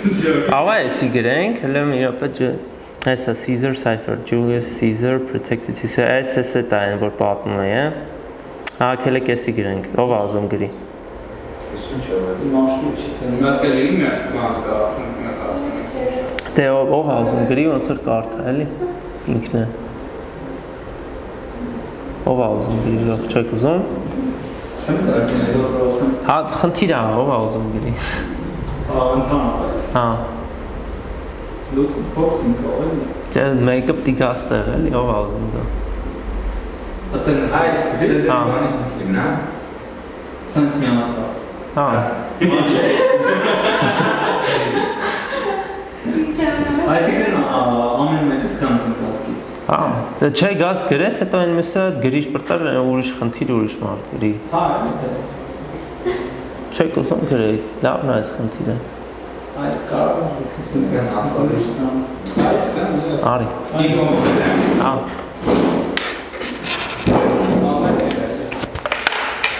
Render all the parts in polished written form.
Ava էսի գրենք, հələ մի րոպե Հեսա Caesar cipher, Julius Caesar protected his SS դա այն որ պատմում է, հակել եք էսի գրենք, ով ազում գրի։ Դե ով ազում գրի, ոնց որ կարդա, էլի, ինքն է։ Ով ազում գրի, լավ չեք ուզում։ Հա, խնդիր է, ով ազում գրի։ Ընդհանրապես։ Հա։ Դուք փոքր ինքով Չէ, մեկը պիտի գա ստեղ, էլի, ով ազում գա։ Այդտեղ այս բանի խնդիրն է։ Սենց միացված։ Հա։ Այսինքն ամեն մեկը սկան կասկից։ Հա, դե չէ գազ գրես, հետո այն մյուսը գրիր բրծար ուրիշ խնդիր ուրիշ մարդ գրի։ Հա, Չեք ուզում գրեք, լավն է այս խնդիրը։ այս կարող է քսունքան ալֆաբետն։ Այս կան։ Արի։ Հա։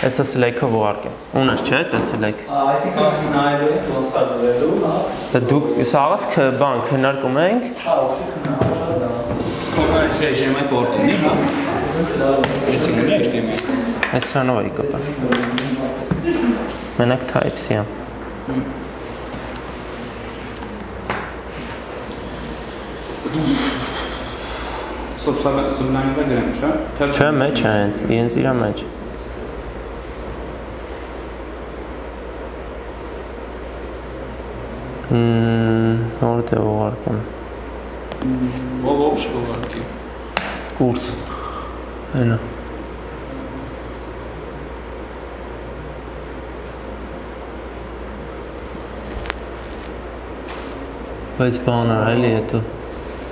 Էսը սլեյքով ուղարկեմ։ Ունես չէ, տեսել եք։ Այսինքն նայելու եք ոնց է գրելու, հա։ Դե դուք սաղաս բան քննարկում ենք։ Հա, քննարկում ենք։ Կոնկրետ HTML պորտինի, հա։ Այսինքն HTML։ Այս սրանով էի կապել։ Մենակ types-ի է։ Sublime-ը գրեմ, չէ՞։ Չէ, մեջ է հենց, իրենց իրա մեջ։ Որդ է ուղարկեմ։ Ով շկոլարկի։ Կուրս։ Հենա։ Բայց բան արելի հետո։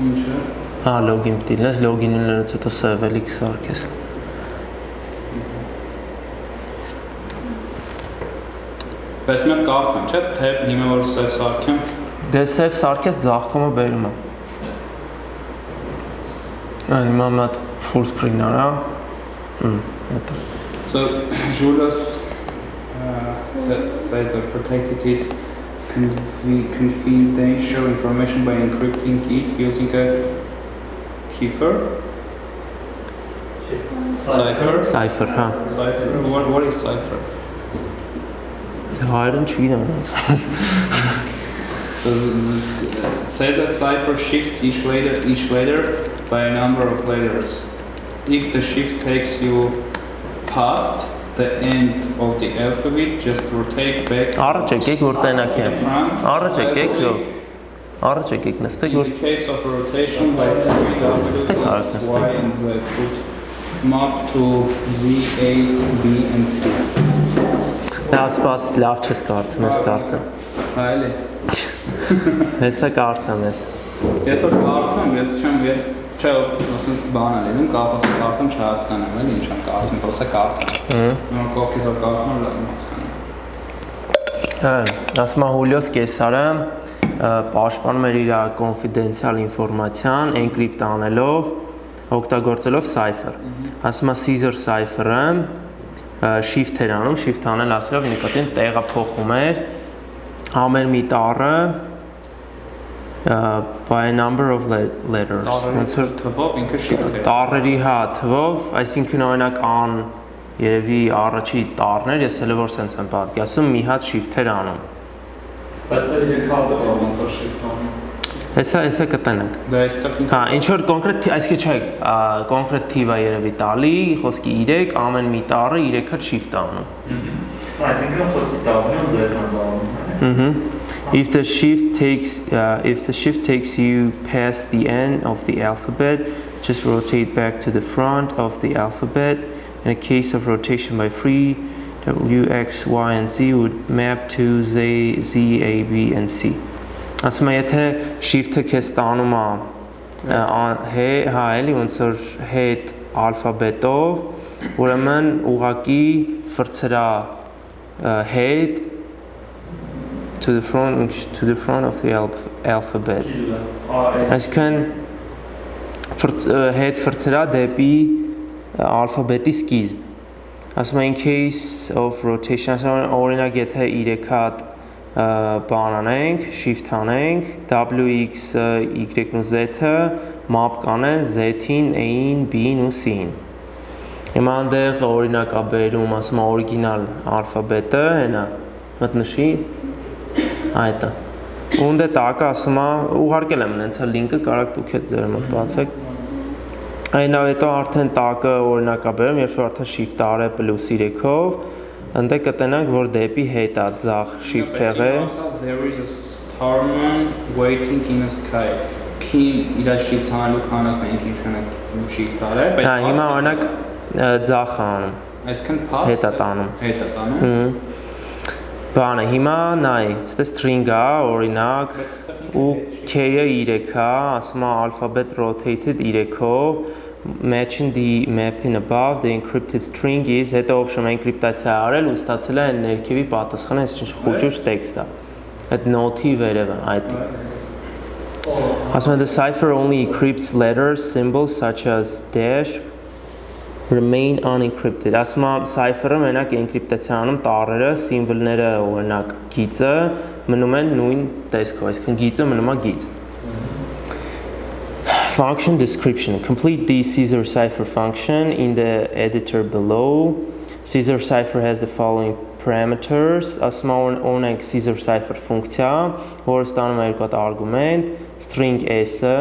Ինչ է։ Հա, լոգին պիտի լինես, լոգին ունենալուց հետո սևելի կսարքես։ Բայց մի հատ կարդամ, չէ՞, թե հիմա որ սև սարքեմ։ Դե սև սարքես ձաղկումը բերում է։ Այն հիմա մի հատ full screen արա։ Հետո։ So Julius says protected his confidential information by encrypting it using a cipher. Cipher, հա։ Cipher. What is cipher? Հայերեն չգիտեմ։ Says a cipher shifts each letter by a number of letters. If the shift takes you past the end of the alphabet, just rotate back. Առաջ եկեք որ տենակ է։ Առաջ եկեք ժող։ Առաջ եկեք նստեք In որ the case of rotation by 3 Stay hard, W, stay. Y and Z could map to V, A, B and C. Լավ սպաս, լավ չես կարդում, ես կարդեմ։ Այլի։ Հեսա կարդամ ես։ Ես որ կարդում, ես չեմ, ես չէ, ասես բան է լինում, կախված կարդում չհասկանամ, էլի ինչ եմ կարդում, պրոսը կարդում։ Նոր կողքից որ կարդում լավ հասկանում։ Հա, ասում է Հուլիոս Կեսարը պաշտպանում էր իր կոնֆիդենցիալ ինֆորմացիան էնկրիպտ անելով, օգտագործելով cipher։ Ասում է Caesar cipher-ը shift էր անում, shift անել ասելով նկատին տեղափոխում էր ամեն մի տառը by a number of letters։ Ոնց որ թվով ինքը shift էր։ Տառերի հա թվով, այսինքն օրինակ ան երևի առաջի տառներ, ես հələ որ սենց եմ պատկասում, մի հատ shift-էր անում։ Բայց դա իր քարտը ոնց որ shift անում։ Հեսա կտնենք։ Դա այստեղ ինքը Հա, ինչ որ կոնկրետ, այսինքն չէ, կոնկրետ թիվա երևի տալի, խոսքի 3, amեն մի տառը 3 հատ shift անում։ Այսինքն խոսքի տառն ու զերման բանում։ If the shift takes you past the end of the alphabet, just rotate back to the front of the alphabet. In a case of rotation by 3, W, X, Y, and Z would map to Z, A, B, and C. Ասում է, եթե shift-ը քեզ տանում է հա էլի ոնց որ հետ ալֆաբետով, ուրեմն ուղակի ֆրցրա head to the front of the alphabet. Այսինքն head ֆրցրա դեպի ալֆաբետի սկիզբ։ Ասում է in case of rotation, ասում օրինակ եթե 3 հատ բան անենք, shift անենք, WX, Y-ն ու Z-ը map կանեն Z-ին, A-ին, B-ին ու C-ին։ Հիմա այնտեղ օրինակ ա բերում, ասում է օրիգինալ ալֆաբետը, հենա, մտնշի, այդ է։ Ունդ է տակը ասում է, ուղարկել եմ նենցա լինկը, կարակ դուք հետ ձեր մոտ բացեք։ Այնա հետո արդեն տակը օրինակ ա բերում, երբ որ արդեն shift արը պլյուս 3-ով, այնտեղ կտենանք, որ դեպի հետ ա ձախ shift եղե։ There is a starman waiting in the sky. Քին իր shift անելու քանակը ինք ինչ կնակ shift արել, բայց հիմա օրինակ ձախ անում։ Այսքան pass Հետ է տանում։ Հետ է տանում։ Բանը հիմա նայ, ստե string է, օրինակ, ու k-ը 3 է, ասում է alphabet rotated 3-ով, matching the map-in above, the encrypted string is, հետո option encryptացիա արել ու ստացել է ներքևի պատասխանը, այսինքն խոճուճ տեքստ է։ Այդ note-ի վերևը, այդ։ Ասում է the cipher only encrypts letters, symbols such as dash, remain unencrypted. Ասում է cipher-ը մենակ էնկրիպտացիա անում տառերը, սիմվոլները, օրինակ գիծը մնում են նույն տեսքով, այսինքն գիծը մնում է գիծ։ Function description. Complete the Caesar cipher function in the editor below. Caesar cipher has the following parameters. Ասում է ունենք Caesar cipher ֆունկցիա, որը ստանում է երկու հատ արգումենտ, string s-ը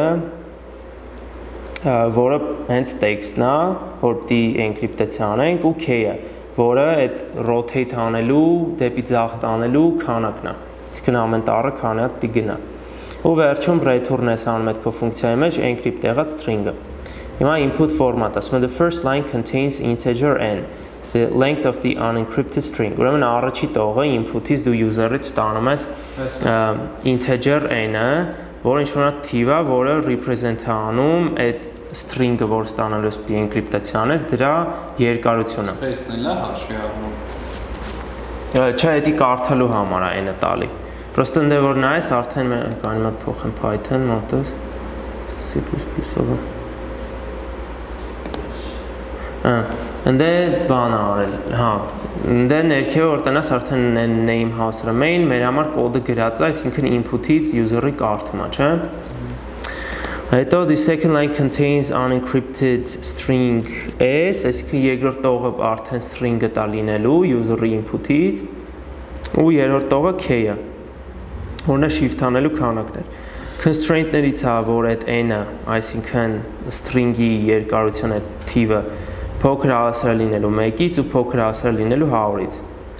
որը հենց տեքստն է, որ պիտի էնկրիպտացիա անենք ու k-ը, որը այդ rotate անելու, դեպի ձախ տանելու քանակն է։ Այսինքն ամեն տառը քանի հատ պիտի գնա։ Ու վերջում return ես անում այդ քո ֆունկցիայի մեջ encrypt եղած string-ը։ Հիմա input format, ասում է the first line contains integer n, the length of the unencrypted string։ Ուրեմն առաջի տողը input-ից դու user-ից ստանում ես integer n-ը, որը ինչ-որ թիվ է, որը represent-է անում այդ string-ը, որ ստանալու ես պիտի էնկրիպտացիա անես, դրա երկարությունը։ Space-ն էլ հաշվի առնում։ Չէ, դա կարդալու համար է n-ը տալի։ Պրոստը ընդ որ նայես, արդեն մենք անի մոտ փոխեմ Python մոտս C++-ով։ Ընդ բան արել, հա, ընդ ներքևը որ տնաս արդեն name house remain, մեր համար կոդը գրած է, այսինքն input-ից user-ը կարդում է, չէ՞։ Հետո the second line contains unencrypted string s, այսինքն երկրորդ տողը արդեն string-ը տա լինելու user-ի input-ից, ու երրորդ տողը k-ը, որն է shift անելու քանակներ։ Constraint-ներից է, որ այդ n-ը, այսինքն string-ի երկարությունը թիվը փոքր հավասար է լինելու 1-ից ու փոքր հավասար է լինելու 100-ից։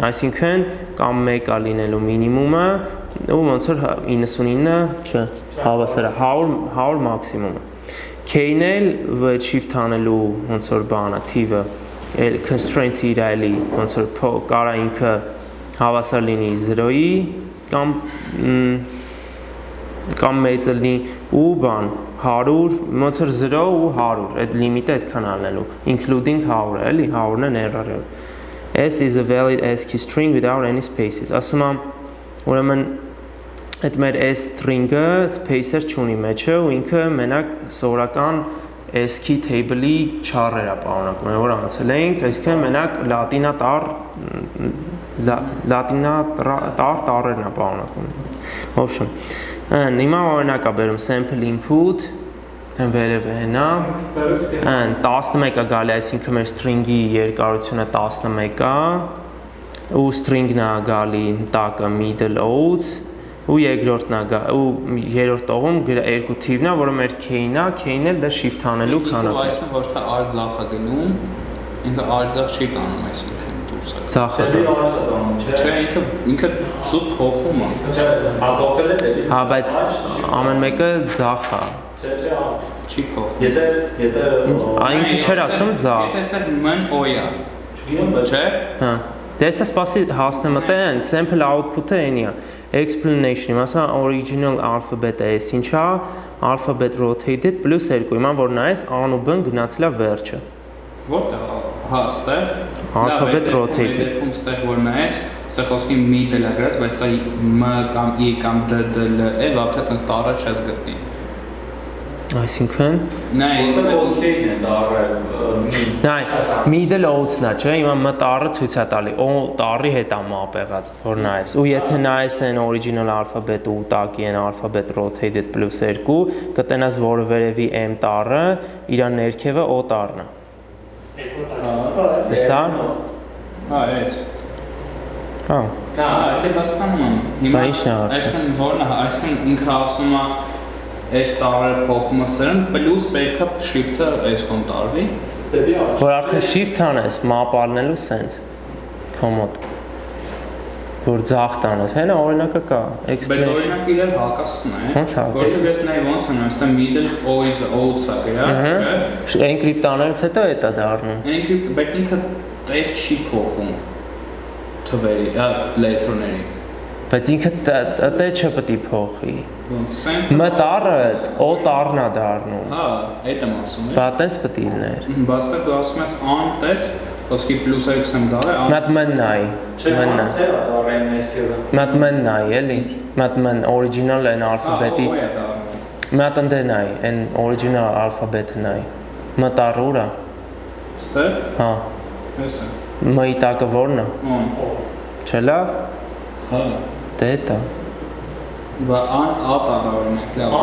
Այսինքն կամ 1 է լինելու մինիմումը ու ոնց որ 99-ը, չէ, հավասար է 100 մաքսիմումը։ K-ն էլ այդ shift անելու ոնց որ բանը թիվը constraint-ը իր էլի ոնց որ կարա ինքը հավասար լինի 0-ի կամ մեծ լինի ու բան 100, ոնց որ 0 ու 100, այդ լիմիտը այդքան անելու, including 100, էլի 100-ն է ներառյալ։ S is a valid ASCII string without any spaces։ Ասում եմ, ուրեմն այդ մեր S string-ը space-եր չունի մեջը ու ինքը մենակ սովորական ASCII table-ի char-եր է պարունակում, որ անցել ենք, այսինքն մենակ լատինատար տառերն է պարունակում։ Ոբշեմ, հիմա օրինակ է բերում sample input, վերև է հենա, 11 է գալի, այսինքն մեր string-ի երկարությունը 11 է, ու string-ն է գալի տակը middle oats, ու երկրորդն է ու երրորդ տողում երկու թիվն է, որը մեր k-ն է, k-ն էլ դա shift անելու քանակը։ Այսինքն ոչ թե արձախ է գնում, ինքը արձախ չի տանում, այսինքն դուրս է։ Ձախը։ Չէ, ինքը զուտ փոխում է։ Չէ, փոխել է դեպի։ Հա, բայց ամեն մեկը ձախ է։ Չէ, չի փոխում։ Եթե Այնքը չէր ասում ձախ։ Եթե այստեղ մեն օյա։ Չէ։ Հա։ Դե սա սպասի հասնեմ այդեն sample output-ը էնի է։ Explanation, մասա original alphabet-ը էս ինչա, alphabet rotated +2, հիմա որ նայես ան ու b-ն գնացել է վերջը։ Որտե՞ղ, հա, այստեղ Alphabet rotated։ Դեպքում այստեղ որ նայես, այստեղ խոսքի middle-ը գրած, բայց սա m կամ i կամ d, d, l է, вообще տենց տառը չես գտնի։ Այսինքն Ոլքեին է դարել նայ middle oats-ն է, չէ՞, հիմա մ տառը ցույց է տալի, o տառի հետ է մապեղած, որ նայես։ Ու եթե նայես այն original alphabet-ը ու տակի այն alphabet rotated +2, կտենաս, որ վերևի m տառը, իր ներքևը o տառն է։ Սա։ Այս։ Հա։ Դա հասկանում եմ։ Հիմա Բա ի՞նչն է հարցը։ այսինքն որն է, այսինքն ինքը ասում է այս տարերը փոխում է սրան, պլյուս պետքա shift-ը այս կողմ տարվի։ Որ արդեն shift անես, map առնելու sense։ Կոմոդ։ Որ ձախ տանես, հենա օրինակը կա։ Բայց օրինակ իրար հակասում է։ Ոնց հակասում։ Որտեղ ես նայ ոնց ആണ്, այստեղ middle o is oats-ը գրած, չէ՞։ Encrypt անելուց հետո է դա դառնում։ Encrypt, բայց ինքը տեղ չի փոխում թվերի, letterների։ Բայց ինքը դե չպետք է փոխի։ Ոնց սեմ։ Մ տառը o տառն է դառնում։ Հա, այդ եմ ասում։ Բա տես պետք է լիներ։ Բաստա դու ասում ես an տես, ոսկի պլյուս x եմ դարը, Մատ մն նայ։ Մն նայ։ դարել ներքևը։ Մատ մն նայ, էլի։ Մատ մն original են alphabet-ի։ Ո՞յ է դառնում։ Մատ ընդ նայ, այն original alphabet-ը նայ։ Մ տառը ուրա։ Ստեղ։ Հա։ Էսա։ Մ-ի տակը ո՞րն է։ On։ Չէ՞ լավ։ Հա։ Դե դա։ Բա an a տարա օրինակ լավ։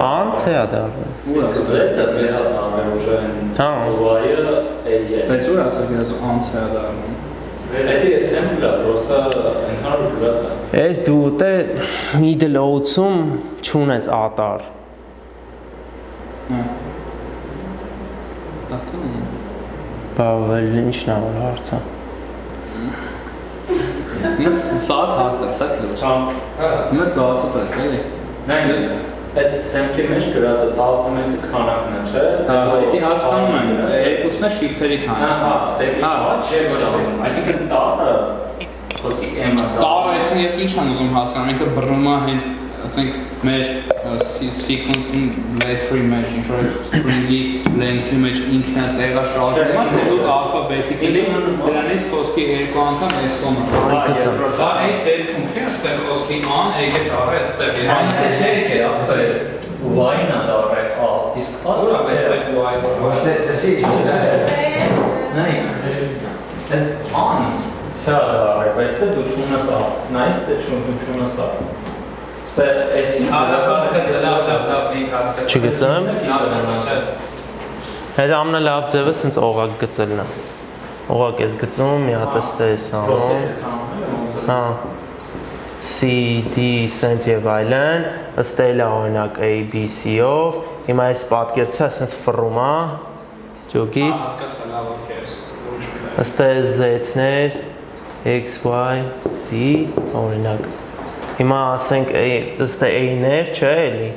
Անց է դառնում։ Ուրա Զետը մեր դարել ուժը Հա։ y-ը է։ Բայց ուր ասա գերաս անց է դառնում։ Это assembly, просто ինքնուրույն գրած է։ Ես դու դե middle oats-ում չունես ատար։ Հա։ Հասկանում եմ։ Բա ինչն է որ հարցը։ Սա հասկացա լուրջ։ Հա։ Հիմա բացოთ այս էլի։ Նայես, այդ assembly մեջ գրած է 11 քանակն է, չէ՞։ Հա, դա հասկանում եմ։ Երկուսն է shift-երի քան։ Հա, դեպի աչք, այսինքն տարը խոսքի M-ը։ Տարը այսինքն ես ինչ եմ ուզում հասկանալ, ինքը բռնում է հենց, ասենք, մեր sequence-ին letter-ի մեջ, ինչ որ string-ի length-ի մեջ ինքն է տեղա շարժվում, թե դու alphabet-ի դրանից խոսքի երկու անգամ այս կողմը։ Դա այդ դեպքում չէ, այստեղ խոսքի an, եկե տարը այստեղ է։ Այն չէ է, ապա y-ն է դարը a, իսկ Ուր է այստեղ y-ը։ Ոչ դեսի չէ։ Նայ, այս an չա դարը, բայց դու չունես a, նայես դե չունես a։ Ստեղ էսի լավ, ինք հասկացա։ Չգծեմ։ Հասկացա, չէ։ Այդ ամենալավ ձևը սենց օղակ գծելն է։ Օղակ ես գծում, մի հատ էստեղ ես անում։ Հա։ C, D, սենց եւ այլն, ըստ էլա օրինակ A, B, C-ով։ Հիմա այս պատկերցը սենց ֆռում է։ Ջոկի։ Հասկացա, լավ, օքեյ, ուրիշ մի։ Ըստ է Z-ներ, X, Y, Z, օրինակ։ Հիմա ասենք ըստ է A-ներ, չէ՞ էլի։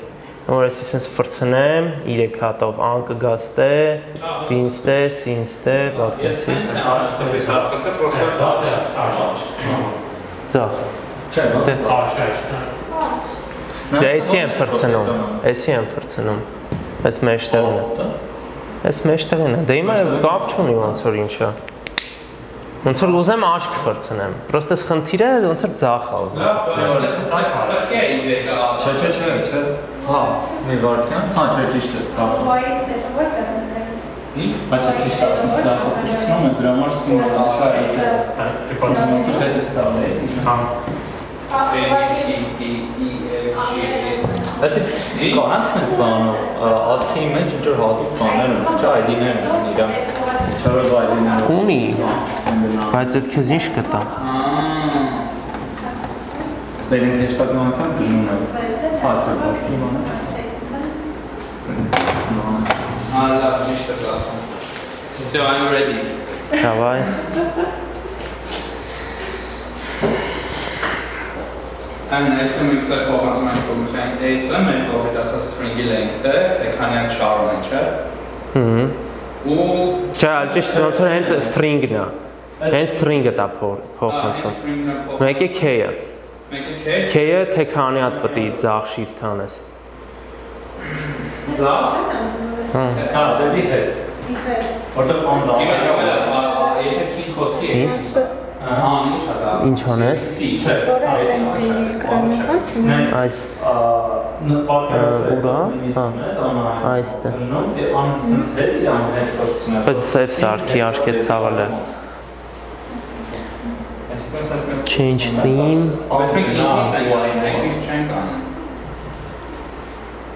Որ ես սենց ֆրցնեմ 3 հատով ան կգաստե, B-ն ստե, C-ն ստե, պատկերցի։ Ես հասկացա, Ձախ։ Դե էսի եմ ֆրցնում, էսի եմ ֆրցնում։ Այս մեջտեղն է։ Այս մեջտեղն է։ Դե հիմա կապ չունի ոնց որ ինչա։ Ոնց որ ուզեմ աշկ ֆրցնեմ։ Պրոստը խնդիրը ոնց որ ձախ է։ Սա է իդեա։ Չէ։ Հա, մի վարքան։ Հա, չէ, ճիշտ է, ցավ։ Why-ից հետո որտեղ ունես։ Բայց ճիշտ է, ցավ։ Ու դրա համար սիմուլյացիա է։ Ոնց է դա ստալի։ Հա։ A, C, D, E, F, G, Այսինքն կանանք մենք բանով ասքի մեջ ինչ որ հատուկ բաներ են, չէ, ID-ներ են իրան։ Չորս ID-ներ։ Ունի, բայց այդ քեզ ինչ կտա։ Դերին քեշտակն անգամ դնում է։ Հա, լավ, ճիշտ ես ասում։ So I'm ready։ Давай։ Այն այսքան միքսը փոխանցում են ֆունկցիան s-ը, մենք կողմի դասա string-ի length-ը, էքանյան char-ը, չէ՞։ Ու Չէ, ճիշտ ոնց որ հենց string-ն է։ Հենց string-ը դա փոխանցում։ Մեկը k-ը։ Մեկը k։ K-ը թե քանի հատ պետք է ձախ shift անես։ Ձախ։ Հա, դեպի հետ։ Իքր։ Որտեղ անձամբ Եթե քին խոսքի Հա, ինչ ա դա։ Ինչ անես։ Որը այդպես լինի էկրանի ոնց լինի։ Այս այստեղ։ Բայց սև սարքի աշկետ ցավալը։ Change theme. Բայց մենք ինքնին չենք անում։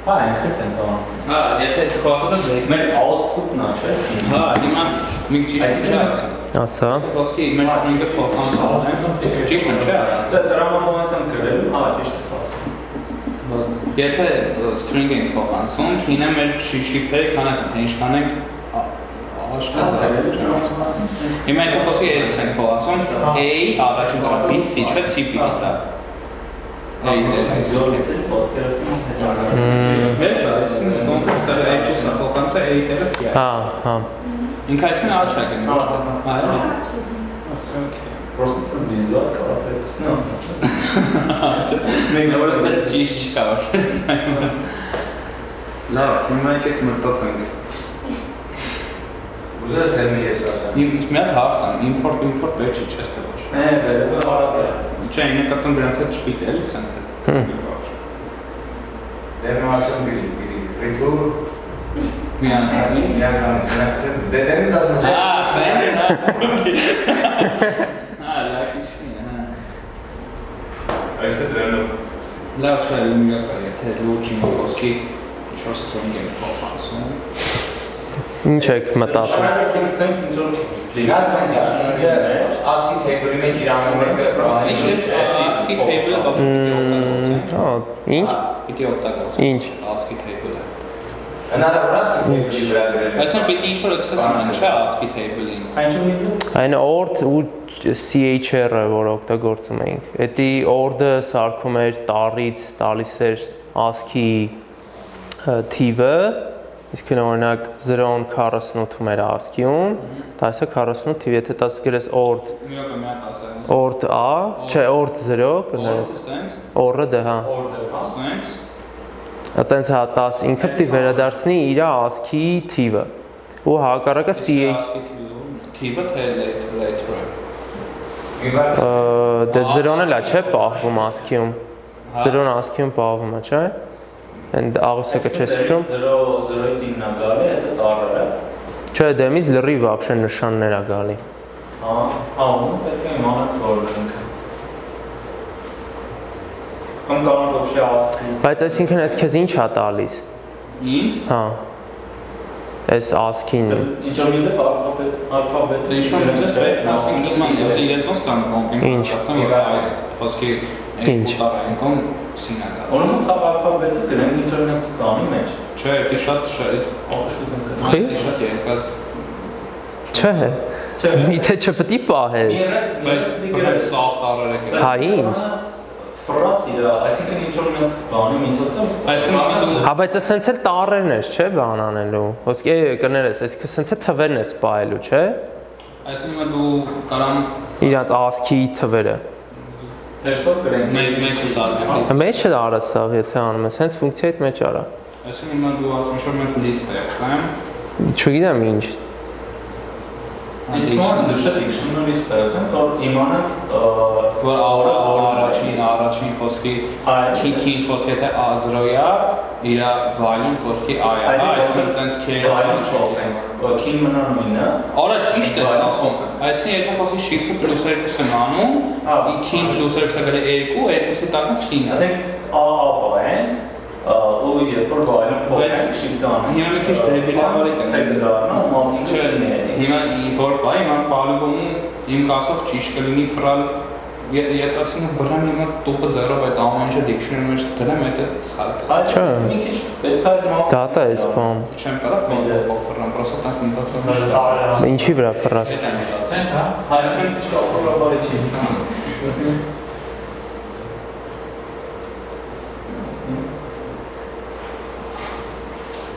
Հա, ինքնին ենք անում։ Հա, եթե խոսած եք Մեր output-ն է, չէ՞։ Հա, հիմա մենք ճիշտ չի ասում։ Ասա։ Խոսքի մեր string-ը փոխանցում ենք, ճիշտ չէ՞ ասում։ Դա տրամաբանության գրելու, հա, ճիշտ ես ասում։ Եթե string ենք փոխանցում, քինը մեր shift-երի քանակը թե ինչքան ենք Հիմա եթե խոսքի երկուս ենք փոխանցում, A առաջին դրա B-C չէ, C պիտի տա։ A դեր այսօր։ Մեծ է, այսինքն կոնկրետ A-ը փոխանցը A դերը C-ը։ Հա, հա։ Ինքը այսինքն աչակ է նույնիսկ։ Հա, էլի։ Просто с визуал красавец. Մենք просто ճիշտ չկա որտեղ նայում։ Լավ, հիմա եկեք մտածենք։ Ուզես դեմի ես ասեմ։ Մի հատ հարց եմ, import պետք չի չես թե ոչ։ Վերևը հարած է։ Չէ, ինը կտում դրանց հետ շպիտ էլի սենց է։ Դեմը ասեմ գրի, return Մի անգամ։ Դեմից ասում չէ։ բենց, լակիշնի, Այստեղ դրանով լավ չէ, մի հատ եթե լոջի խոսքի ինչ-որ string ենք փոխանցում։ Ինչ եք մտածում։ ASCII table-ի մեջ իրանում եք Ինչ է ASCII table-ը ոչ պիտի օգտագործենք։ Հա, ինչ։ Պիտի օգտագործենք։ Ինչ։ ASCII table-ը։ Հնարավոր ASCII table-ի վրա գրել։ Այսինքն պիտի ինչ-որ access-ին, չէ, ASCII table-ին։ Այնչումից Այն ord ու CHR-ը, որ օգտագործում էինք։ Էդի ord-ը սարքում էր տարից, տալիս էր ASCII թիվը, իսկ օրինակ 0-ն 48-ում էր ASCII-ում, դասը 48 թիվ, եթե դաս գրես ord Մի հատ ասեմ։ ord A, չէ, ord 0 կներես։ Ord-ը դա հա։ Sense Այտենց հա 10 ինքը պիտի վերադարձնի իր ASCII թիվը։ Ու հակառակը CH թիվը թե later։ դե 0-ն էլ է, չէ, պահվում ASCII-ում։ 0-ն ASCII-ում պահվում է, չէ։ Այն աղուսակը չես շում։ 0-0-ից 9-ը գալի, հետո տառը է։ Չէ, դեմից լրիվ вообще նշաններ է գալի։ Հա, ու պետք է իմանալ որ ինքը։ Կամ կարող вообще ASCII։ Բայց այսինքն այս քեզ ինչ է տալիս։ Ինչ։ Հա։ Այս ASCII-ն։ Ինչո՞ւմից է ալֆաբետ։ Դե ինչ որ ես պետք է ասեմ իման, ես ոնց կամ Ինչ։ ասեմ որ այս խոսքի Ինչ։ տարայնքում սինագա։ Ոնց սա ալֆաբետը գրենք ինտերնետ կանի մեջ։ Չէ, դա շատ Խի։ շատ երկար։ Չէ։ Միթե չպետք է պահես։ Բայց սաղ տարերը կա։ Հա ինչ։ Ֆրասիա, այսինքն ինտերնետ կանի միջոցով։ Այսինքն Հա բայց սենց էլ տառերն ես, չէ, բան անելու։ Ոսկե կներես, այսինքն սենց է թվերն ես պահելու, չէ։ այսինքն դու կարամ Իրանց ASCII թվերը։ Հեշտով գրենք։ մեջ սարքեմ։ Մեջը արա սա, եթե անում ես, հենց ֆունկցիայից մեջ արա։ Այսինքն դու ասում ես որ մենք list ստեղծեմ։ Չգիտեմ ինչ։ Իսկ ո՞րն դուշը dictionary ստեղծեմ, որ իմանանք որ առաջին խոսքի քին խոսքի եթե A0-ը իր value խոսքի A-ը, այսինքն տենց քերը չողենք, քին մնա նույնը։ Արա ճիշտ ես ասում, այսինքն եթե խոսքի shift-ը +2 եմ անում, քին +2-ը գալի 2, 2-ի տակը sin-ը։ Ասենք A-ը են, ու երբ որ value փոխենք shift-ը անում։ Հիմա մի քիչ դեպիլավարի կնենք։ դառնա, մալտինգը լինի։ Հիմա որ բայ, հիմա պալուբոմում իմ կասով ճիշտ կլինի ֆրալ Ես ասում եմ բռամ հիմա տոպը 0 այդ ամեն ինչը dictionary մեջ դրեմ այդ սխալ է։ Չէ։ Մի քիչ պետք է Դատա էս բան։ Չեմ կարա ֆոռամ, просто տանց մտածեմ։ Ինչի վրա ֆրաս։ Ցենք, հա։ Այսինքն շոկոլադի չի։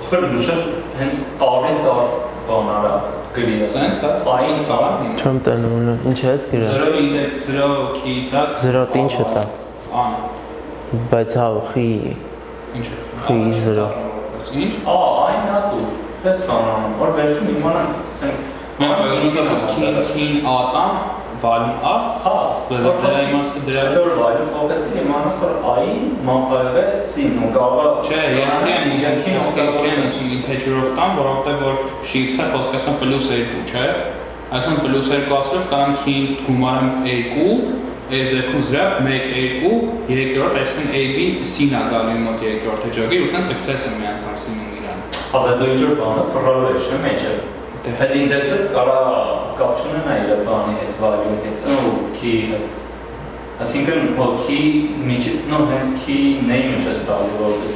Ֆրդուշը հենց տարին բանարա գրի է։ Սենց հա։ Այն տարան։ Չեմ տենում, ինչ ես գրել։ 0 index 0 key տակ 0 ինչը տա։ Ան։ Բայց հա խի Ինչ է։ Խի 0։ Ինչ։ Այն նա դու։ Պես բանանում, որ վերջում իմանան, ասենք Մենք ասած քին ատամ volume A, Հա, դրա իմաստը դրա Դեռ վայրը փոխեցի, իմանաս որ I-ին մապայով է C-ն ու կարող չէ, ես կեմ integer-ով տամ, որովհետև որ shift-ը խոսք ասում +2, չէ։ Այսինքն +2 ասելով կարամ key-ին գումարեմ 2, այս դեպքում զրապ 1 2 երկրորդ այսինքն AB C-ն է գալու մոտ երկրորդ էջոկի, ու տենց access-ը մի անգամ սինում իրան։ Հա, բայց դու ինչ-որ բանը ֆռալու ես, չէ՞ մեջը։ Այդ ինդեքսը կարա կապ չունենա իր բանի հետ, value-ի հետ, ու key-ի հետ։ Այսինքն key միջի, հենց key name-ը չես տալի որպես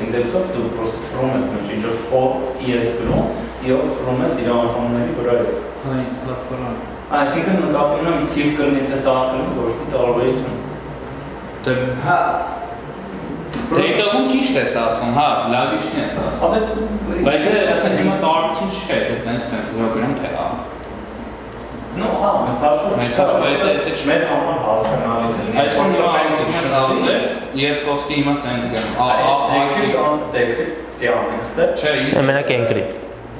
ինդեքսը, դու պրոստը ֆռում ես մեջ, ինչ-որ for ES գրում, և ֆռում ես իր անդամների վրա հետ։ Հայն, ֆռան։ Այսինքն նկատի ունեմ թիվ կրնի թե տաղկրնի ոչ մի տարբերություն։ Հա, դեպքում ճիշտ ես ասում, հա, լագիշն ես ասում։ Բայց ասենք հիմա տարբերություն չկա, թե տենց զրոգրամ թե A։ Ну, հա, մեծ հարցը մեր համար հասկանալի դնի։ Այսինքն հիմա ասում ասես, ես ոսկի հիմա սենց գամ։ Decrypt դիանեքստը։ Չէ, Մենակ encrypt։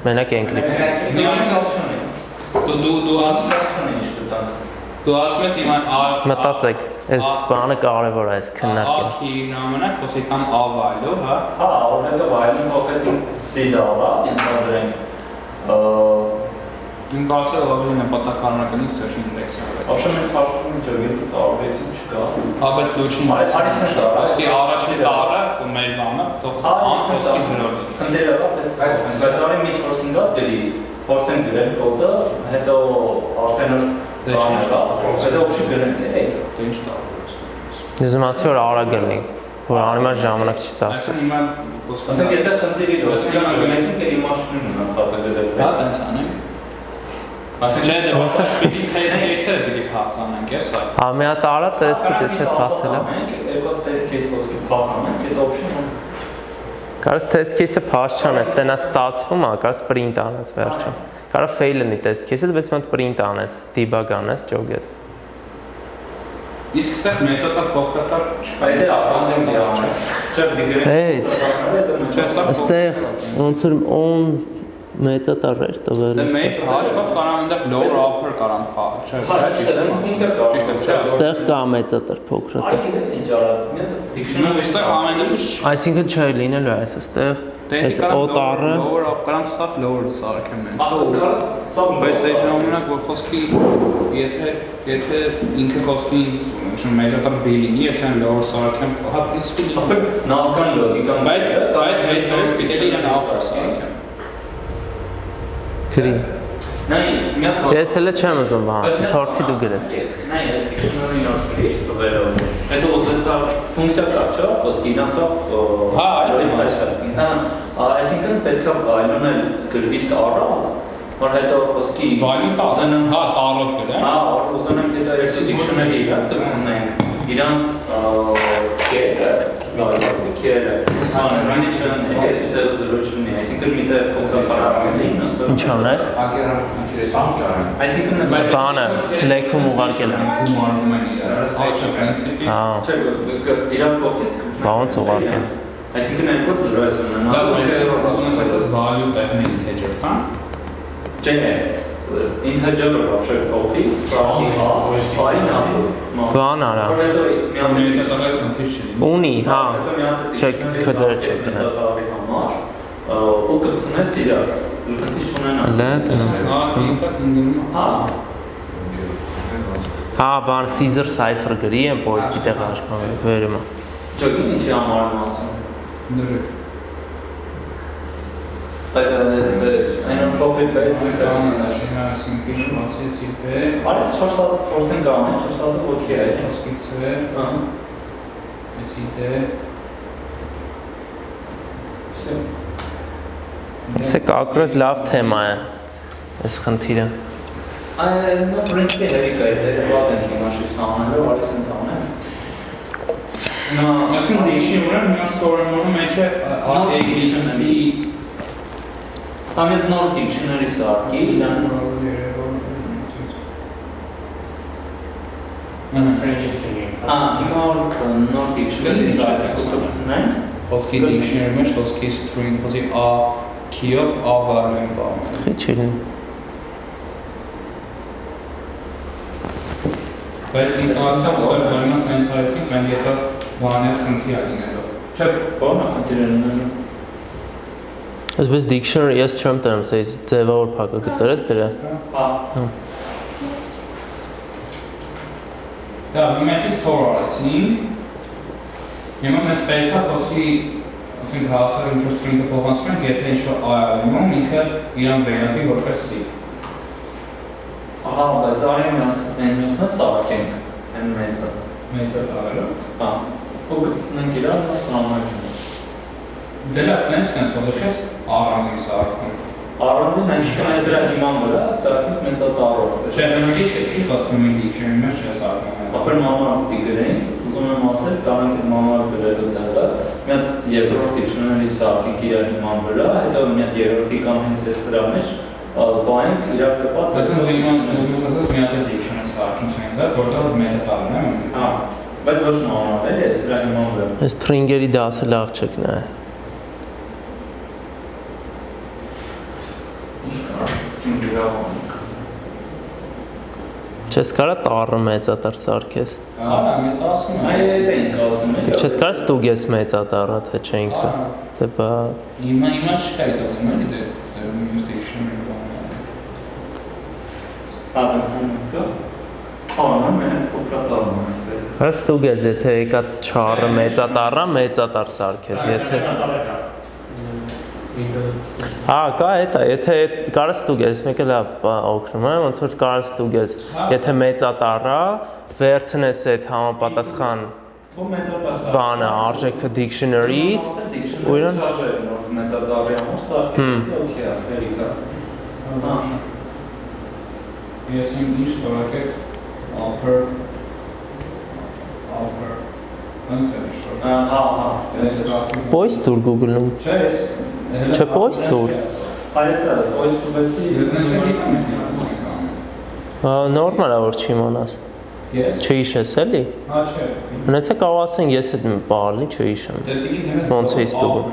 Մենակ encrypt։ Դու ասում ես հիմա A Մտածեք, այս բանը կարևոր է, այս քննարկել։ A-ի ժամանակ խոսի տամ A վայլու, հա։ Հա, որովհետև վայրին փոխեցինք C դառա, ենթադրենք Դու ասել ավելի նպատականորեն search index-ը։ Աշը մեծ հարցում ջոգել տարբերություն չկա։ Հա, բայց ոչինչ։ Արի սենց արա։ Ոսկի առաջին տարը մեր բանը, թող ոսկի զրոյի։ Խնդիրը բայց արի մի 4-5 հատ գրի, փորձենք գրել կոդը, հետո արդեն հետո ուշի գրենք էի։ Դե ինչ տարբերություն։ Ուզում ասի որ արագ գտնի, որ անիմար ժամանակ չի ծախսի։ Այսինքն հիմա խոսքը Ասենք եթե խնդիրի դասական գնացինք էլի իմաստուն մնացածը գրել։ հա տենց անենք։ Ասենք չէ, դե ոսկի պիտի test case-ը պիտի փասանենք, էսա։ Հա մի հատ արա տեստը եթե փասել է։ Երկու test case ոսկի փասանենք, այդ option-ը։ Կարս test case-ը փաս չանես, տենա ստացվում է, կարս print անես վերջում։ Կարա fail լինի test case-ը, բայց մոտ print անես, debug անես, ջոգես։ Իսկ սա մեթոդը փոքրատար չկա։ Այդ է առանձին դիանա։ Չէ, պիտի գրենք։ Չէ, սա Այստեղ ոնց որ on մեծատար էր տվել։ Դե մեծ հաշվով կարամ այնտեղ lower upper կարամ խաղալ, չէ, ճիշտ է։ Այստեղ կա մեծատար փոքրատար։ Այ գիտես ինչ արա։ Մի դիքշնարի Այստեղ ամենը Այսինքն չէ լինելու է այստեղ։ Այս օտարը lower up կարամ սա lower սարքեմ մենք։ Սա Բայց այդ ժամանակ որ խոսքի եթե ինքը խոսքի մեջատար բիլինի, ես այն lower սարքեմ, հա պրինցիպի նախքան լոգիկան բայց հետ մերս պիտի իրան upper սարքեմ։ գրի։ Նայ, մի հատ Ես հələ չեմ ուզում բան, փորձի դու գրես։ Նայ, ես դիքշնարի նոր գրիչ տվելով։ Հետո ուզեցա ֆունկցիա կա, չէ՞, ոսկի ինասա։ Հա, այսինքն պետք է վայլոնել գրվի տարա, որ հետո ոսկի Վայլուն տազանեմ, հա, տարով գրեմ։ Հա, ուզենամ հետո այս դիքշնարի դնենք իրանց կերը, կերը, մանրանի չեն, ես ուտել զրոչունի, այսինքն միտեղ կոքապարականի նստով։ Ինչ անես։ Այսինքն Բանը select-ում ուղարկել եմ։ Գումարում են իրար, սա պրինցիպի։ Հա, չէ, իրան կողքից ոնց ուղարկել։ Այսինքն այն կոդ զրո ես ունենա։ Դա այսօր ուզում ես ասած value տեղ մի integer տա։ Չէ, integer-ը вообще կողքի, այն Բան արա։ հետո մի հատ Մեծատար խնդիր չի։ Ունի, հա։ հետո մի հատ Չէ, քծերը չեք գնաց։ ու կծնես իրար, խնդիր չունենաս։ Հա, ինքը ընդունում։ Հա, Հա, բան Caesar cipher գրի եմ post-ի տեղ աշխատում վերում։ ջոգին ինչի համար եմ ասում։ Դրեք։ Այն փոքրիկ բետ Այսինքն մասեցի բե։ Արես 4 սատը փորձեն գանել, 4 սատը ոքի է։ Ոսկից է։ Էսի դե։ Սա կակրոս լավ թեմա է։ Այս խնդիրը։ Այն նո պրինցիպի հերիկա է, դերը վատ ենք հիմա շույս անելու, արի սենց անեմ։ Այսինքն դիքշնի վրա հիմա ստորեմորը մեջ է ABC Tam je nor dictionary սարքի, իրան հիմա նոր dictionary սարքի կգցնենք Ոսկի դիքշնի մեջ ոսկի string, ոսկի A key-ով A value-ին բաղում։ Խիչին։ Բայց ինքնասկան սովորումա սենց հարեցինք, մենք եթե բաներ ծնկի ալինելով։ Չէ, Բանը խնդիրն Այսպես dictionary ես չեմ տրեմ, սեյս ձևավոր փակագծեր ես դրա։ Դա մեսից թորարեցինք։ Հիմա մեզ պետք է խոսքի, ասենք հասար ինչ-որ string-ը փոխանցում ենք, եթե ինչ-որ այալնում, ինքը իրան վերադի որպես C։ Ահա, բայց արի մենք մյուսնը սարքենք, են մեծը։ Մեծը տարելով։ Հա, ու գցնենք իրար, սրանոյն։ Դե լավ, տենց խոսող ես առանձին սարքում։ Առանձին մենք կնայս դրա հիման վրա, սարքենք մեծատարով։ Չէ, մենք չի խոսքում մի dictionary մեջ չէ սարքում։ Ապեր մանրակտի գրենք, ուզում եմ ասել, կանանք այդ մանրակ գրելու տեղը, մի հատ երկրորդ dictionary սարքենք իրար հիման վրա, հետո մի հատ երրորդի կամ հենց այս դրա մեջ բայենք իրար կպած։ Այսինքն ուզում եմ ասած մի հատ dictionary սարքենք հենց, որտեղ մեծատարն է։ Հա, բայց ոչ մանրակ էլի, այս դրա հիման վրա։ Այս string-երի դասը լավ չեք նայ։ Չես կարա տառը մեծատար սարքես։ Արա, մեզ ասում եմ։ Այ այդ ենք ասում ենք։ Չես կարա ստուգես մեծատարը, թե չէ ինքը։ Դե բա Հիմա չկա այդ ողում էլի դե մյուս dictionary բանը։ Պատասխանում կա։ Անա մենք փոքրատարում ենք ստեղ։ Հա ստուգես, եթե եկած չառը մեծատարը, մեծատար սարքես, եթե Հա, կա էտա, եթե կարաս ստուգես, մեկը լավ օգնում է, ոնց որ կարաս ստուգես, եթե մեծատարա, վերցնես այդ համապատասխան բանը, արժեքը dictionary-ից, ու իրան մեծատարի համար սարքես, օքեյ, հերիկա։ Ես իմ ինչ ստորակեք upper ոնց է շոր։ Հա, Պոյս տուր Google-ում։ Չէ, ես Չէ, պոյս տուր։ Այս է, այս տուբեցի։ Ես նեսը գիտեմ ես Նորմալ է, որ չիմանաս։ Ես։ Չհիշես էլի։ Հա, չէ։ Հնեցա կարող ասեն ես այդ բալնի չհիշեմ։ Դե պիտի նեմես Ոնց է ստուգում։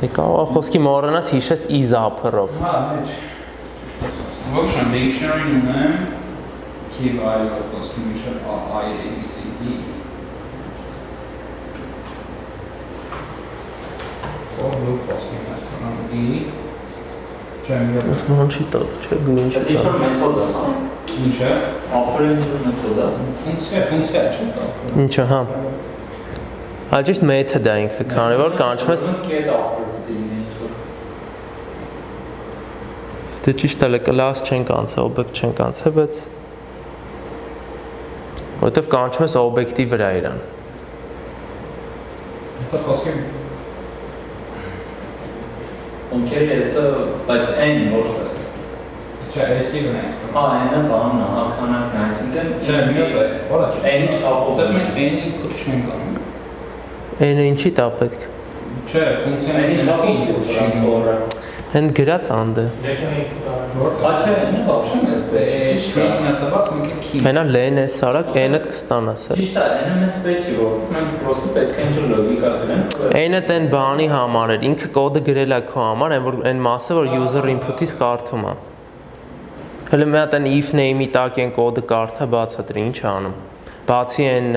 Դե կարող խոսքի մոռանաս հիշես is upper-ով։ Հա, հետ։ Ոբշան dictionary ունեմ key value խոսքի միշտ IABCD Ո՞ր խոսքի մետոդը E Չեմ Ես ոնց չի տա, չէ, գույն չի Դա ինչ-որ մեթոդ է, հա։ Ինչ է։ Ապրել ինչ-որ մեթոդ է։ Ֆունկցիա չէ տա։ Ինչը, հա։ Այլ ճիշտ method է ինքը, քանի որ կանչում ես Կետ ապրել պիտի լինի ինչ-որ։ Դե ճիշտ է, class չենք անցել, object չենք անցել, բայց որտեվ կանչում ես object-ի վրա իրան։ Դա խոսքի Օքեյ, էսը, բայց այն ոչ է։ Չէ, էսի վրա ենք։ Հա, այնը բանն է, հա, քանակն է, այսինքն Չէ, մի օր է, որա չէ։ Այն չափով Սա մենք n input չենք անում։ Այն ինչի տա պետք։ Չէ, ֆունկցիան Այն ինչ ինչ input չենք որը։ Հենց գրած անդը։ Հա չէ, ինը բախշում ես պետք։ Ճիշտ է։ Ստրինգն է տված, մենք key։ Հենա լեն է սարակ, n-ը կստանաս։ Ճիշտ է, այնը մեզ պետք չի, որովհետև մենք պրոստը պետք է ինչ-որ լոգիկա դնենք։ N-ը տեն բանի համար էր, ինքը կոդը գրել է քո համար, այն մասը, որ user input-ից կարդում է։ Հələ մի հատ այն if name-ի տակ են կոդը կարդա բացատրի, ինչ է անում։ Բացի այն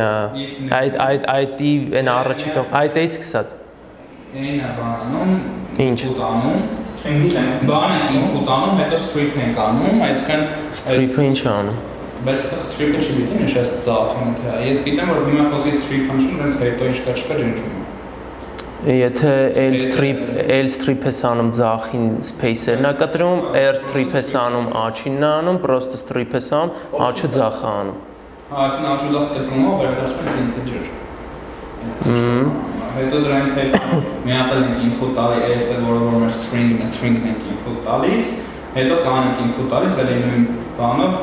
այդ-ի այն առաջի տող, այդ-ից սկսած։ N-ը բանում, Ինչ։ input անում, String-ի ենք։ բանը input անում, հետո strip ենք անում, այսինքն Strip-ը ինչ է անում։ բայց strip-ը չգիտեմ, ինչ է ծախում թե։ Ես գիտեմ, որ հիմա խոսքի strip-ը նշում, դրանց հետո ինչ կա չկա ջնջում։ Եթե L strip ես անում ձախին space-երն է կտրում, R strip ես անում աչին է անում, պրոստը strip ես անում, աչը ձախ է անում։ Այսինքն աչու ձախ կտրում է, վերադարձում ենք integer։ Հետո դրանից հետո մի հատ էլ input տալի s-ը, որը որ մեր string-ն ենք input տալիս, հետո կանենք input տալիս, էլ նույն բանով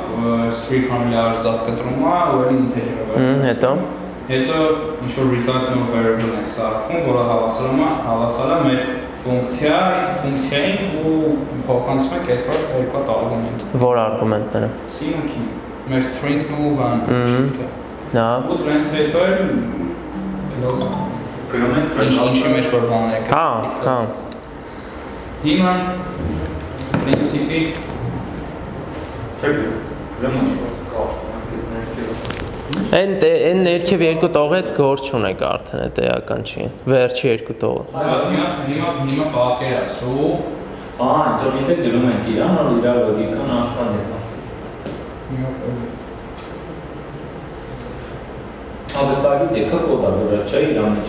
strip-ը ձախ կտրում է, ու էլ integer-ը։ Հետո ինչ-որ result-նով variable ենք սարքում, որը հավասար է մեր ֆունկցիային ու փոխանցում ենք երկու արգումենտ։ Որ արգումենտները։ C-ն ու key-ն, մեր string-ն ու բանը, shift-ը։ Լավ։ Ու դրանից հետո էլ Գրում ենք ինչի մեջ որ բաներ կա։ Հա։ Հիմա պրինցիպի Այն ներքև երկու տողը հետ գործ չունեք արդեն, այդ էական չի։ Վերջի երկու տողը։ Հիմա պատկերացրու։ Ինչ որ միտեղ գրում ենք իրան, որ իր լոգիկան աշխատանք է հասնում։ Ավստագից եկա կոդա դրա չէ իր մեջ։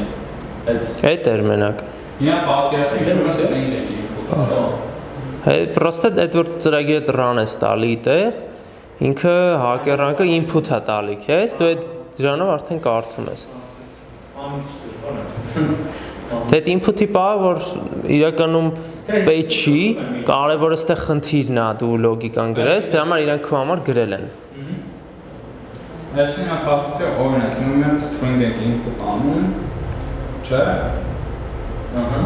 Այդ էր մենակ։ Հիմա պատկերացրու ինչ որ string եք input։ Պրոստը այդ որ ծրագիրը run է տալի այդտեղ, ինքը հակերակը input է տալի քեզ, դու այդ դրանով արդեն կարդում ես։ Այդ input-ի բանը որ իրականում պետք չի, կարևորը այստեղ խնդիրն է դու լոգիկան գրես, դրա համար իրանք քո համար գրել են։ Այսինքն ապացուցիչ օրինակ, հիմա string եք input անում, չէ՞։ Ահա։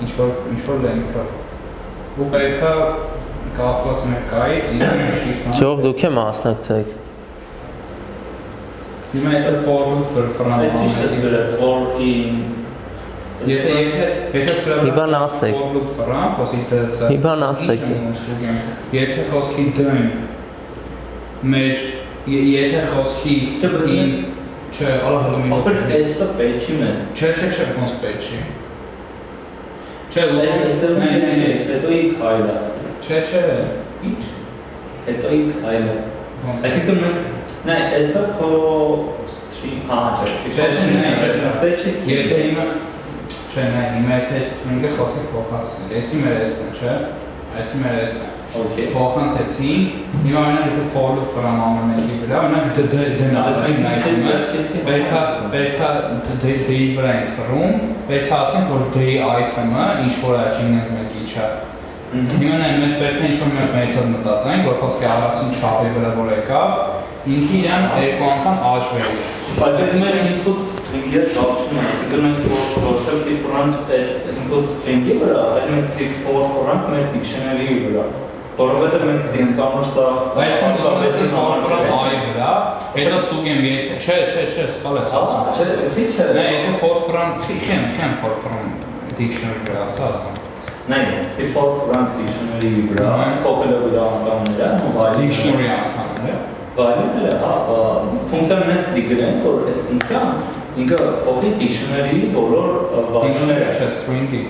Ինչ որ length-ով։ Ու պետք է կապված մեկայից shift-ը։ Չող դուք է մասնակցեք։ Հիմա այդ for loop-ը ֆրանկ։ Այդ ճիշտ է գրել for in Եթե սրա Իբան ասեք։ for loop ֆրանկ, խոսի դες։ Իբան ասեք։ Եթե խոսքի դեն մեր եթե խոսքի չէ, ալա մի Ապա էսը պետք չի մեզ։ Չէ, ոնց պետք չի։ Չէ, Այստեղ հետո ի քայլը։ Չէ, ինչ։ Հետո ի քայլը։ Այսինքն մենք նայ էսը քո stream Եթե հիմա եթե string-ը խոսքը փոխանցել, էսի մեր էսն է, չէ։ Այսի մեր էսն է։ Okay. Փոխանցեցինք, հիմա այնա եթե for loop ֆրամ ամեն մեկի վրա, այնա պետքա day վրա ենք ֆրում, պետքա ասենք, որ day item-ը ինչ-որ աճինն մեկի չէ։ Հիմա նայ մեզ պետք է ինչ-որ մեկ մեթոդ մտածենք, որ խոսքի առաջին չափի վրա որ եկավ, ինքը իրան երկու անգամ աճվել է։ Բայց ես մեր input string-ը դարձնում եմ, այսինքն մենք ոչ թե different input string-ի վրա, այլ մենք different մեր dictionary-ի վրա։ Որովհետև մենք դենտանոր սա Բայց կոնտորից ստորֆրամ այ վրա, հետո ստուգեմ եթե չէ, սկալ ես ասում։ Չէ։ Նայ, եթե for-from, քեմ for-from dictionary վրա ասա։ Նայ, for-from dictionary-ի վրա, փոխելով իր անդամները, dictionary անդամները։ Վայրերը, ֆունկցիան մեզ դիգրենք, որ այդ ֆունկցիան ինքը փոխի dictionary-ի բոլոր վայրերը, չէ, string-ի։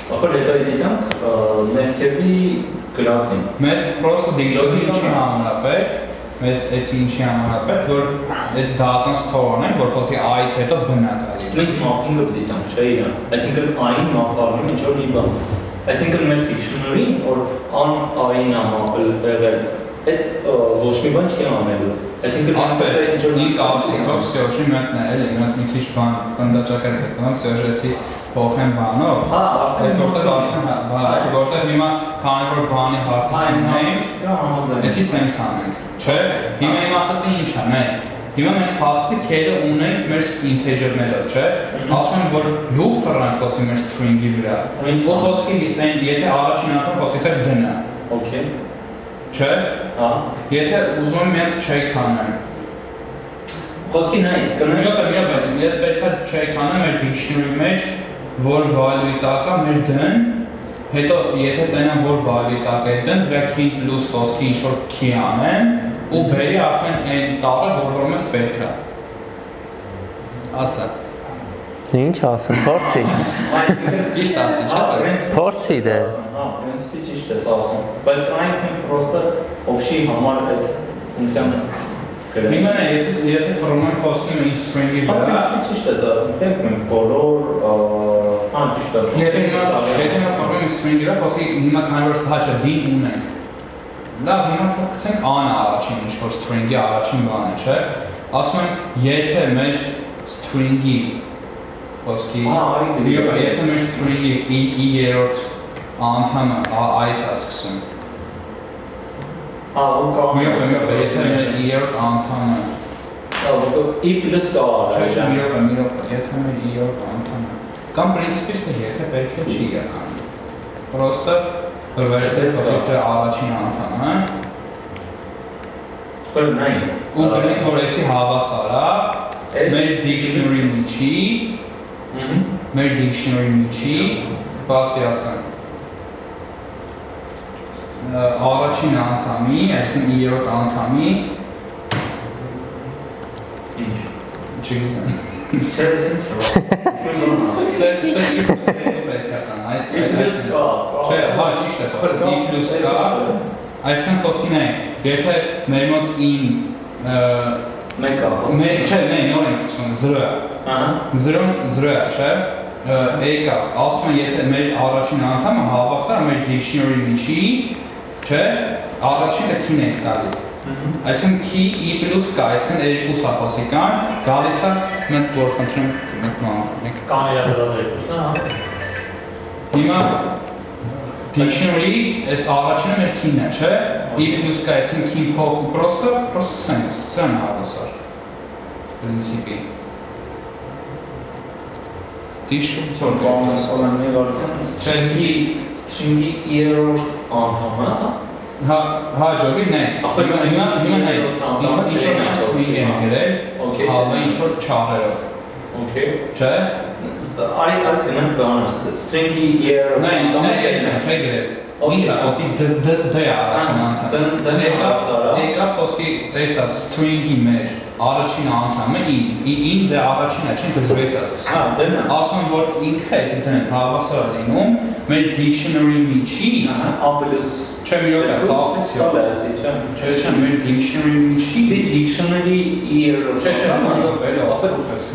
Ապա հետո դիտանք ներքևի գրածին։ Մեզ պրոստը dictionary ինչի համանապետ, մեզ էսի ինչի համանապետ, որ այդ դատան store անենք, որ խոսի i-ից հետո բնա գալի։ Մենք mapping-ը դիտանք, չէ՞ իրան։ Այսինքն i-ին մապարվում ինչ որ մի բան։ Այսինքն մեր dictionary-ին, որ i-ին է մապել եղել, այդ ոչ մի բան չի անելու։ Այսինքն ախպեր ինչ որ ինք ապցիկով սյոժի մեկն է, էլի, մի քիչ բան, բնդաճակար գտնեմ, սյոժեցի փոխեմ բանով։ Այս որտեղ հիմա քանի որ բանի հարցը չունենք, էսի սենց անենք, չէ՞։ Հիմա իմ ասացի ինչ է, նայ։ Հիմա մենք փաստի քերը ունենք մեր integer-ներով, չէ՞։ Ասում եմ որ loop ֆրանկ խոսի մեր string-ի վրա։ Ու խոսքի եթե առաջին անգամ խոսի թե դնա։ Okay։ Չէ՞։ Հա։ Եթե ուզում եմ միած check անեմ։ Խոսքի նայ, բայց ես պետք է check անեմ մեր dictionary մեջ որ value տակա մեր դն, հետո եթե տենամ որ value տակա է դն, դրա key plus խոսքի ինչ-որ key անեմ, ու բերի արդեն այն տաղը, որ մեզ պետք է։ Ասա։ Ինչ ասեմ, փորձի։ Ճիշտ ասի, չէ՞ բայց։ Փորձի դե։ Հա, պրինցիպի ճիշտ ես ասում, բայց կանենք մենք պրոստը օբշի համար այդ ֆունկցիան Հիմա եթե ֆրոմեն խոսքի մենք string-ի վրա։ Պրինցիպի ճիշտ ես ասում, մենք բոլոր ճիշտ է։ Եթե նա ֆրոմեն string-ի վրա խոսքի հիմա քանի որ հաճա d ունենք։ Լավ, հիմա թողնենք ան առաջին ինչ-որ string-ի առաջին բանը, չէ՞։ Ասում եմ, եթե մեր string-ի խոսքի եթե մեր string-ի i-երորդ անդամը այս է սկսում։ Եթե մեր i-երորդ անդամը i plus կար Չէ, եթե մեր i-երորդ անդամը կամ պրինցիպից թե եթե պետք է չի իրականում։ Պրոստը վերսել խոսիցը առաջին անդամը ու գրենք, որ էսի հավասարա մեր dictionary միջի, բասի ասեմ։ առաջին անդամի, այսինքն 9-րդ անդամի Ինչ։ չգիտեմ։ Չէ, Սա Չէ, հա, ճիշտ է, I+K, այսինքն խոսքին է, եթե մեր մոտ in մեկը չէ, նոր ենք սկսում, 0 է, 0 է, չէ, եկավ, ասում են, եթե մեր առաջին անդամը հավասար մեր dictionary միջի, չէ, առաջինը key-ն ենք տալի, այսինքն key I+K, այսինքն երկու սախոսի կան, գալիս է մենք որ խնդրում մենք կան իրար դրած երկուսն է, Հիմա dictionary այս առաջինը մեր key-ն է, չէ, I+K, այսինքն key փոխու просто sense, սրան է հավասար, պրինցիպի Dictionary որ բանս օլանի վարդան, string-ի երրորդ անդամը, Հա, ջոբի, նայ, հիմա նայ, ինչ-որ մենք string եմ գրել, հավը ինչ-որ չարերով, չէ, Արի գնանք բանս, string-ի երրորդ անդամը ես եմ, չէ գրել, ինչ է խոսքի D է առաջին անդամ, եկավ խոսքի տեսավ string-ի մեր առաջին անդամը in դե առաջինը չեն գզրվեց ասում, ասում են, որ ինքը հետ դնեն հավասար լինում, մեր dictionary միջի, Չէ, մի րոպե, խաղացի, չէ, մեր dictionary միջի Dictionary երրորդ Չէ, մի րոպե,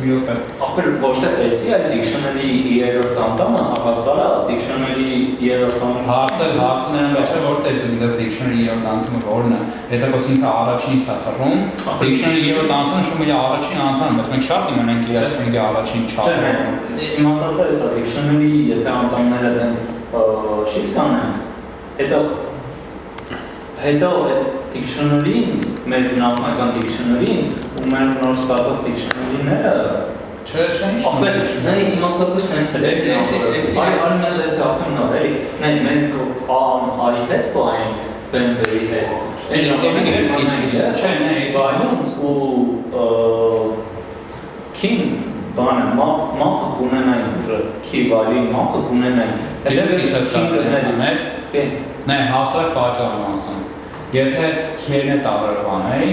մի րոպե Ախպեր ոչ թե էսի, այլ dictionary երրորդ անդամը հավասար է dictionary երրորդ անդամը Հարցը նրան մեջ է, որտեղ դες dictionary երրորդ անդամը որն է, հետո ինքը առաջինից է խռում, dictionary երրորդ անդամը նշում է առաջին անդամ, բայց մենք շատ իմանանք իր string-ի առաջին չափը Իմ ասածը էսա, dictionary եթե անդամները դենց shift անեն, հետո այդ dictionary-ին, մեր նախնական dictionary-ին ու մեր նոր ստացած dictionary-ները Չէ, Ախպեր, նայ իմ ասածը սենց է Արի մենք ես ասեմ նավերի, նայ մենք արի հետ պայենք, բենբերի հետ Էդի գրես իչի, չէ, նայ Վայնունց ու քին բանը, մապը գունենային ուժը, քի վայրի մապը գունենային Ես ինչ ես կատենեսնեմ ես, նայ հասարակ պաճարն ասում Եթե քերն է տարրվանեի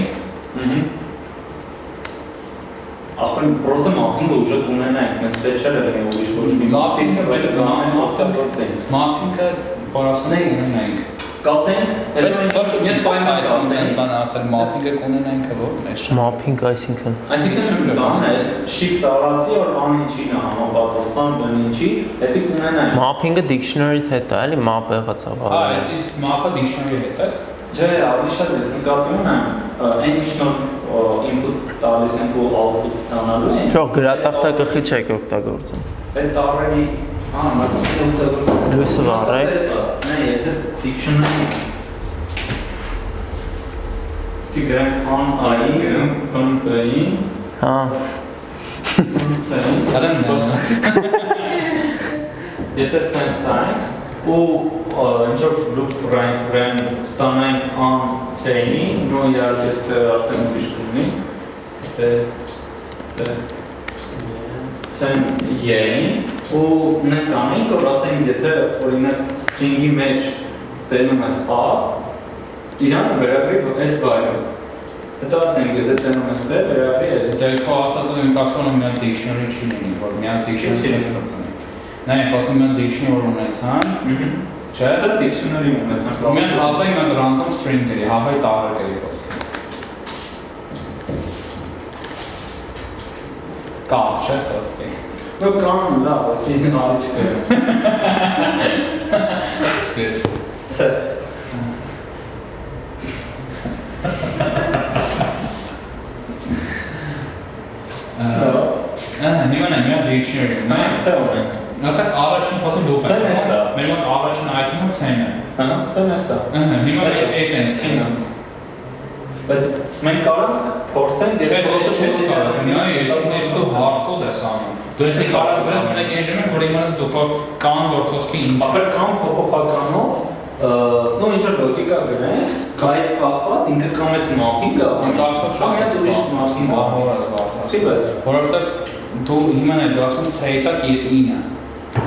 Ախպեր, պրոստը մապինգը ուժը գունենայինք, մեզ պետ չէ լրին ուրիշ ոչ մի Մապինգը բայց գանային աղտագործենք Մապինգը, որ ասում ես կունենայինք Կասենք, Ես պայման կասենք բան ասել, մապինգը կունենայինքը որ մեզ շատ Mapping այսինքն Այսինքն բան է, shift արածի, որ բան ինչին է համապատասխան, բան ինչի, հետի կունենայինք Mapping-ը dictionary-դ հետ է, էլի map եղածավ Հա, մապը dictionary հետ ես Չէ, ավելի շատ ես նկատի ունեմ, այն ինչ նոր input տալիս ենք ու output ստանալու ենք Չող գրատախտակը չեք օգտագործում Այդ տարրերի, մարդիկ օգտագործում Լույսը վառեք Նայ, եթե dictionary Սկի գրենք an-i-ին, an-b-ին Հա Եթե sense տանենք ու ինչ-որ loop frame ստանանք an-c-ի, նո երաժեստը արդեն ուրիշ կունի c-ին ու նես անենք, որ ասենք եթե օրինակ string-ի մեջ տենում ես a, իրանը վերագրի այս վայրը Հետո ասենք, եթե տենում ես դե, վերագրի ես Դե քո ասածը ինք ասում եմ միան dictionary չի լինի, որ միան dictionary չի ստացնի Նայ, խոսում եմ dictionary ունեցան Չէ, Ասած dictionary ունեցանք Միան հավայի միան random string գրի, հավայի տարր գրի խոսում Կապ, չէ, խոսքի Նո կան լավ, ասի նարիչ Սկեց Չէ Հիմա նայ, միան dictionary ունենք Չէ ունենք Նատակ առաջին խոսում դուպ Ցեն է սա Մեր մոտ առաջին այդումը ցեն է Ցեն է սա Հիմա էդ ենք քինը Բայց մենք կարանք փորձենք Չէ, ես կարող նայ, ես դու hardcode ես անում Դու ես կարաս վրես մենակ ինժեներ, որ իմանաս դու խոր կան, որ խոսքի ինչ Ապեր կան փոփոխականով նո ինչ-որ լոգիկա գրենք, բայց կախված ինքը կամ էս մապինգը, կամ էս ուրիշ մասին ահորած բարդաս Որովհետև դու հիմա նայ, դու ասում ես C-տակ in-ը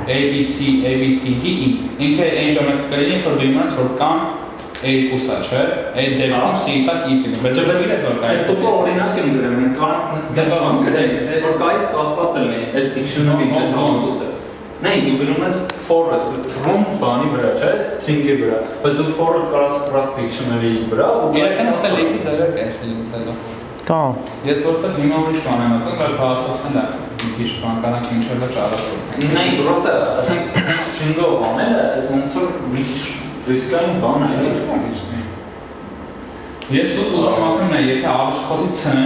ABC, ABCD, E Ինքը այն ժամանակ կրին, որ դու իմանաս, որ կան երկուսա, չէ։ Այդ դեպքում C-ի տակ I-ն։ Բայց Այս դուք օրինակ եմ գրում, մենք կարող ենք նստել որ կայից կախված լինի այս dictionary-ը concept-ը։ Նայ դու գրում ես for-ը from բանի վրա, չէ, string-ի վրա, բայց դու for-ը կարաս պրաստ dictionary-ի վրա ու Իրական ասել լեքի ձևեր կենսել ուսելը։ Կա։ Ես որտեղ հիմա ուրիշ բան եմ ասում, բայց հասցնել եմ մի քիչ բան կանանք ինչևէ ճարախորդ։ Նայ պրոստը ասենք string-ով անելը այդ ոնց որ մի քիչ ռիսկային բան է։ Ես ուզում եմ ասեմ նա եթե արժեքոսի ցն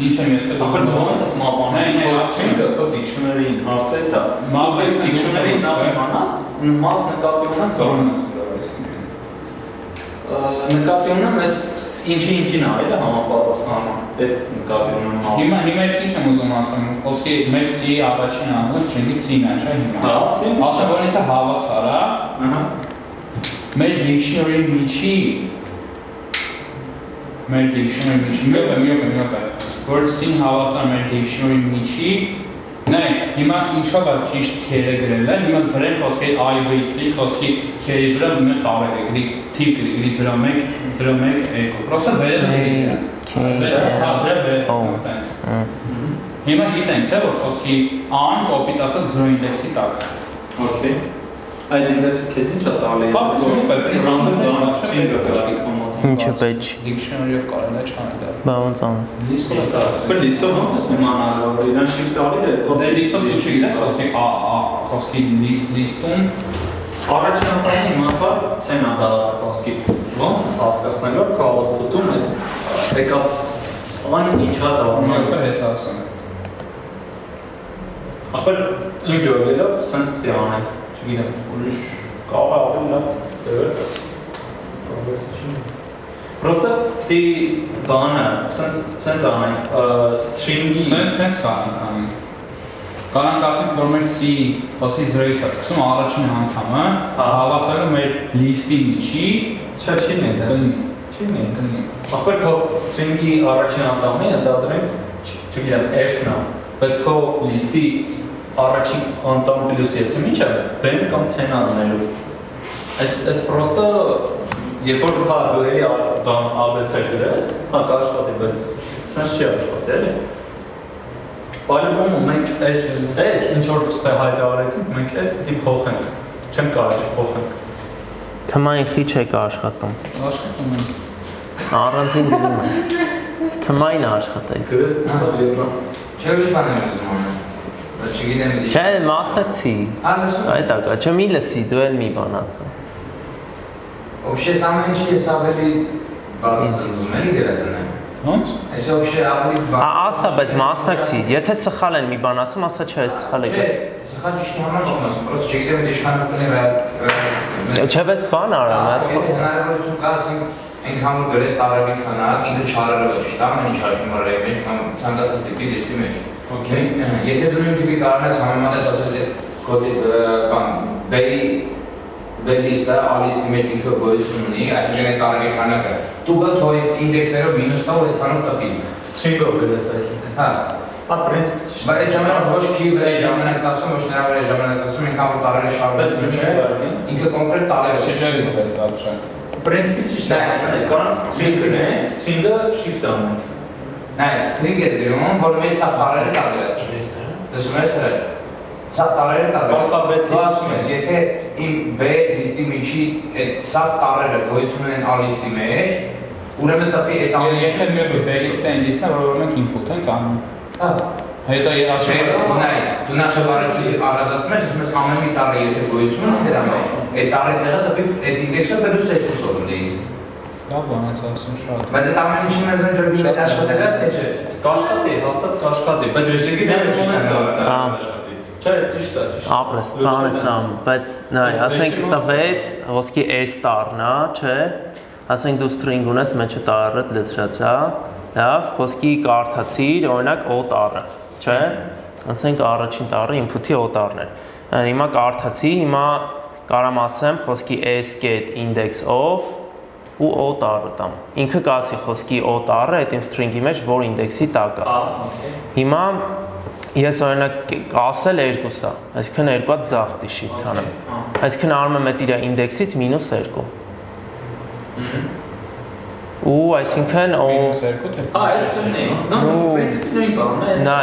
ինչ եմ ես դեռ Ախր դու ոնց ես մապանել string-ը քո dictionary-ին հարցը դա։ Մապ dictionary-ին նախ իմանաս, մապ նկատի ունեն զորնաս գրավես։ նկատի ունեմ ես ինչին այլը համապատասխանում այդ նկատի ունեմ մապ։ Հիմա ես ինչ եմ ուզում ասեմ, ոսկե մեր C-ի առաջին անգամ string-ի C-ն է, չէ՞ հիմա։ Հա, C-ն։ Ասեմ որ ինքը հավասար է։ Ահա։ Մեր dictionary-ի միջի մեր dictionary-ի միջի մի օր որ C-ն հավասար մեր dictionary-ի միջի նայ հիմա ինչով է ճիշտ քերը գրել է հիմա վրան խոսքի I-ից խոսքի քերի վրա մի տարել է գրի թիվ գրի 01 02 պրոստը վերել է իրենց հա վերել հիմա գիտենք չէ որ խոսքի A-ն կոպիտ ասած 0 ինդեքսի տակ Okay։ Այդ ինդեքսը քեզ ինչ է տալի։ Ինչը պետք։ Dictionary-ով կարել է չանել։ Բա ոնց անես։ Լիստով ոնց իմանալ որ իրան shift տալի է։ Դե լիստով դու չգիտես խոսքի լիստում Առաջին անգամ իմացա ցենա դա խոսքի։ Ոնց է հասկացնել որ քո output-ում է եկած ան ինչա դառնում։ Մեկը էս ասում։ Ախր enjoy-ելով sense պետք է անենք։ Չգիտեմ, ուրիշ կարող է ավելի լավ ձևեր Պրոստը դի բանը, սենց անենք, string-ի Սենց կարանք անենք Կարանք ասենք, որ մեր C խոսի 0-ից է սկսում առաջին անգամը հավասարը մեր լիստի միջի Չէ, չի նի Ախր քո string-ի առաջին անգամը ընդադրենք, չգիտեմ, F-ն է բայց քո լիստի առաջին անդամ պլյուս եսը ինչ է, բեմ կամ ցեն անելու Այս պրոստը երբ որ հա դու էլի ABC գրես, հա կաշխատի, բայց սենց չի աշխատի, էլի Պայլոպոմը մենք այս ինչ որ ստեղ հայտարարեցինք, մենք այս պիտի փոխենք, չեմ կարելի փոխենք Թմային խիչ եք աշխատում։ Աշխատում ենք Առանձին գրում եք։ Թմային աշխատեք։ Գրես ծավ եվրա Չէ ուրիշ բան եմ ուզում անել Չգիտեմ Չէ, մասնակցի։ Այդ ակա, չէ մի լսի, դու էլ մի բան ասա։ Вообще самое интересное ես ավելի բացի ուզում էլի դերացնել Ոնց? Այս вообще ավելի Ասա, բայց մասնակցի։ Եթե սխալ են մի բան ասում, ասա չէ, սխալ եք։ Սխալ ճիշտ համար չեմ ասում, просто չգիտեմ դե իշխանությունն է Չէ, բայց բան արամ, Եթե հնարավորություն կա, ասենք այնքան որ գրես տարավի քանակ, ինքը չարարել է, ճիշտ ամեն ինչ հաշվում արել մեջ կամ ցանկացած տիպի լիստի մեջ։ Okay։ Եթե դու նույն տիպի կարողանաս համեմատես, ասես այդ կոդի բան B-լիստը A-լիստի մեջ ինքը գոյություն ունի, այսինքն այդ տարավի քանակը։ Դու գա թող ինդեքսներով մինուս տա ու այդքանով տպի։ String-ով գրես այսինքն։ Հա։ Հա, պրինցիպ չի։ Բայց այդ ժամանակ ոչ քի վրա ժամանակ ասում, ոչ նրա վրա ժամանակ ասում, ինքան որ տարերը շարունակում չէ, ինքը կոնկրետ տարերը Չէ, բայց вообще։ Պրինցիպի ճիշտ է, կանոն string-ը shift անենք։ Նայ, string-ը դրում, որ մեծ սա տարերը կա դրած։ Լսում ես հրաժ։ Սա տարերը կա դրած։ Ասում ես, եթե իմ B լիստի միջի այդ սա տարերը գոյություն ունեն A լիստի մեջ, ուրեմն տպի այդ ամենը Եթե մի B-լիստը այն լիստն է, որ մենք input ենք անում։ Հա։ Հետո Նայ, դու նախաբարեցի առադասում ես, ասում ես ամեն մի տարը եթե գոյություն ունի ձեր համար, այդ տարի տեղը տպի այդ ինդեքսը բերուս երկուսով ընդեից։ Լավ բան ես ասում շատ։ Բայց այդ ամեն ինչի մեզ ընտրվի հետ աշխատել է, թե չէ։ Կաշխատի, հաստատ կաշխատի, բայց ես չգիտեմ Ահա։ Չէ, ճիշտ է, ճիշտ։ Ապրես, բանը սամ, բայց նայ, ասենք տվեց ոսկի S տարն է, չէ։ Ասենք դու string ունես, մեջը տարը լցրացա, լավ, խոսքի կարդացիր, օրինակ O տարը, չէ։ Ասենք առաջին տարը input-ի O տարն էր։ Հիմա կարդացի, հիմա կարամ ասեմ խոսքի S get index of ու O տարը տամ։ Ինքը կասի խոսքի O տարը այդ իմ string-ի մեջ որ ինդեքսի տակ է։ Հիմա ես օրինակ ասել երկուսա, այսինքն երկու հատ ձախ դի shift անեմ։ Այսինքն արում եմ այդ իր ինդեքսից -2։ Ու այսինքն Մինուս 2 թե այդ սնն է։ Նույն պրինցիպը նույն բանն է։ Նա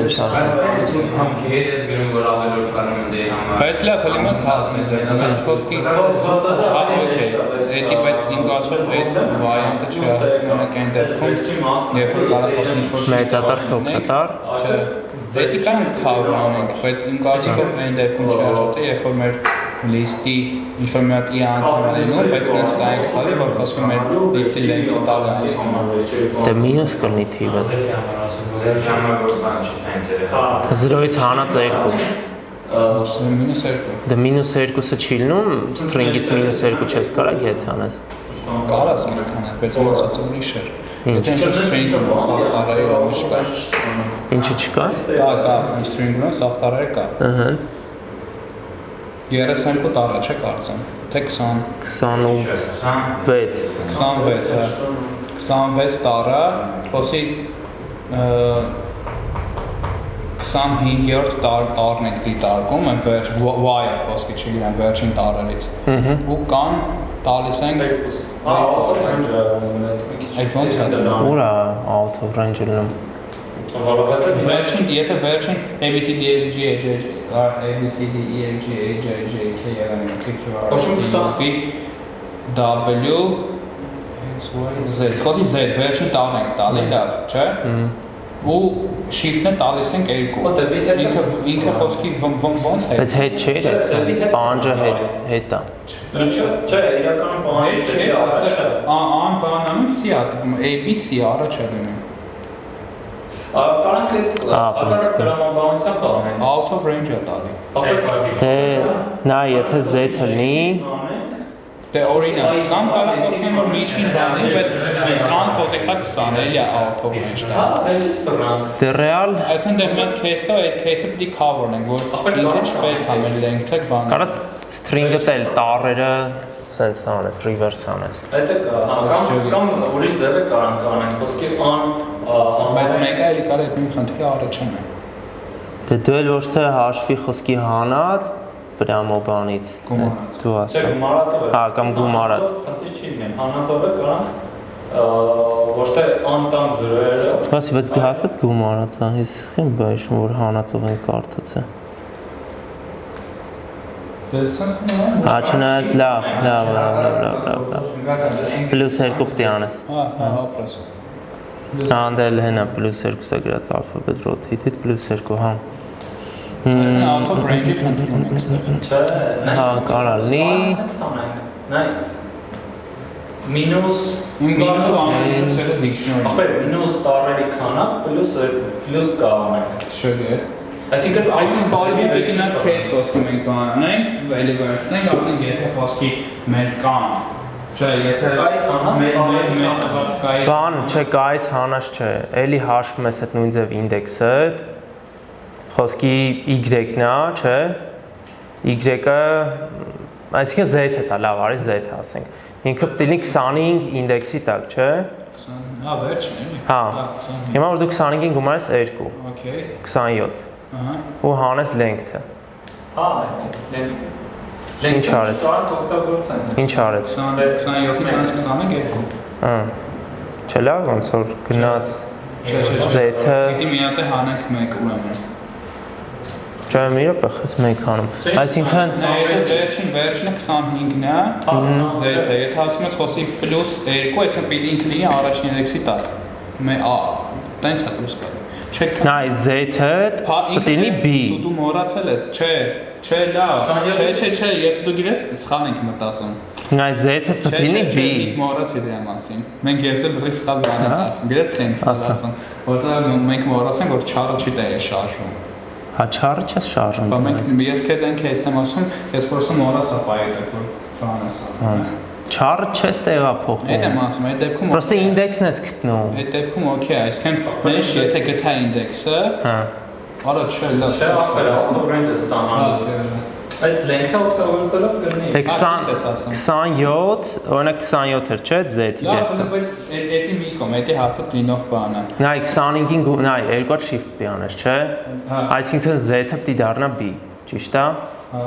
ինչ ասում։ Համ քեր ես գրում որ ավելորդ կանում եմ դե համար։ Բայց լավ, հələ մոտ հասցես, բայց խոսքի օքեյ։ Էդի բայց ինգասոտ այդ վարիանտը չի մենակ այն դեպքում, երբ որ կարող ես ինչ-որ Մեծատար փոքրատար։ չէ, դեպի կան cover անենք, բայց ինգասոտը այն դեպքում չի աշխատի, երբ որ մեր լիստի ինչ-որ մի հատ ի անդամներում, բայց նենց կայենք խալի, որ խոսքում մեր լիստի լենքը տալ է ասում։ Դե մինուս կլինի թիվը։ Ձեր ժամանակ որ բան չի ֆենցերը։ 0-ից հանած 2։ Մինուս 2։ Դե մինուս 2-ը չի լինում, string-ից մինուս 2 չես կարող ետ հանես։ Կարաս ինքան, բայց ոնց ուրիշ էր։ Եթե ինչ string-ում սախտարարի ամիշ կա։ Ինչը չկա։ Կա, string-ում սախտարարի կա։ Ահա։ 32 տարա չէ կարծեմ, թե 20։ 26։ 26 տարա, խոսի 25-րդ տարն ենք դիտարկում, են վերջ y-ը խոսքի չի գիրան վերջին տարերից։ Ու կան տալիս ենք այդ ոնց է դա։ Ուրա out of range լինում։ Վերջին, եթե վերջին W Z, խոսի Z, վերջին տան ենք տալի, լավ, չէ։ Ու shift-ն է տալիս ենք 2։ Ինքը խոսքի ոնց է։ Բայց հետ չէ, այդ պանջը հետ է։ Չէ, իրականում բանը չէ, առաջը։ Ան բանանում C-ը, ABC առաջ է դնում։ Կարանք այդ դրամաբանության բան են։ Out of range է տալի։ Դե նա եթե Z-ը լինի, Դե օրինակ, կամ կարող խոսքեն որ միջին բանի, բայց կան խոսեք 20 էլի out of range դա։ դե real Այսինքն դեռ մի case կա, այդ case-ը պիտի cover-ենք, որ ինքը չպետք է մեր length-ը բան։ կարաս string-ը տել տառերը sense անես, reverse անես։ Այդ կամ ուրիշ ձև է կանենք խոսքի Բայց մեկը էլի կարա այդ նույն խնդրի առաջան է։ Դե դու էլ ոչ թե հաշվի խոսքի հանած Պրամո բանից դու ասա։ Հա, կամ գումարած։ Խնդիր չի լինի, հանածով է կանանք ոչ թե անտամ զրոերը։ Բայց հասած գումարած է, ես խեմ բայշում որ հանածով են կարդացը։ Հա, չնայած լավ։ Պլյուս 2 պտի անես։ Հա, ապրես։ Անդել հենա պլյուս 2-ը գրած alphabet rotate-ից պլյուս 2, հա։ Այսինքն out of range-ի խնդիր ունենք ստեղ։ Չէ, Հա, կարա լինի։ Նայ մինուս Մինուս անելուսերը dictionary։ Ախպեր, մինուս տարերի քանակ պլյուս կա անենք։ Շելի է։ Այսինքն բարի վերջինակ case խոսքի մենք բան անենք, էլի վերցնենք, ասենք եթե խոսքի մեր կան։ Չէ, եթե կայից հանած մեր կայից Բան, չէ, կայից հանած չէ։ Էլի հաշվում ես այդ նույն ձև ինդեքսը։ Խոսքի y-ն է, չէ։ Y-ը, այսինքն z-ը դա, լավ, արի z-ը ասենք։ Ինքը պետք է լինի 25 ինդեքսի տակ, չէ։ 20, հա, վերջին էլի։ Հա։ Հիմա որ դու 25-ին գումարես 2, Okay։ 27։ Ահա։ Ու հանես length-ը։ Հա, Ինչ արեց։ օգտագործենք։ Ինչ արեց։ 27-ից 25 Հա։ Չէ, լավ, ոնց որ գնաց z-ը։ Պիտի մի հատ է հանենք 1 ուրեմն։ Չէ, մի րոպե, խես մեկ հանում։ Այսինքն Վերջինը 25-ն է, z-ը, եթե ասում ես խոսի պլյուս 2, այսինքն պիտի ինքը լինի առաջին ինդեքսի տակ։ Տենց է դուրս գալու։ Չեք Նա z-ը պետք է լինի b։ Դու մոռացել ես, չէ, լավ, չէ, ես դու գիտես, սխալ ենք մտածում։ Նա z-ը պետք է լինի b։ Մոռացի դրա մասին։ Մենք ես էլ բրիվ ստալ բան ենք ասում, գիտես թե ենք ստալ ասում, որտեղ մենք մոռացանք, որ չարը չի տեղի շարժում։ Հա չարը չես շարժում։ Բա մենք ես քեզ այն case եմ ասում, ես փորձում մոռացա բայետը, որ բան ասա։ Չարը չես տեղափոխում։ Այդ եմ ասում, այդ դեպքում Պրոստը ինդեքսն ես գտնում։ Այդ դեպքում օքեյ, այսինքն մենք եթե գտա ինդեքսը, Հա։ արա չէ, լավ։ Չէ, ախպեր, auto-range-ը ստանալու։ Այդ length-ը օգտագործելով կլինի։ Դե 27, օրինակ 27 էր, չէ՞, z-ի Լավ, դեպքը։ բայց էդի մի կողմ, էդի հասած լինող բանը։ Նա 25-ին նա երկու shift պիտի անես, չէ՞։ Այսինքն z-ը պիտի դառնա b, ճիշտ է։ Հա։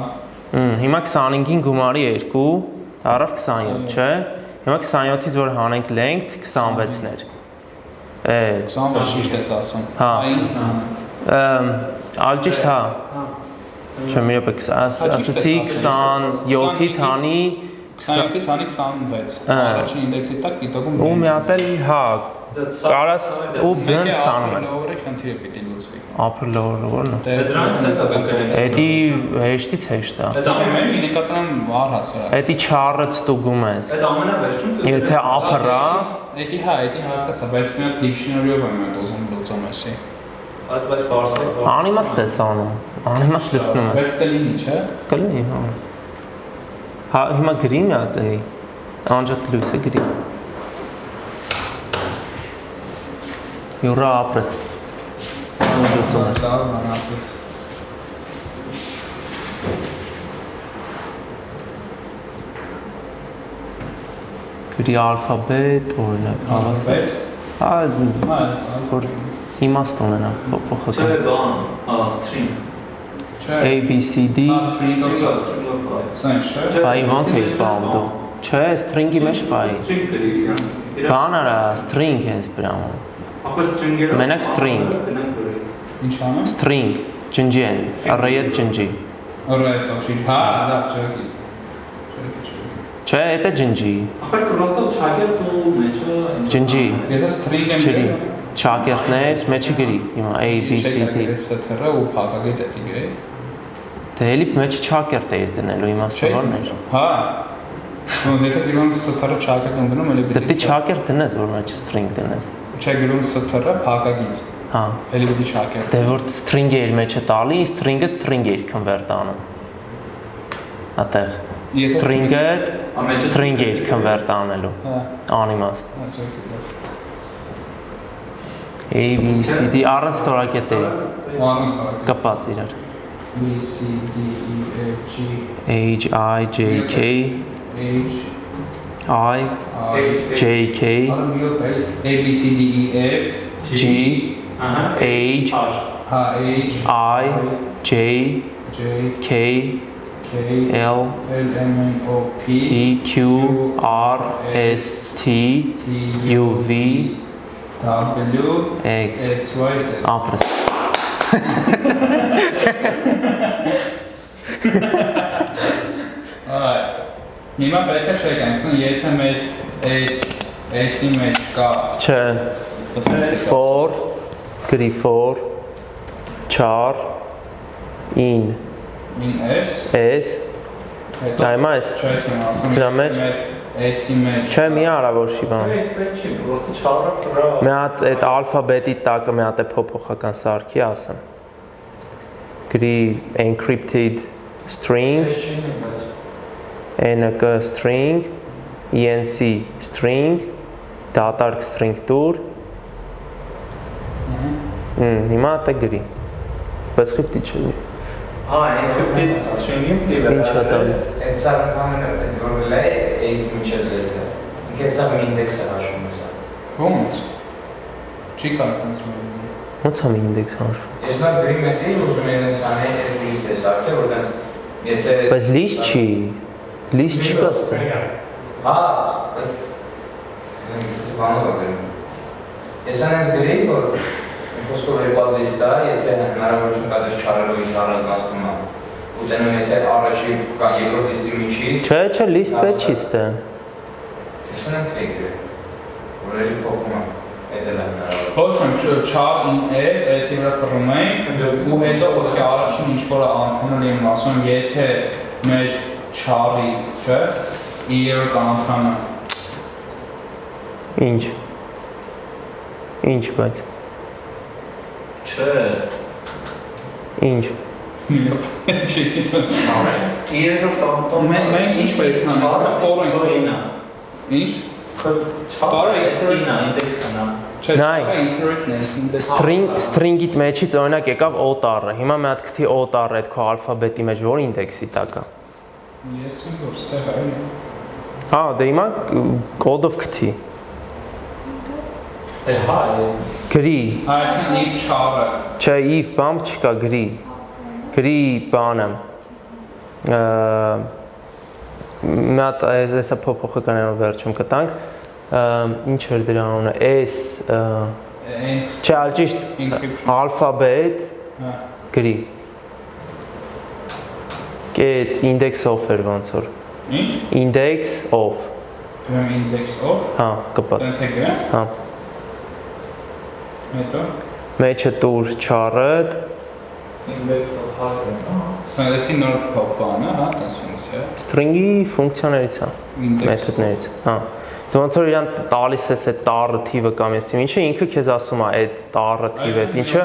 Հիմա 25-ին գումարի 2, դառավ 27, չէ՞։ Հիմա 27-ից որ հանենք length 26-ներ։ 26 ճիշտ ես ասում։ Հա։ Այն Ալճիշտ հա։ Չէ, մի րոպե, ասացի 27-ից հանի 27-ից հանի 26։ Առաջին ինդեքսի տակ դիտողում ու մի հատ էլ հա կարաս ու բն ստանում ես։ Լորը խնդիրը պիտի լուծվի։ Upper lower ո՞րն է։ Դրանց հետո կգրենք։ Էդի հեշտից հեշտ է։ Դա ամենը նկատառան առհասարակ։ Էդի չարը ստուգում ես։ Այդ ամենավերջում Եթե upper-ա, Էդի հասկացա, բայց մի հատ dictionary-ով եմ ուզում լուծում էսի։ այդ բայց բարձր։ անիմաստ ես անում, անիմաստ լսնում ես։ Բայց կլինի, չէ։ Կլինի, հա։ Հա, հիմա գրի մի հատ էնի, անջատ լույսը գրի։ Յուրա ապրես։ Լուծում ես։ Լավ, անասից։ Գրի ալֆաբետ, օրինակ, հավաս։ Alphabet։ Հա, Հա, որ իմաստ ունենա, փոփոխական։ Չէ, բան, string։ չէ։ A, B, C, D, Սա ինչ չէ։ բայ ոնց էի բաղում դու։ Չէ, string-ի մեջ բայ։ String գրի իրան։ Բան արա, string ես բրամում։ Ախր string-երը։ Մենակ string։ Ինչ անեմ։ String, ջնջի են, array-ը ջնջի։ Ωραία, սա չի։ Հա, լավ, չէ։ Չէ, դա ջնջի։ Ախր պրոստո չագեր դու մեջը։ Ջնջի։ Եթե string եմ Ջրի։ Չակերտներ, մեջը գրի։ Հիմա A, B, C, D։ Սա թերը ու փակագից էդի գրեի։ Դե էլի մեջը չակերտ էիր դնելու իմաստավորն էր։ Հա։ Ու եթե գրում սա թերը չակերտ դնում էլի Դե չակերտ դնես, որ մեջը string դնես։ Չէ գրում սա թերը փակագից։ Հա։ Էլի պիտի չակերտ։ Դե որ string-ը իր մեջը տալի, string-ը string-ը իր convert անում։ Ատեղ։ String-ը string-ը իր convert անելու։ Հա։ Անիմաստ։ Հա, չէ։ A, B, C, D առանց ստորակետերի Ոնց է։ կապած իրար։ B C D E F G H, I, J, K, H I, J, K, A B C D E F G, H, H I, J, J K, K L, L M N O P E, Q, R, S, T, U, V, W X, X Y Z ապրես։ Այ հիմա պետք է չեկենք, եթե մեր S-ի մեջ կա Չէ, for, գրի for, char, in, S S, այմա ես, սրա մեջ, S-ի մեջ չէ մի արա որ շի բան։ Չի, պրոստո չարը պրա։ Մի հատ այդ ալֆաբետի տակը մի հատ է փոփոխական սարքի ասեմ։ Գրի encrypted string, NK string, ENC string, դատարկ string տուր։ Հիմա դա գրի։ Բայց խիպտի չէ։ Հա, encrypted string-ին Ինչ է տալի։ Այդ սա կամենը պետք որ լե AIDS միջև Z-ը։ Ինքը սա մի ինդեքս է հաշվում է սա։ ո՞նց չի կարող ասում Ոնց է մի ինդեքս հաշվում։ Ես նա գրի մետի ուզում եմ ինձ անել այդ լիստ տեսակը, որտեղ եթե Բայց list չի։ List չի կասում։ հա, ես բանով գրում։ Ես անց գրի որ խոսքով երկու լիստ է, եթե հնարավորություն կա դες չարելով ինձ առանձնացնում է։ Ու տենում եթե առաջի կամ երկրորդ լիստի միջից Չէ, list պետք չի ստե։ ես անց գրի։ Որ էլի փոխում է։ Այդ էլ է հնարավոր։ Ոչ ոք char in S, S-ի վրա ֆռում ենք ու հետո խոսքի առաջին ինչ որ անդամը լինում ասում եթե մեր char-ի, չէ, իր անդամը Ինչ։ Ինչ բայց։ Չէ։ Ինչ։ չի Երրորդ անդամ մենք ինչ պետք է անենք for-ը ինչ Չարը ինա ինտեքսն է։ Նայ, String string-ից մեջից օրինակ եկավ O տառը։ Հիմա մի հատ գտի O տառը այդ քո ալֆաբետի մեջ որ ինդեքսի տակ է։ Ես իմ որ ստեղ այն Հա, դե հիմա կոդով գտի։ Հա, Գրի։ այսինքն if char-ը Չէ, if բան չկա գրի։ Գրի բանը։ մի հատ այսա փոփոխականներով վերջում կտանք, ինչ էր դրա անունը, S չէ, ճիշտ alphabet գրի Get index of էր ոնց որ Ինչ? Index of Գրեմ index of Հա, կպած Տենց է գրեմ Հա Հետո Մեջը տուր չարդ Index of hardware Սա դեսի նոր բան է, հա, տենց ֆունկցիա String-ի ֆունկցիաներից է մեթոդներից Հա Դու ոնց որ իրան տալիս ես այդ տառը թիվը կամ ես ինչը ինքը քեզ ասում է այդ տառը թիվը այդ ինչը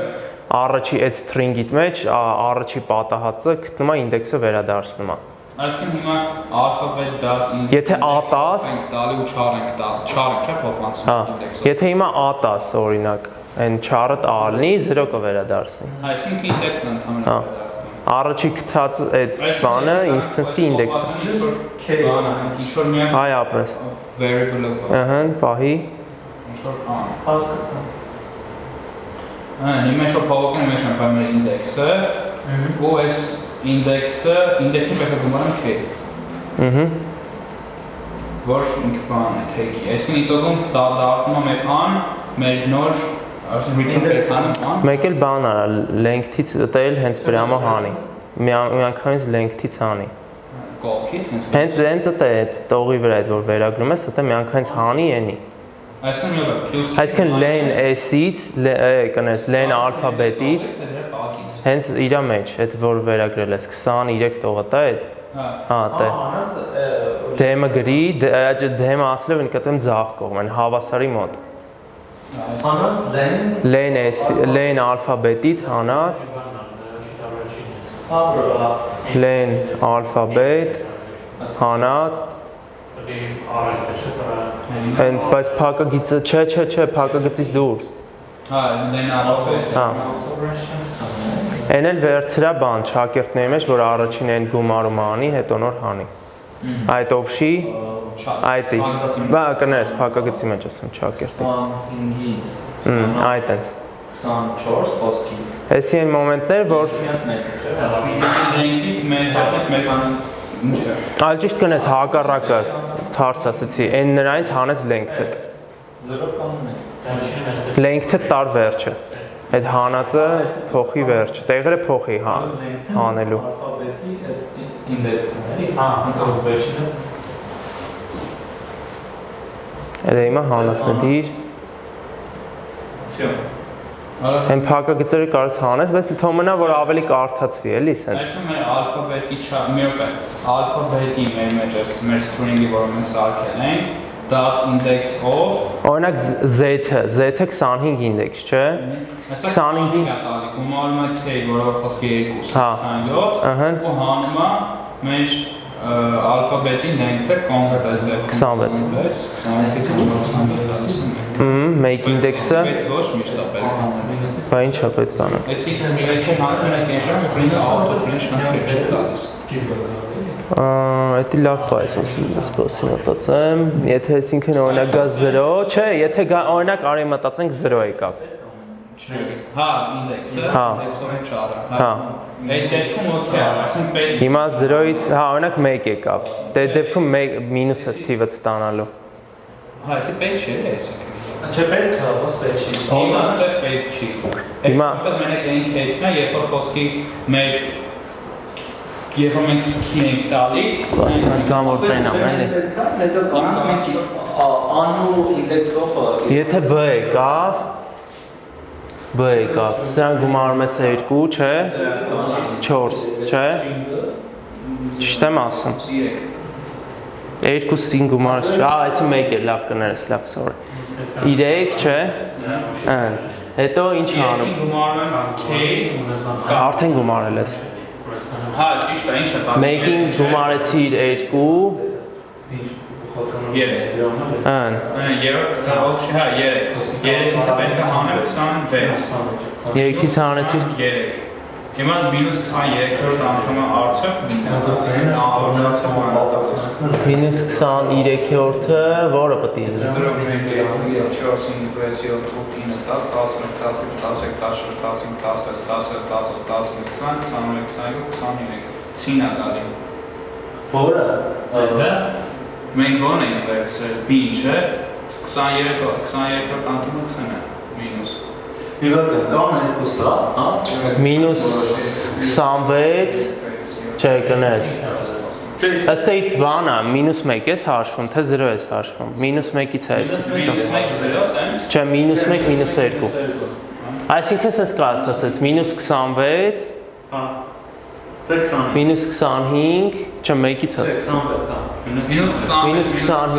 առաջի այդ string-իդ մեջ առաջի պատահածը գտնում է ինդեքսը վերադարձնում է Այսինքն հիմա alphabet.index Եթե A10 տալի ու չար ենք տալ, չար ենք չէ փոխանցում Հա ինդեքսը Եթե հիմա A10 օրինակ այն չարը տալնի 0 կվերադարձնի Այսինքն ինդեքսն ընդհանրապես վերադարձնում Առաջի գտած այդ բանը instance-ի ինդեքսը Բանը, ինչ-որ միայն Այ ապրես variable-ով Ահա, պահի ինչ-որ բան Հասկացա Հիմա ինչ-որ փոխանցում մեջ ենք մեր ինդեքսը ու այս ինդեքսի պետք է գումարեմ k Ահա որ ինքը բան է take-ի Այսինքն իտոգում դառնում է մեր an մեր նոր return-ը Մեկ էլ բան արա length-ից տել հենց բրամը հանի Միանգամից length-ից հանի կողքից Հենց դա է տողի վրա այդ որ վերագրում ես, դա միանգամից հանի ენი Այսինքն len s-ից, կներես len alphabet-ից հենց իրա մեջ, այդ որ վերագրել ես 23 տողը տա այդ Հա, տե Դեմը գրի, դեմը ասլև են կտեմ ձախ կողմ են, հավասարի մոտ Len alphabet-ից հանած Len alphabet հանած Բայց փակագիծը, չէ, փակագծից դուրս Հա, len alphabet Հա Են էլ վերցրա բան, շակերտների մեջ, որ առաջին են գումարում անի, հետո նոր հանի Այդ օբշի, այդի Բա կներես, փակագծի մեջ ասում շակերտի 25-ից Այդ ենց 24 խոսքի Էսի են մոմենտներ, որ length-ից մեր ինչ է Այլ ճիշտ կնես հակառակը թարս ասեցի, են նրանից հանես length-ը 0 կամ 1 Length-ը տար վերջը Այդ հանածը փոխի վերջ, տեղերը փոխի հանելու Alphabet-ի այդ ինդեքսն է, հա, ոնց որ վերջինը Այդ հիմա հանածն դիր Всё Են փակագծերը կարս հանես, բայց թողնա որ ավելի կարդացվի, էլի սենց Այսինքն մեր alphabet-ի alphabet-ի մեր մեջ մեր string-ը որ մենք սարքել ենք .index of Օրինակ z-ը 25 ինդեքս, չէ 25-ին գումարում է k, որով խոսքի 2 27 ու հանում է մեր alphabet-ի length-ը կոնկրետ այս վեպ 26 26-ից 26 Make index-ը Բայց ոչ միշտ է պետք անել Բա ինչ է պետք անել Այսինքն միայն հանում ենք այն ժամանակ print auto-flash country չէ տալիս Էդի լավ պայս սպասի մտածեմ, եթե այսինքն օրինակ գա 0, չէ, եթե օրինակ արի մտածենք 0 եկավ Հա, ինդեքսը, ինդեքսով չարը Հա Այդ դեպքում ոսկե, այսինքն պետք Հիմա 0-ից, հա, օրինակ 1 եկավ Դե դեպքում մինուս ես թիվը ստանալու Հա, այսի պետք չի, այսինքն Չէ պետք է, ոնց պետք չի Հիմա ստեղ պետք չի Հիմա Մենակ այն case-ն է, երբ որ խոսքի մեր Երբ որ մենք k ենք տալի Սպասի մատ կամ որ տենամ, էլի Անու ինդեքսով Եթե B եկավ, սրան գումարում ես 2, չէ, 4, չէ, ճիշտ եմ ասում 2-ին գումարս չէ, այսի մեկ էր, լավ կներես, լավ, sorry 3, չէ, հետո ինչ հանում Արդեն գումարել ես Հա, ճիշտ է, ինչ է տալի Մեկ-ին գումարեցիր 2 Երորդ, հա, 3 Երեքից պետք է հանեմ 26 Երեքից հանեցիր 3 Հիմա մինուս 23-րդ անդամը արծը Մինուս 23-որդը որը պտի է 0, 1, 2, 4, 5, 6, 7, 8, 9, 10, 11, 12, 13, 14, 15, 16, 17, 18, 19, 20, 21, 22, 23 Ցին է դալի Որը։ Այդա։ Մենք ո՞րն ենք վերցրել, B-ն չէ, 23 անդամը C-ն է, մինուս։ Մի վարդ կան երկուսը, հա։ Մինուս 26, չէ կներ։ Ըստ էից բան է, մինուս 1 ես հաշվում, թե 0 ես հաշվում։ Մինուս 1-ից է այս 20։ Չէ, մինուս 1, մինուս 2։ Այսինքն սենց կաս ասես, մինուս 26, մինուս 25, չէ, 1-ից ասես։ Մինուս 25,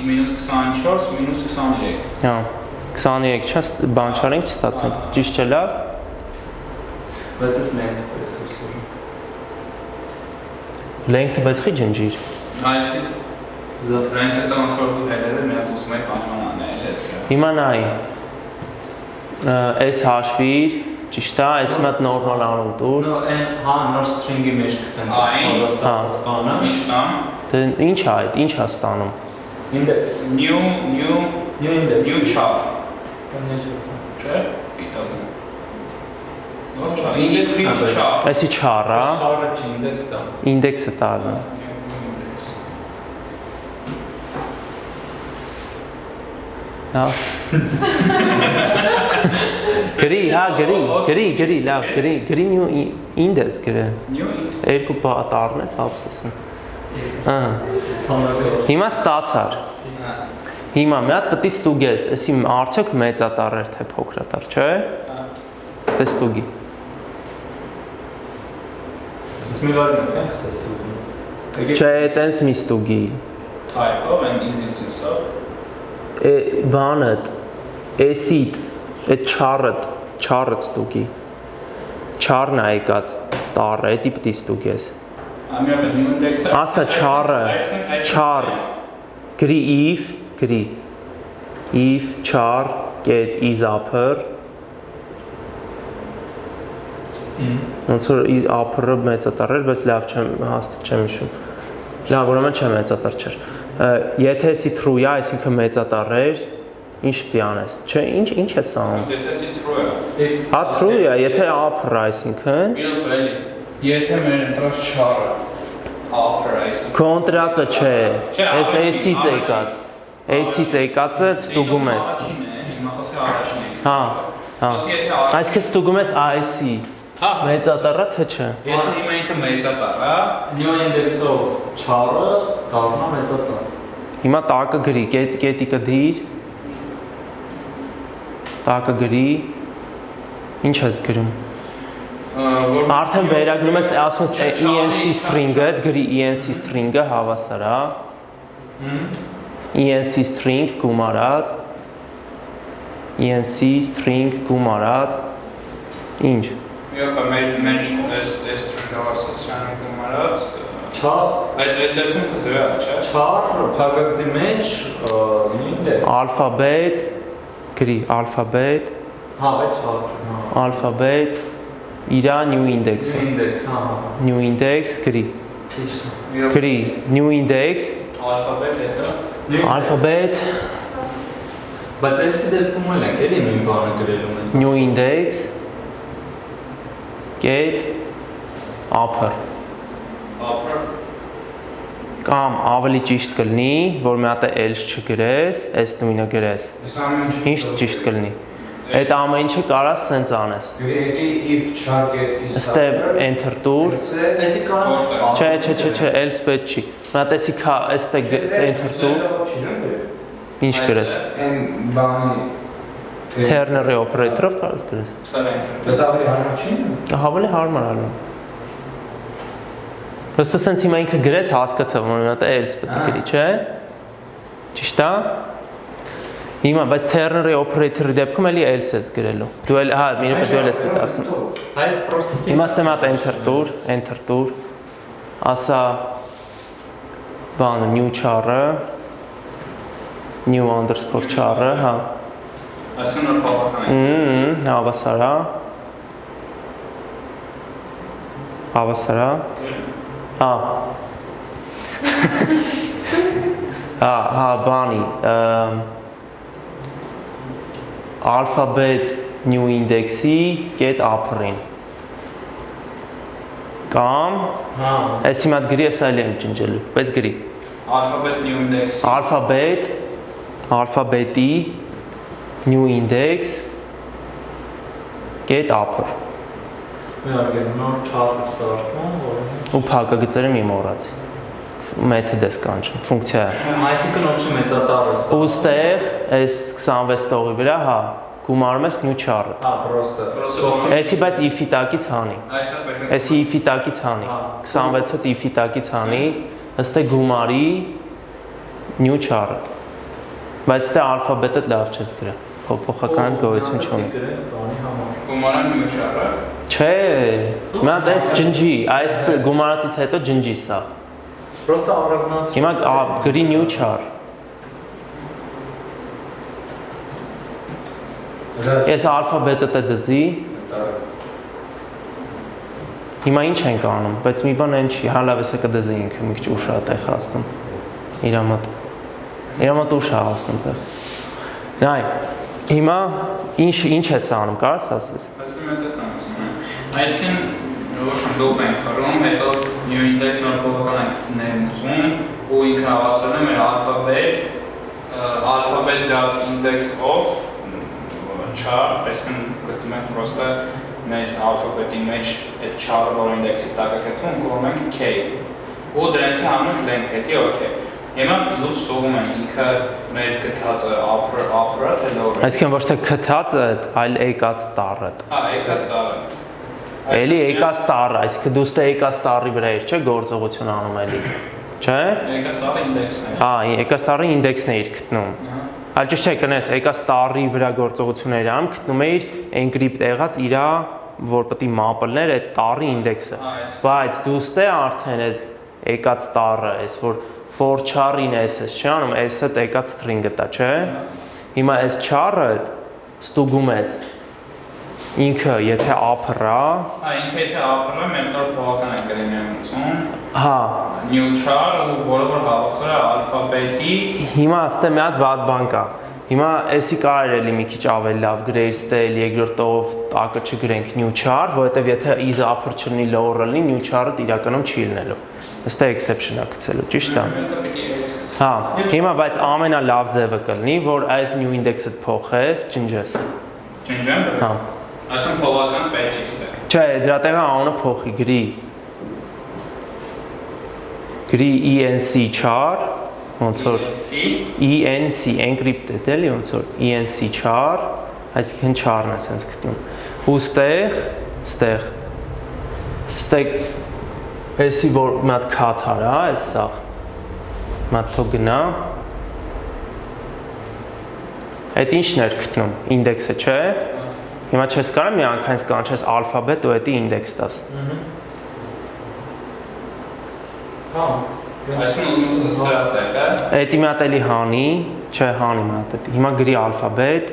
մինուս 24, մինուս 23։ Հա, 23 չես բան չարենք չստացենք, ճիշտ չէ լավ։ Բայց այդ լենգթը պետք է սուրում։ Լենգթը բայց խի ջնջիր։ Այսի, դրանից հետո ոնց որ դու հելերը մի հատ ուզում եք պայմանան է էս։ Հիմա նայ, այս հաշվիր, ճիշտ է, այս մատ նորմալ անում տուր։ Նո, հա, նոր string-ի մեջ գցենք։ Բանը։ Իշտամ։ Դե ինչ է այդ, ինչ է ստանում։ Index։ New index։ new char։ Չէ։ Պիտակում։ Նոր char։ Index char։ Այսի չար է, Char-ը index դա։ ինդեքսը տալը։ Հա։ Գրի, հա, գրի, լավ, գրի new index գրը։ New Երկու բատարն ես հապսեսն։ Ահա։ Բանակը։ Հիմա ստացար։ Հիմա մի հատ պետք է ստուգես, էսի արդյոք մեծատար էր թե փոքրատար, չէ՞։ Դե ստուգի։ Մի վարդ ենք ստացվում։ Չէ, տենց մի ստուգի։ type-ով and index-ով։ Բանը, էսի, այդ չարը ստուգի։ Չարն է եկած տարը, էդի պետք է ստուգես։ Ամյա պետ new index-ը։ Ասա չարը, չար, գրի if char get is upper ոնց որ upper-ը մեծատար էր, բայց լավ չեմ հաստատ չեմ հիշում։ Լավ, ուրեմն չեմ մեծատար չէր։ Եթե էսի true է, այսինքն մեծատար էր, ինչ պետք է անես։ Չէ, ինչ ես անում։ Եթե սի true է։ Հա true է, եթե upper-ը այսինքն Եթե մեր ընտրած char-ը upper այսինքն կոնտրածը չէ։ Այս AC-ից եկած։ AC-ից եկածը ստուգում ես։ Հիմա խոսքը առաջին է։ Հա, հա։ Այսինքն ստուգում ես AC։ Մեծատարը թե չէ։ Եթե հիմա ինքը մեծատար է, New index-ով char-ը դառնա մեծատար։ Հիմա տակը գրի, կետի կդիր։ Տակը գրի։ Ինչ ես գրում։ Արդեն վերագնում ես, ասում ես ENC string-ը, գրի ENC string-ը հավասար է։ ENC string գումարած։ ENC string գումարած։ Ինչ։ Իհարկե մեր այս string-ը գումարած Char Այս դեպքում կզրա, չէ՞։ char փակագծի մեջ index։ Alphabet, գրի alphabet, Հա, այդ char։ alphabet, իրա new index-ը։ Index, հա։ New index, գրի։ Իհարկե Գրի, new index, alphabet հետո alphabet, Բայց այսի դեպքում էլ ենք էլի նույն բանը գրելու մեծ։ new index, get, upper։ upper Կամ ավելի ճիշտ կլինի, որ մի հատ else չգրես, այս նույնը գրես։ Ինչ ճիշտ կլինի։ Այդ ամեն ինչը կարաս սենց անես։ Գրի if char get is Ստե enter տուր։ Այսի կարող Չէ, else պետք չի։ Մի հատ էսի քա, այստեղ enter տուր։ Ինչ գրես։ Այն բանի Ternary operator-ով կարաս գրես։ սա enter Բայց ավելի հարմար չի։ Ավելի հարմար ալու։ Ոստը սենց հիմա ինքը գրեց հասկացավ, որ մի հատ else պետք է գրի, չէ։ Ճիշտ է։ Հիմա, բայց ternary operator-ի դեպքում էլի else ես գրելու։ Դու էլ, հա, մինը դու էլ ես ասում։ Այ պրոստը Հիմա ստեմ հատ enter տուր, ասա բանը new char-ը, new underscore char-ը, հա։ Այսինքն նոր բավական է։ Հավասարա։ Հա, բանի, alphabet new index-ի get upper-ին։ Կամ Հա, այս հիմա գրի էս այլ եմ ջնջելու, բայց գրի։ Alphabet new index. Alphabet-ի new index get upper։ իհարկե նոր չարը ստարտում, որ Ու փակագծերը մի մոռաց։ Method ես կանչում, ֆունկցիա է։ այսինքն ոչ մեծատարը սա։ Ու ստեղ այս 26 տողի վրա, հա, գումարում ես new char-ը։ Հա, պրոստը։ Էսի բայց if-ի տակից հանի։ Այսա պետք է։ Էսի if-ի տակից հանի։ Հա։ 26-ը if-ի տակից հանի, ըստ է գումարի new char-ը։ Բայց ստե alphabet-ը լավ չես գրա։ Փոփոխական գոյություն չունի։ Բանի համար։ Գումարան new char-ը։ Չէ, մի հատ այս ջնջի, այս գումարածից հետո ջնջի սա։ Պրոստը առանձնացի։ Հիմա գրի new char։ Այս alphabet-ը տե դզի։ Հիմա ինչ ենք անում, բայց մի բան այն չի, հա լավ էսը կդզի ինքը մի քիչ ուշ է տեղ հասնում։ Իրա մոտ ուշ է հասնում տեղ։ Նայ, հիմա ինչ ես անում, կարաս ասես։ Բայց մի հատ եմ ասում։ Այսինքն ոչ դոպ ենք կրում, հետո new index նոր բովական ենք ուզում ու ինքը հավասար է մեր alphabet.index of char, այսինքն գտնում ենք պրոստը մեր alphabet-ի մեջ այդ char-ը, որ index-ի տակ է գտվում, կողում ենք k։ Ու դրանցի հանում ենք length հետի, okay։ Հիմա զուտ ստողում ենք ինքը մեր գտածը upper-ը, թե lower-ը։ Այսինքն ոչ թե քթածը, այլ եկած տառը։ Հա, եկած տառը։ Էլի եկած տառը, այսինքն դու ստե եկած տառի վրա էր, չէ, գործողություն անում էլի։ Չէ։ Եկած տառը ինդեքսն է։ Հա, եկած տառի ինդեքսն է իր գտնում։ Այլ ճիշտ չէ, կնես, եկած տառի վրա գործողություններ անում, գտնում է իր encrypt եղած իր, որ պետք է map-ներ այդ տառի ինդեքսը։ Բայց դու ստե արդեն այդ եկած տառը, այս որ for char-ին SS չի անում, S-ը եկած string-ը տա, չէ։ Հիմա այս char-ը ստուգում ես ինքը եթե upper-ա, Հա, ինքը եթե upper-ը մեր տոր փողական է գրենյամություն, հա, new char ու որը որ հավասար է alphabet-ի, հիմա ստե մի հատ վատ բան կա։ Հիմա էսի կարելի էլի մի քիչ ավելի լավ գրեիր ստել երկրորդով տակը չգրենք new char, որովհետև եթե is upper չլինի lower լինի, new char-ը իրականում չի լինելու։ Ստե exception-ը գցելու, ճիշտ է։ Հա, հիմա բայց ամենալավ ձևը կլինի, որ այս new index-ը փոխես, ջնջես։ Ջնջեմ։ Հա։ Այսինքն փողական patch-ից է։ Չէ, դրա տեղը անունը փոխի, գրի ENC char, ոնց որ ENC encrypted էլի ոնց որ ENC char, այսինքն char-ն է sense գտնում։ Ու ստեղ էսի որ մի հատ cut արա, այս սաղ։ Մի հատ թող գնա։ Այդ ինչն էր գտնում, ինդեքսը, չէ։ Հիմա չես կարող մի անգամ կանչես alphabet ու էդի ինդեքս տաս։ Հա։ Այսինքն ուզում ես սրա տեղը։ Էդի մի հատ էլի հանի, չէ, հանի մի հատ էդի։ Հիմա գրի alphabet։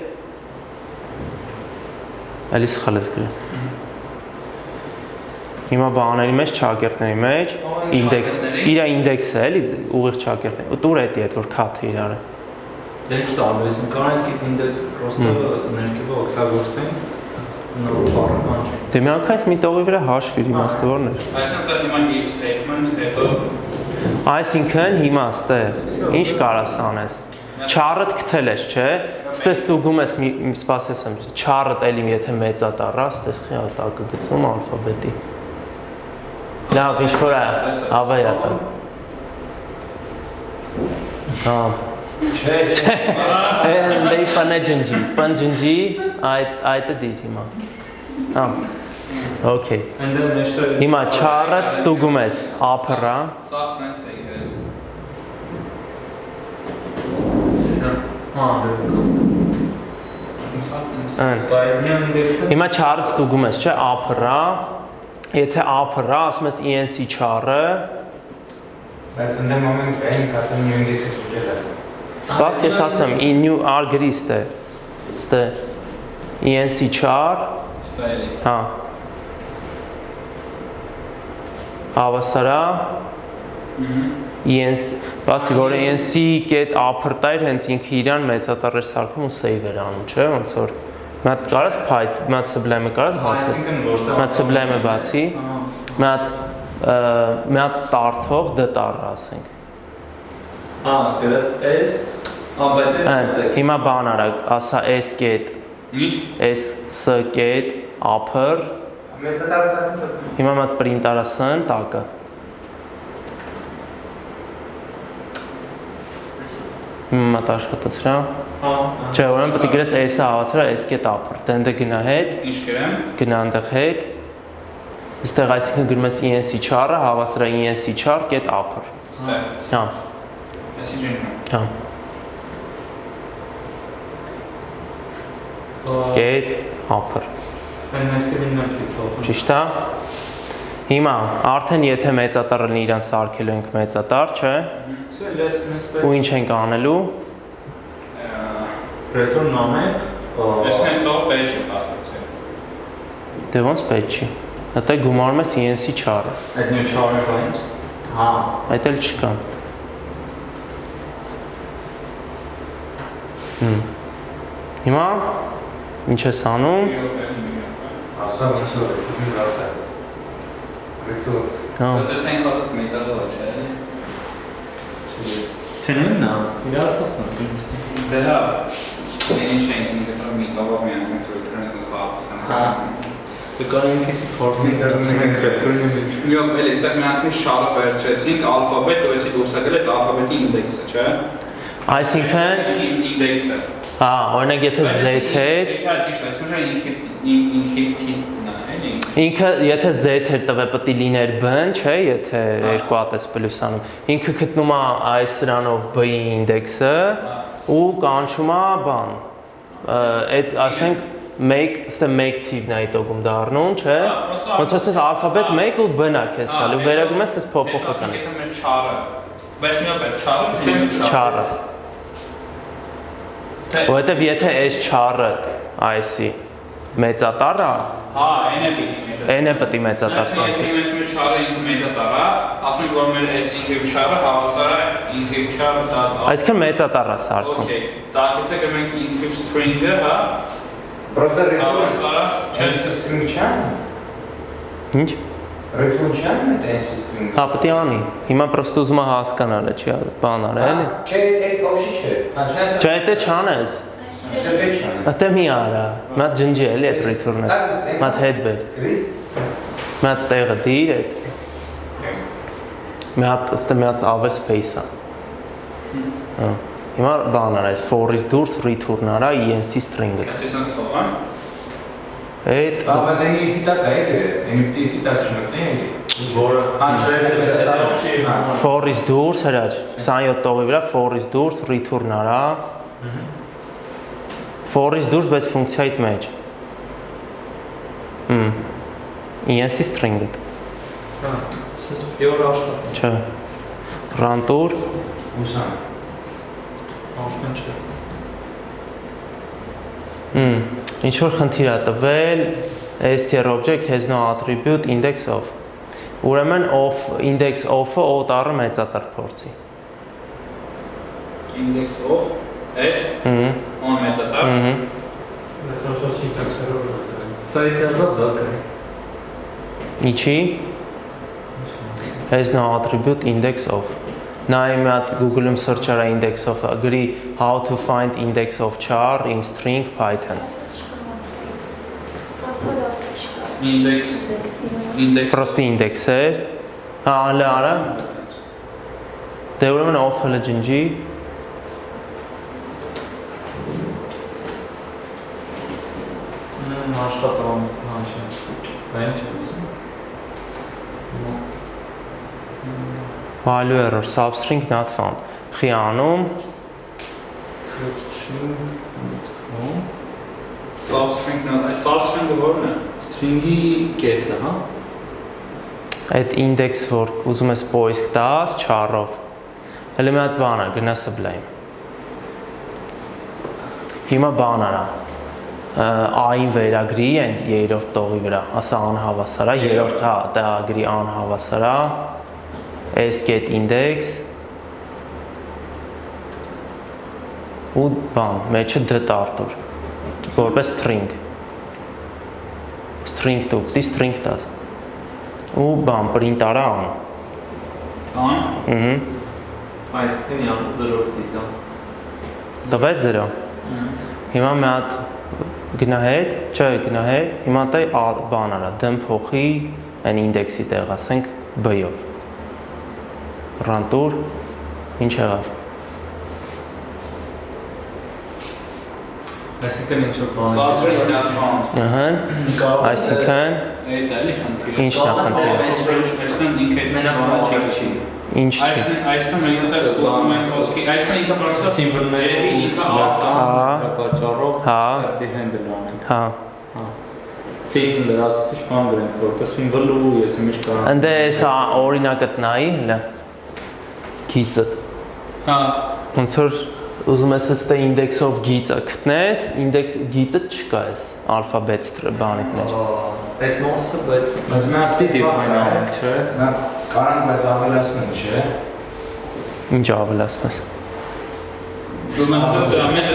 Էլի սխալ ես գրել։ Հիմա բաների մեջ, ճակերտների մեջ, ինդեքս, իր ինդեքսը էլի ուղիղ ճակերտներ։ Ու տուր էդի այդ որ cut-ը իրարը։ Դե ինչ տարբերություն կան այդ ինդեքս պրոստը ներքևը օգտագործենք նոր բառը չի։ Դե մի անգամ մի տողի վրա հաշվիր իմաստը որն է։ Այսինքն հիմա if statement հետո Այսինքն հիմա ստեղ ինչ կարաս անես։ Char-ըդ գտել ես, չէ։ Ստե ստուգում ես սպասես եմ։ Char-ըդ էլի եթե մեծա տառա, ստես խիա տակը գցում alphabet-ի։ Լավ, ինչ որ է, ավայա տա։ Հա։ չէ։ Դե պանջնջի, այդ է դիր հիմա։ Հա։ Okay։ Այնտեղ մեջտեղ Հիմա char-ը ստուգում ես upper-ը։ Սա sense է իրել։ Հա, Հիմա char-ը ստուգում ես, չէ, upper-ը։ Եթե upper-ը, ասում ես ENC char-ը։ Բայց ընդեմ moment այն կարտան new index-ը չուջել է։ Սպաս ես ասում, new r-գրի ստե ENC char, Ստայլի։ հա։ Հավասարա ENC, բասի որ ENC get upper տայր հենց ինքը իրան մեծատառ էր սարքում ու save էր անում, չէ, ոնց որ մի հատ կարաս Python, մի հատ Sublime-ը կարաս բացես։ այսինքն ոչ Մի հատ Sublime-ը բացի, մի հատ մի հատ տարթող D տառը ասենք։ դրս S, բայց Հիմա բան արա, ասա S կետ, Ինչ։ S S կետ, upper, Մեծատարասան հիմա մատ print արա սն տակը։ Հիմա մատ աշխատացրա։ Չէ, ուրեմն պետք է գրես S-ը հավասար S կետ upper, դե գնա հետ, Ինչ գրեմ։ գնա այնտեղ հետ։ Այստեղ այսինքն գրում ես ENC char-ը հավասար ENC char կետ upper։ Ստեղ։ Հա, Այսի ջնում։ հա։ Կետ upper։ Ճիշտ է։ Հիմա արդեն եթե մեծատառը լինի իրան սարքելու ենք մեծատառ, չէ՞։ Ու ինչ ենք անելու։ Return նամեք, Ես մեզ տող պեջ է պաստացել։ Դե ոնց պետք չի։ Հետո գումարում ես ENC char-ը։ այդ նույն չարը կայից։ Այդ էլ չկա։ Հիմա ինչ ես անում։ Ասա ոնց է ռեթուրն գարտա։ Ռեթուրն։ Հա։ Բայց ես այն խոսած մետալը չէ։ Չէ՞ նա։ Իրար խոսնա։ Դե հա։ Ինչ են ինտերնետ մետալով մի անգամ ռեթուրնը ստացան։ Դուքան ինքսի փորձին դարձնում ենք ռեթուրնը։ Միով էլ էսակ մի անգամ շարը վերցրեցինք ալֆաբետ, ու էսի դուրսակել այդ ալֆաբետի ինդեքսը, չէ՞։ Այսինքն, ինդեքսը։ հա, օրինակ եթե Z էր, Էսա ճիշտ է, սուժա ինքրիպտինն է, էլի։ ինքը եթե Z էր տվե պետք է լիներ B-ն, չէ, եթե երկու հատ ես պլյուսանում։ Ինքը գտնում է այս սրանով B-ի ինդեքսը ու կանչում է բան։ Այդ ասենք make թիվն է այդ օգում դառնում, չէ։ Ոնց ասես ալֆաբետ 1 ու B-ն է քեզ տալու, վերագում ես այս փոփոխական։ Եթե մեր չարը, բայց մի օր Չարը։ Որովհետև եթե այս չարը այսի մեծատառ է, հա, այն է պիտի այն է պետք է մեծատառ Եթե մեր չարը ինքը մեծատառ է, ասում ենք որ մեր այս ինքրիպտ չարը հավասար է ինքրիպտ չարը դա այսինքն մեծատառ է սարքում։ Okay, տակից է գրում ենք incrypt string-ը, հա։ Просто ռեթուրն Հավասար է, չէ, string չան։ Ինչ։ Ռեթուրն չան այդ string։ Հա, պետք է անի։ Հիմա պրոստը ուզում եմ հասկանալ, չի բան արա, էլի։ Չէ, այդ օփշի չէ։ Հա, չան։ Չէ, դա չանես։ Չէ, չան։ Ատե մի արա։ Մատ ջնջի էլի այդ ռիթուրնը։ Մատ հետ բեր։ Մատ տեղը դիր այդ։ Մի հատ ավել space-ա։ Հա։ Հիմա բան արա, այս for-ից դուրս return արա ENC string-ը։ Այսինքն sense թողա։ Այդ Բայց այն if-ի տակ է, այն if-ի տակ չմտնի էլի։ Որը for-ից դուրս հրաչ 27 տողի վրա for-ից դուրս return արա։ For-ից դուրս բայց ֆունկցիայիդ մեջ։ ENC string-ը։ Հա, սես պետք է որ աշխատի։ Չէ։ Run-տուր Ուսան։ Արդեն չէ։ Ինչ որ խնդիր է տվել, str object has no attribute index of։ Ուրեմն of index of-ը o տառը մեծատառ փորձի։ Index of S on մեծատառ։ Ֆայտը բակը։ Ինչի has no attribute index of։ Նայ մի հատ Google-ում search արա index of, գրի how to find index of char in string Python։ Index Պրոստի index էր։ Հա, ալը արա։ Դե ուրեմն of-ը ջնջի։ Աշխատում, հա, չէ։ Այն չէ։ Value error substring not found։ Խի անում substring-ը որն է։ String-ի կեսը, հա։ այդ index որ ուզում ես poisk տաս char-ով։ Հələ մի հատ բան է, գնա sublime։ Հիմա բան արա։ A-ին վերագրի այն երրորդ տողի վրա, ասա անհավասար է, երրորդ հա, դա գրի անհավասար է։ S get index ու բան, մեջը D տարտուր, որպես string։ String տուք, դի string տաս։ ու բան print արա ան։ Ան։ Այսինքն իամ 0 դիտա։ Տվեց 0։ Հիմա մի հատ գնա հետ, չէ, գնա հետ, հիմա տա բան արա, դեմ փոխի այն ինդեքսի տեղ, ասենք B-ով։ Ռանտուր, ինչ եղավ։ Այսինքն ինչ-որ բան։ Sasri not found։ Այսինքն Այդ էլի խնդիրը։ Ինչն է խնդիրը։ Այսինքն ինքը Մենակ չի։ ինչ չի։ Այսինքն մենք սա ստուգում ենք ոսկի, այսինքն ինքը պրոստը Սիմվոլների ինքը պատճառով ստարտի հենդլ անենք։ Հա։ Դեպի լրացուցիչ բան գրենք, որտեղ սիմվոլ ու ես ինչ կարող։ Ընդ է սա օրինակը տնայի, հələ։ Գիծը։ հա Ոնց որ ուզում ես այստեղ ինդեքսով գիծը գտնես, ինդեքս գիծը չկա էս ալֆաբետ բանիք մեջ։ Այդ մոսը, բայց Մենք դի դիֆայն անենք, չէ։ Մենք կարանք բայց ավելացնել, չէ։ Ինչ ավելացնես։ դու մենակ դրա մեջ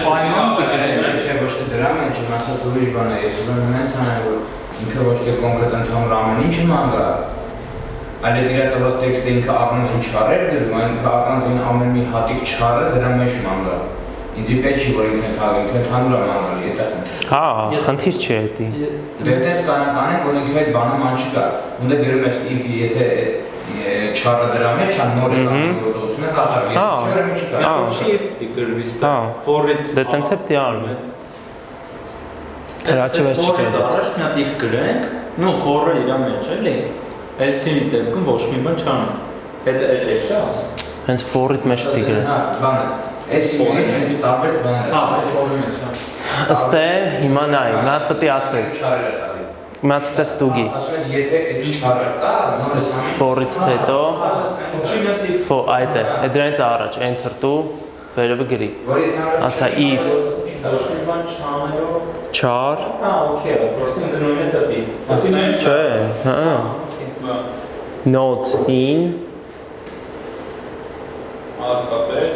Չէ, ոչ թե դրա մեջ, իմ ասած ուրիշ բան է, ես ուզում եմ հենց անեմ, որ ինքը ոչ թե կոնկրետ ընդհանուր ամեն ինչը ման գա, այլ այդ իր տված տեքստը ինքը առանձին չարեր գրում, ինքը առանձին ամեն մի հատիկ չարը դրա մեջ ման գա։ Ինձ պետք չի, որ ինքը ընդհանուր ման գալի, եթե խնդիր։ Հա, խնդիր չի էդի։ Դե դες կանենք, որ ինքը այդ բանը ման չկա։ Ունդը գրում ես if եթե չարը դրա մեջ ան նոր է գործողությունը կատարվի, չարը մի չկա։ Shift դիգրվի ստա։ For-ից Դե տենց է դի արում է։ Հրաչը վերջ For-ից չկա։ առաջ մի հատ if գրենք, նո for-ը իր մեջ էլի։ Else-ի դեպքում ոչ մի բան չանենք։ Այդ է շա։ Հենց for-ից մեջ դի գրես։ Հա, բանը։ Այս մեջ ինքը տարբեր բաներ։ Հա, for-ը մեջ է։ Ըստ է, հիմա նայ, մի հատ պետք է ասես։ Չարը տալի։ Մի հատ ստե ստուգի։ Ասում ես եթե այդ չարը կա, նոր է սամի։ For-ից հետո, Option-ը այդ է, այդ դրանից առաջ enter տու, վերևը գրի։ Որ եթե Ասա if ոչ մի բան չանելով։ char, Հա, օքեյ, պրոստը ընկնույն է տպի։ չէ, հա, not in, alphabet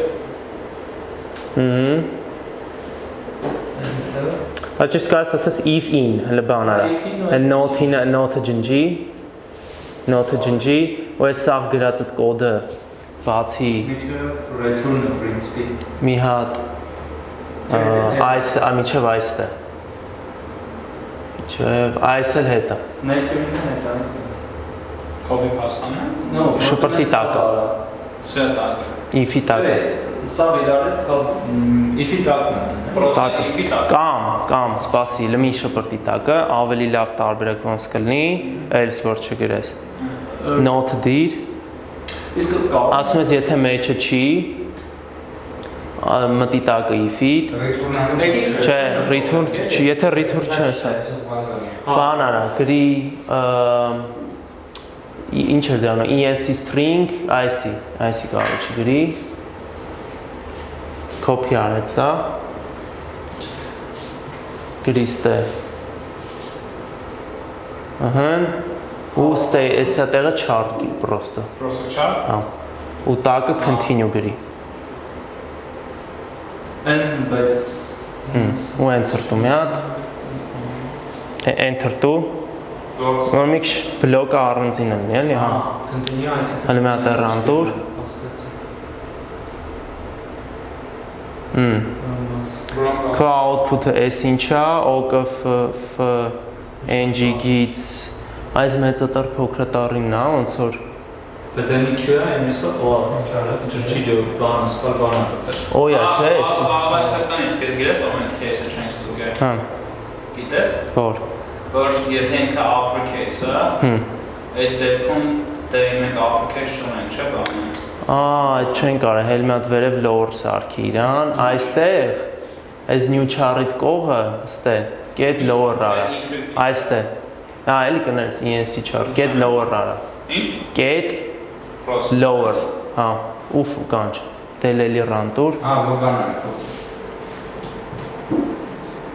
Just կարս ասես if in, հələ բան արա։ Հəլ not in-ը, not-ը ջնջի, not-ը ջնջի, ու այս սաղ գրած այդ կոդը բացի Return-ը principi։ մի հատ այս, ամիջև այստ է։ Միջև այս էլ հետը։ Ներքևինն է դա։ copy paste-անը No, Շպրտի տակը, սա տակը if-ի տակը։ Սա իրար է թավ if-ի տակն է։ պրոստը Տակը։ if-ի տակը Կամ, սպասի, լմի շպրտի տակը, ավելի լավ տարբերակ ոնց կլինի, else որ չգրես։ Not դիր, Իսկ կարող ասում ես եթե մեջը չի, մտի տակը if-ի, ռեթուրնանը չէ, return չի, եթե return չես, բան արա, գրի, ինչ էր դրանը, ESC string, IC կարող չի գրի, copy արեց սա, գրի ստե, ու ստե, էսա տեղը չար պրոստը, պրոստը չա հա, ու տակը continue գրի, են բայց ու enter տու մի հատ, enter տու, որ մի քիչ բլոկը առանձին են, էլի, հա, continue այսինքն հələ մի հատ է run-տուր, Քո output-ը էս ինչա, OK F ng gits այս մեծատար փոքրատարինն է, ոնց որ բայց այն Q-ը այնսը օ, չի ջո բանը, սպալ բանը տպել։ օյա, չէ, էս։ Ավայթական իսկ գրես օրենք case-ը չենք ստուգել։ Հա, Գիտես, որ։ եթե ինքը uppercase-ը, այդ դեպքում դե մենք uppercase չունենք, չէ՞ բանը։ Այդ չեն կարա, հել մի հատ վերև lower սարքի իրան, այստեղ, այս new char-իդ կողը, ստե, get lower արա, այստեղ, էլի կներես ENC char, get lower արա, Ինչ? get lower, հա, ուֆ կանչ, դելելի run-տուր, Հա, բանը։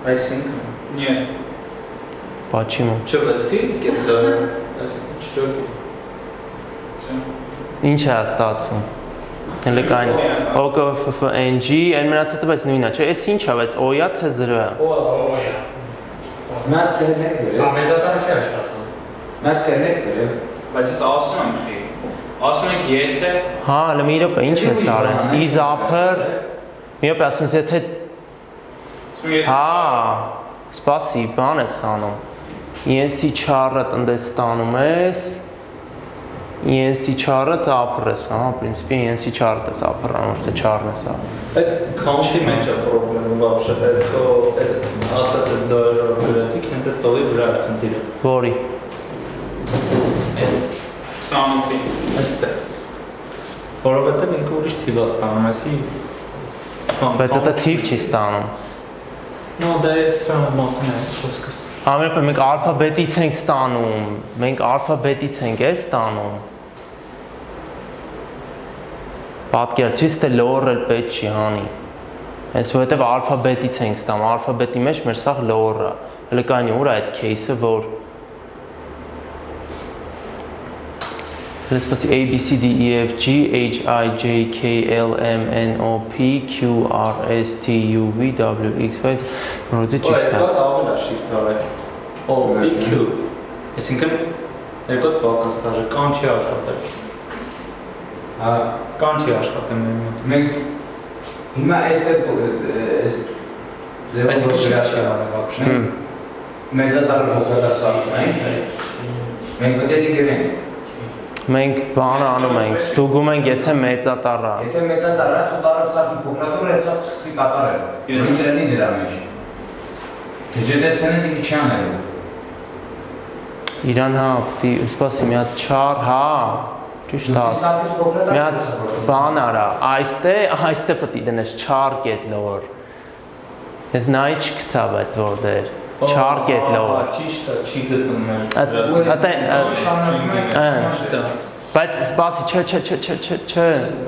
Այսինքն Нет. Почему? չվեցքի կետը, այսինքն չջոկի։ Ինչ է ստացվում։ Հələ կային OK F ng, այն մնացածը բայց նույնն է, չէ՞, էս ինչ է, բայց O-ա թե 0-ա։ Մատ կերնեք վերև։ Ամեծատանը չի աշխատում։ Մատ կերնեք վերև։ Բայց ես ասում եմ խի։ Ասում եք եթե Հա, հələ մի րոպե, ինչ ես արել։ Is upper։ Մի րոպե, ասում ես եթե Հա, սպասի, բան ես անում։ ENC char-ը տնտես ստանում ես։ ENC char-ը upper ես, հա, в принципе, ENC char-ը ես upper, потому что char-ն ես անում։ Это count-ի մեջ է պրոբլեմը вообще-то, это ասած է դոյը գրացիք, հենց այդ տողի վրա է խնդիրը։ Որի։ Այդ 28-ին։ այստեղ։ Որովհետև ինքը ուրիշ թիվ է ստանում, այսի Բայց դա թիվ չի ստանում։ No, դա է սրա մասն է, խոսքս։ Ամենը մենք ալֆաբետից ենք ստանում, մենք ալֆաբետից ենք է ստանում։ Պատկերացրու, թե lower-ը պետք չի հանի։ Հենց որովհետև ալֆաբետից ենք ստանում, ալֆաբետի մեջ մեր սա lower-ը։ Հələ կանի ուր այդ case-ը, որ Let's see A B C D E F G H I J K L M N O P Q R S T U V W X Y Ռոդի ճիշտ է։ Այդ ավելի է shift արել։ O P Q։ Այսինքն երկու ֆոկուս դաժե կան չի աշխատել։ Հա, Կան չի աշխատել մեր մոտ։ մենք հիմա այստեղ Այսինքն shift չի արել вообще։ մեծատար փոխադարձ սարքում ենք։ Մենք պետք է դիգրենք։ Մենք բանը անում ենք, ստուգում ենք, եթե մեծատառ է։ Եթե մեծատար է, თუ տարած սարքի փոքրատուր է, ցած սկսի կատարել։ Ինչ ելնի դրա մեջ։ Դեջետես տենից ինչ չի անել։ Իրան հա, պիտի սպասի մի հատ չար, հա, ճիշտ է։ Սարքից փոքրատուր։ Մի հատ բան արա, այստեղ պիտի դնես չար get lower։ Ես նայ չգտա, բայց որտեր։ Չար get lower։ Ճիշտ է, չի գտնում մեր։ Բայց սպասի, չէ։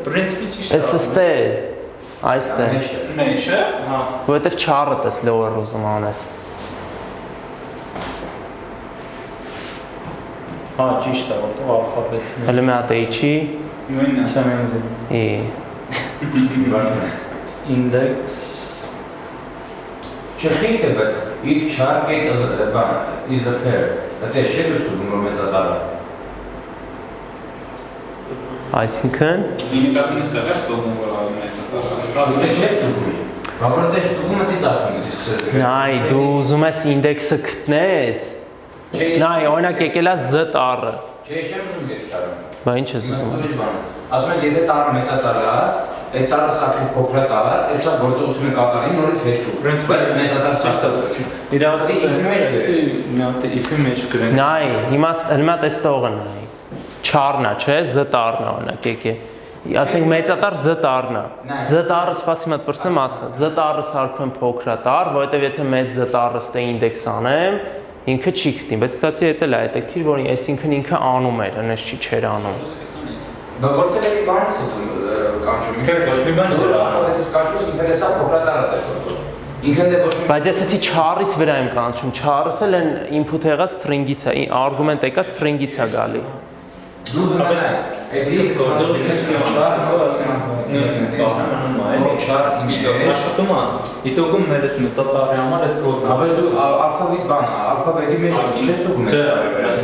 Պրինցիպի ճիշտ է։ Էս ստե, այստեղ։ Մեջ է։ Հա։ Որովհետև չարը տես lower ուզում անես։ Հա, ճիշտ է, որտեղ ալֆաբետն է։ Հələ մի հատ H-ի։ Նույնն է։ Index Չխիտ է, բայց if char get is a pair, դա չէ դուստում որ մեծատար է։ Այսինքն Ինիկատին ստեղ է ստողում որ ավելի մեծ է։ Դա չէ դուստում։ Բավարար դες դուգումը դից ախում դից սկսես։ նայ, դու ուզում ես ինդեքսը գտնես։ Նայ, օրինակ եկել է Z տառը։ Չէ, չեմ ուզում դες չարը։ Բա ինչ ես ուզում։ Ասում ես եթե տարը մեծատար է, այդ տարը սարքի փոքրատար, այդ սա գործողությունը կատարի նորից հետո։ Բայց մեծատար սարքը։ իրավասի մի հատ if-ի մեջ գրենք։ Նայ, հիմա տեստողը նայ։ Չառնա, չէ, Z տառն է օրինակ եկե։ Ասենք մեծատար Z տառն է։ Z տառը սպասի մոտ պրսեմ ասա։ Z տառը սարքում եմ փոքրատար, որովհետև եթե մեծ Z տառը ստե ինդեքս անեմ, ինքը չի գտնի, բայց ստացի հետել է հետաքրքիր, որ այսինքն ինքը անում էր, այնպես չի չեր անում։ Բա որտեղ է բանից դու կանչում։ Ինքը ոչ մի բան չէ։ Այդ կանչում ինտերեսա փոքրատար է տեսնում։ Ինքն դե ոչ մի Բայց ես էսի չառից վրա եմ կանչում, չառս էլ են input եղած string-ից է, argument եկա string-ից է գալի։ դու դու այդ դիք գործողությունից չար նոտ չար Աշխատում է։ Իտոգում մեր այս մեծատարի համար այս կոդը։ Բայց դու ալֆաբետ բան, ալֆաբետի մեջ չես դուգում այդ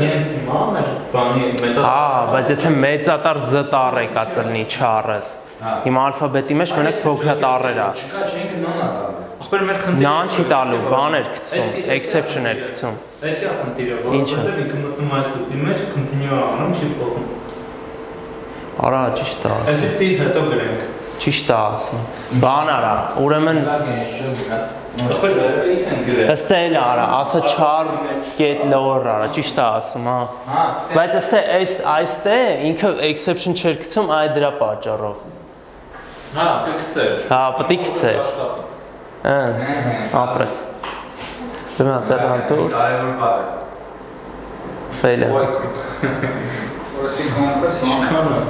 Հենց հիմա մեր բանի մեծատար։ Հա, բայց եթե մեծատար Z տառ է կածլնի չառս։ Հիմա ալֆաբետի մեջ մենակ փոքրատառեր է։ Չկա չենք նոնա տալ։ Ախպեր մեր խնդիրը։ Նան չի տալու, բան էր գցում, exception էր գցում։ Այսի է խնդիրը, որովհետև ինքը մտնում այս լուպի մեջ, continue անում, չի փոխում։ Արա, ճիշտ է ասում։ Այսի պիտի հետո գրենք։ Ճիշտ է ասում։ Բան արա, ուրեմն Ախպեր if են գրել։ ըստ էլ արա, ասա char get lower արա, ճիշտ է ասում, հա։ Բայց ըստ այստե ինքը exception չէր գցում այդ դրա պատճառով։ Հա, կգցեր։ Հա, պետք է գցեր։ Ապրես։ Դեմա տերնատուր։ Կարևոր բառ է։ Ֆեյլը։ Որսի կոմպրես կանա։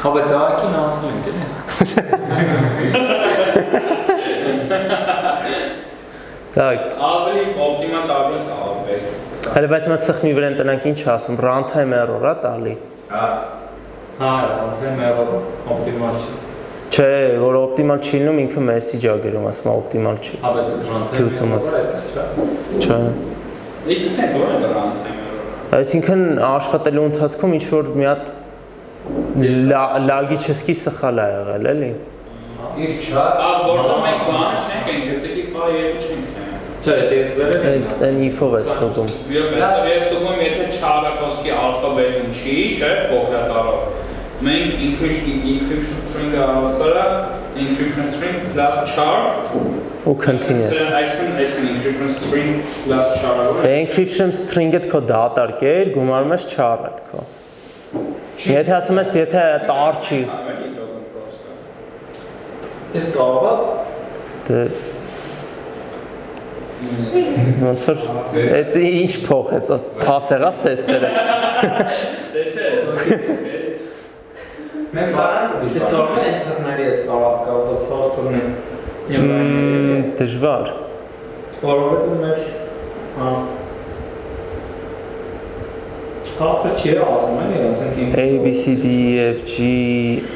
Հա, բայց ակին անցնում ենք, Так։ Ավելի օպտիմալ տաբլետ կապե։ Հələ բայց մա սխմի վրան տնանք ինչ ասում, runtime error է տալի։ Հա։ Հա, անդրեմ երբ օպտիմալ չի։ Չէ, որ օպտիմալ չի լինում, ինքը message է գրում, ասում է օպտիմալ չի։ Հա, բայց այդ runtime-ը Չէ։ Իսկ այդ որ է runtime error։ Այսինքն աշխատելու ընթացքում ինչ որ մի հատ լագիչեսկի սխալ է եղել, էլի։ If char Որտեղ մենք բանը չենք են գծիկի պա երկու չենք են։ Չէ, դեպքերը Այն if-ով է ստուգում։ Ես ստուգում եթե չարը խոսքի ալֆաբետում չի, չէ, փոքրատարով։ Մենք encryption string-ը ասարա encryption string plus char Ու continuous։ այսքան encryption string plus char-ը։ Encryption string-ը քո դատարկ է, գումարում ես char-ը քո։ Եթե ասում ես, եթե տար չի, Ես կարող դե ոնց որ այդ ինչ փոխեց, փաց եղավ թեստերը։ Դե չէ։ Մենք բարան Ես կարող եմ ինտերնետի հետ կապված հարցերն Դժվար։ որովհետեւ մեր Հապը չի ասում էլի, ասենք A, B, C, D, E, F, G,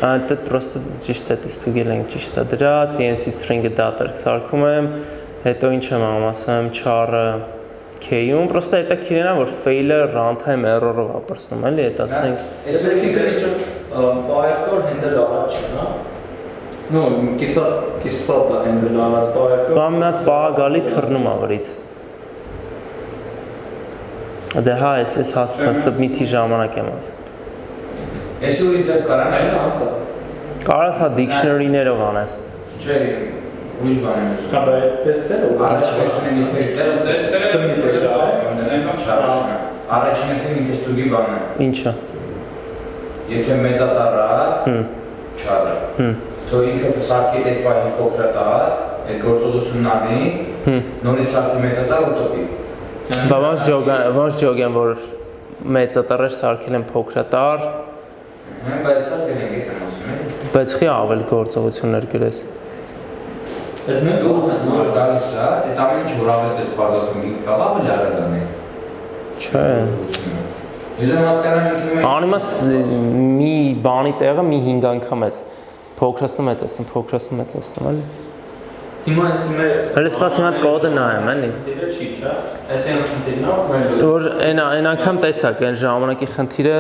այնտեղ պրոստը ճիշտ է ստուգել ենք ճիշտ է դրած, CNC string-ը դատարկ սարքում եմ, հետո ինչ եմ ասում, char-ը K-ում, պրոստը հետաքրքիր է որ fail-ը runtime error-ով ապրսնում էլի, այդ ասենք Ես ինքը պայքար հենդել առաջ է, հա։ Ну, կիսատ է հենդել առաջ պայքար։ Կամ մի հատ պահ գալի թռնում ավրից։ Դե հա, ես հասցա submit-ի ժամանակ եմ ասում։ Ես ուրիշ ձև կարան Այն անցա։ Կարաս հա dictionary-ներով անես։ Չէ, ուրիշ բան եմ ուզում։ Հաբա տեստերը Առաջին արդեն ինքը ստուգի բանն է։ Ինչը։ Եթե մեծատարը չարը։ Թո ինքը սարքի այդ պահին փոքրատար, այդ գործողությունն անի, նորից սարքի մեծատար ու տոպի։ Բա ոնց ջոգ եմ որ մեծատարեր սարքել են փոքրատար, Բայց սարքել ենք այդ եմ ասում էլի։ բայց խի ավել գործողություններ գրես։ Այդ մենք Դու որ գալիս է, այդ ամեն ինչ որ ավել ես բարձրացնում գիտի կավա բլի արագան է։ Չէ։ Ես եմ հասկանում ինքը Անիմաստ մի բանի տեղը մի 5 անգամ ես փոքրացնում մեծացնում, էլի։ Հիմա ես մեր Հələ սպասի մատ կոդը նայեմ, էլի։ Դերը չի, չէ։ Այսինքն խնդիրն է, մեր Որ այն անգամ տեսակ, այն ժամանակի խնդիրը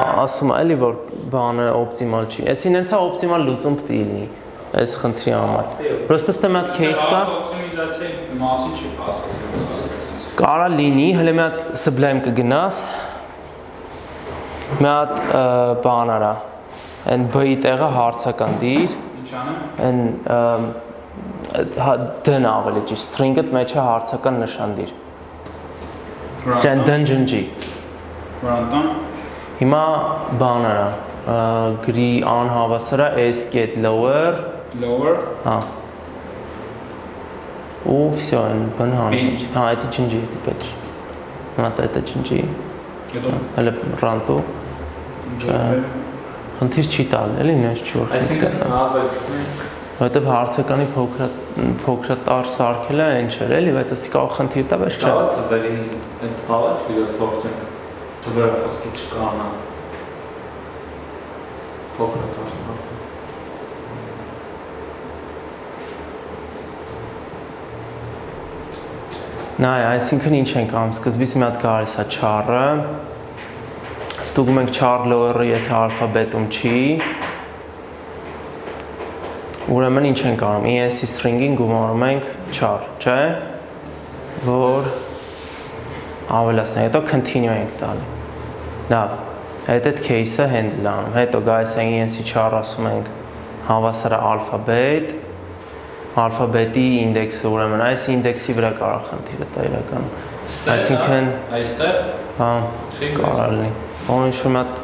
ասում է, էլի որ բանը օպտիմալ չի։ Այսին հենց է օպտիմալ լուծում պետք է լինի այս խնդրի համար։ Պրոստը ստե մի հատ case կա։ Օպտիմիզացիայի մասին չի հասկացել։ Կարա լինի, հələ մի հատ sublime կգնաս։ Մի հատ բան արա։ Այն B-ի տեղը հարցական դիր։ Ինչ անեմ։ Այն դն ավելի ճիշտ, string-ը մեջը հարցական նշան դիր։ Ջան dungeon-ջի։ Ռանտան։ Հիմա բան արա, գրի անհավասարա s get lower, հա։ Ու всё, այն բան հանում։ Հա, դա ջնջի, դա պետք է։ Հիմա դա ջնջի։ Հետո Հələ run-ը։ Խնդիր չի տալ, էլի նենց չի որ։ Այսինքն ավել Որտեվ հարցականի փոքրատար սարքելը այն չէր, էլի, բայց ասի կարող խնդիր տա, բայց չէ։ Դա թվերի այդ հավաք փորձենք թվերը խոսքի չկանա փոքրատար Նայ, այսինքն ինչ ենք անում, սկզբից մի հատ գալիս է char-ը, ստուգում ենք char lower-ը, եթե ալֆաբետում չի, ուրեմն ինչ ենք անում, ENC string-ին գումարում ենք char, չէ, որ ավելացնենք, հետո continue ենք տալի, լավ, այդ case-ը handle անում, հետո գալիս է ENC char ասում ենք հավասարը ալֆաբետ, ալֆաբետի ինդեքսը ուրեմն այս ինդեքսի վրա կարող խնդիրը տա իրականում։ Այսինքն այստեղ հա կարող լինի։ Ոնց որ մատ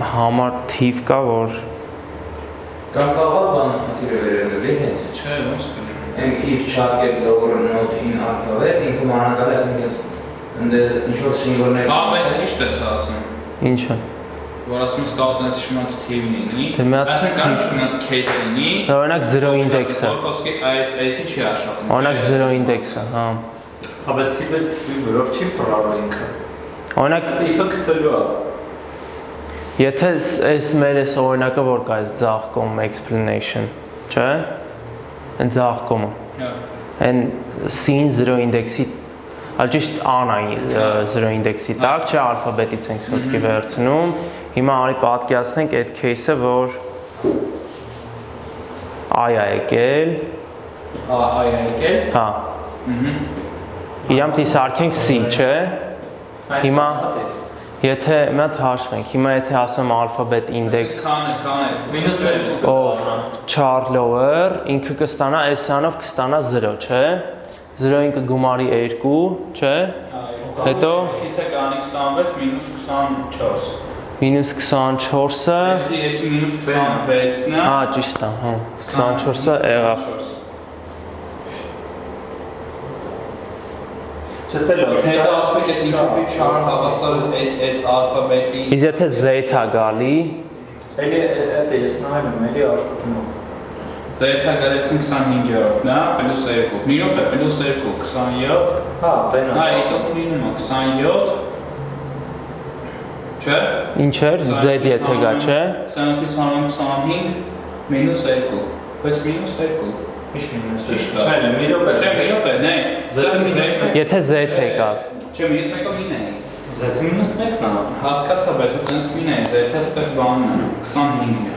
համար թիվ կա որ Կամ կարող բան խնդիրը վերել է հենց։ չէ, ոնց կլինի։ Այն if char get lower not in alphabet, ինքը մանրակալ է ասենք այնտեղ ինչ որ սիմվոլներ։ Հա, բայց ճիշտ ես ասում։ ինչը։ Որ ասում ես կարող է շմատ թիվ լինի։ Դե մի հատ Այսինքն կարող է մի case լինի։ Օրինակ 0 ինդեքսը։ Խոսքի այս չի աշխատում։ Օրինակ 0 ինդեքսը, հա։ Բայց թվի վրով չի ֆրարը ինքը։ Օրինակ If-ը գցելու է։ եթե այս մեր այս օրինակը որ կա այս ձախ կողմ explanation, չէ՞։ Այն ձախ կողմը։ Հա։ Այն sin 0 ինդեքսի Այլ ճիշտ A-ն է 0 ինդեքսի տակ, չէ, ալֆաբետից ենք սոտքի վերցնում։ Հիմա արի պատկերացնենք այդ case-ը, որ A-ը եկել։ A-ը եկել։ Հա։ Իրամ դիսարկենք C, չէ։ Հիմա եթե մի հատ հաշվենք, հիմա եթե ասեմ ալֆաբետ ինդեքս of char lower, ինքը կստանա S-անով կստանա 0, չէ։ 0-ին կգումարի 2, չէ։ Հետո Եթե կանի 26 մինուս 24։ մինուս 24-ը, Ես մինուս 26-ն է։ հա, ճիշտ է, հա, 24-ը եղավ։ Հետո ասում եք ինքնուրույն չար հավասար այս ալֆաբետի։ Իսկ եթե Z-ը գալի, Էլի այդ ես նայում, էլի աշխատում եմ։ Z-ը գալեսին 25-րդն է, պլյուս 2։ Մի րոպե, պլյուս 2, 27։ Հա, բենա։ Հա, եկա լինում է 27։ Չէ։ ինչ էր, Z եթե գա, չէ։ 27-ից հանում 25 մինուս 2։ Բայց մինուս 2։ Ինչ մինուս։ Ճիշտ է։ Չէ, մի րոպե։ Չէ, մի րոպե, նայ։ Եթե Z եկավ, Չէ, մինուս 1-ը մին է։ Z մինուս 1-ն է։ Հասկացա, բայց ու տենց մին է, Z-ը ստեղ բանն է, 25-ն է։